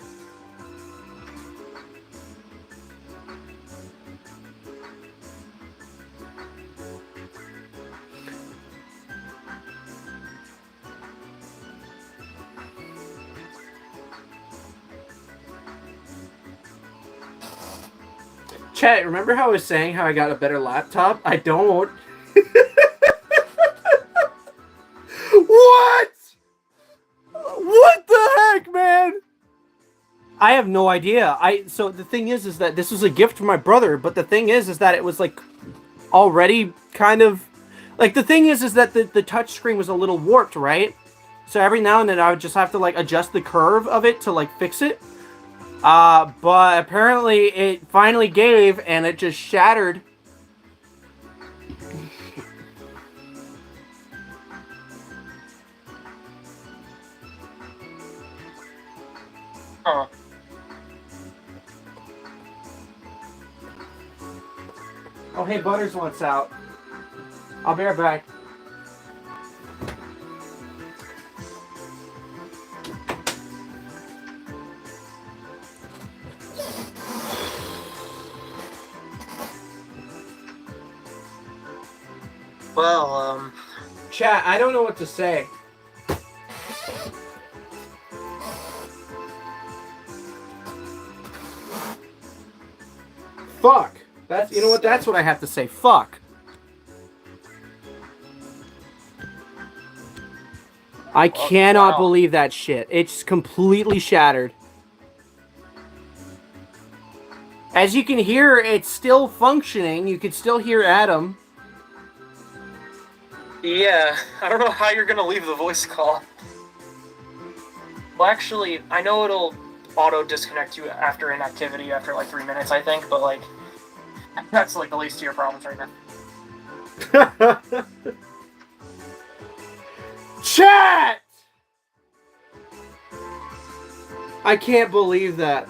S1: Chat, remember how I was saying how I got a better laptop? I don't. What? What the heck, man? I have no idea. So the thing is that this was a gift from my brother, but the thing is that it was like already kind of like the thing is that the touch screen was a little warped, right? So every now and then I would just have to like adjust the curve of it to like fix it. But apparently it finally gave and it just shattered.
S4: Huh.
S1: Oh, hey, Butters wants out. I'll be right back.
S4: Well,
S1: Chat, I don't know what to say. Fuck. You know what? That's what I have to say. Fuck. I cannot believe that shit. It's completely shattered. As you can hear, it's still functioning. You can still hear Adam.
S4: yeah, I don't know how you're gonna leave the voice call. Well, actually, I know it'll auto-disconnect you after inactivity after like 3 minutes, I think, but like, that's like the least of your problems right now.
S1: Chat! I can't believe that.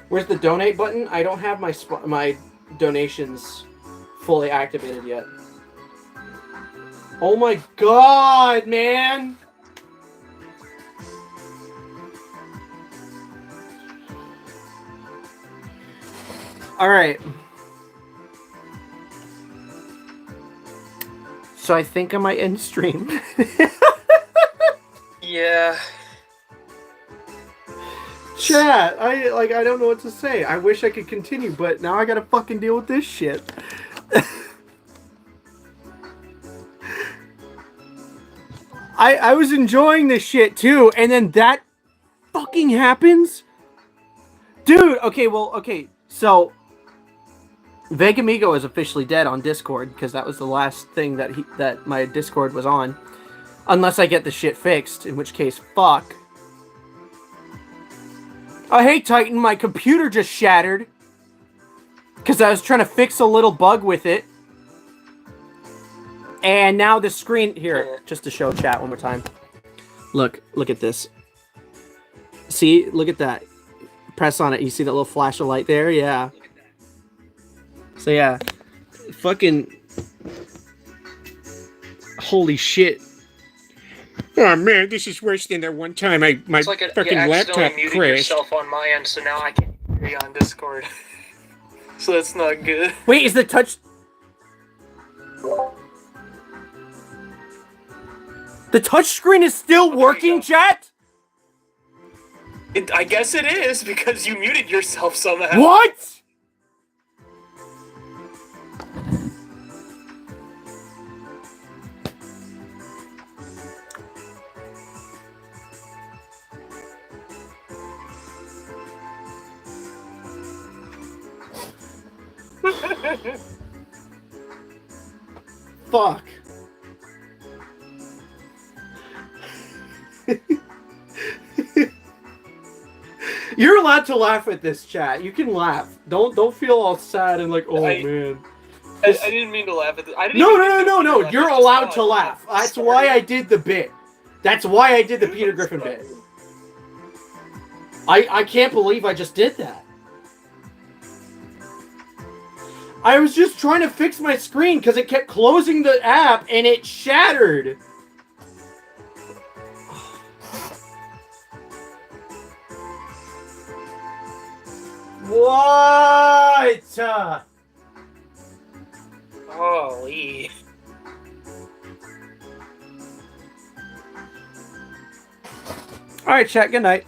S1: Where's the donate button? I don't have my donations fully activated yet. Oh my god, man! Alright. So I think I might end stream.
S4: Yeah.
S1: Chat, I don't know what to say. I wish I could continue, but now I gotta fucking deal with this shit. I was enjoying this shit too, and then that fucking happens? Dude, okay, so Vegamigo is officially dead on Discord, because that was the last thing that my Discord was on. Unless I get the shit fixed, in which case, fuck. Oh, hey, Titan, my computer just shattered. Because I was trying to fix a little bug with it. And now the screen... Here, just to show chat one more time. Look at this. See? Look at that. Press on it. You see that little flash of light there? Yeah. So, yeah. Fucking... Holy shit. Oh man, this is worse than that one time my
S4: It's like
S1: fucking
S4: you
S1: laptop
S4: accidentally muted
S1: crashed.
S4: yourself on my end, so now I can't hear you on Discord. So that's not good.
S1: Wait, is the touch... The touch screen is still working, chat?
S4: I guess it is because you muted yourself somehow.
S1: What? Fuck. You're allowed to laugh at this, chat. You can laugh. Don't feel all sad and like, oh man.
S4: I didn't mean to laugh at this.
S1: No. You're allowed to laugh. That's why I did the bit. That's why I did the Peter Griffin bit. I can't believe I just did that. I was just trying to fix my screen because it kept closing the app and it shattered. What?
S4: Holy.
S1: All right, chat. Good night.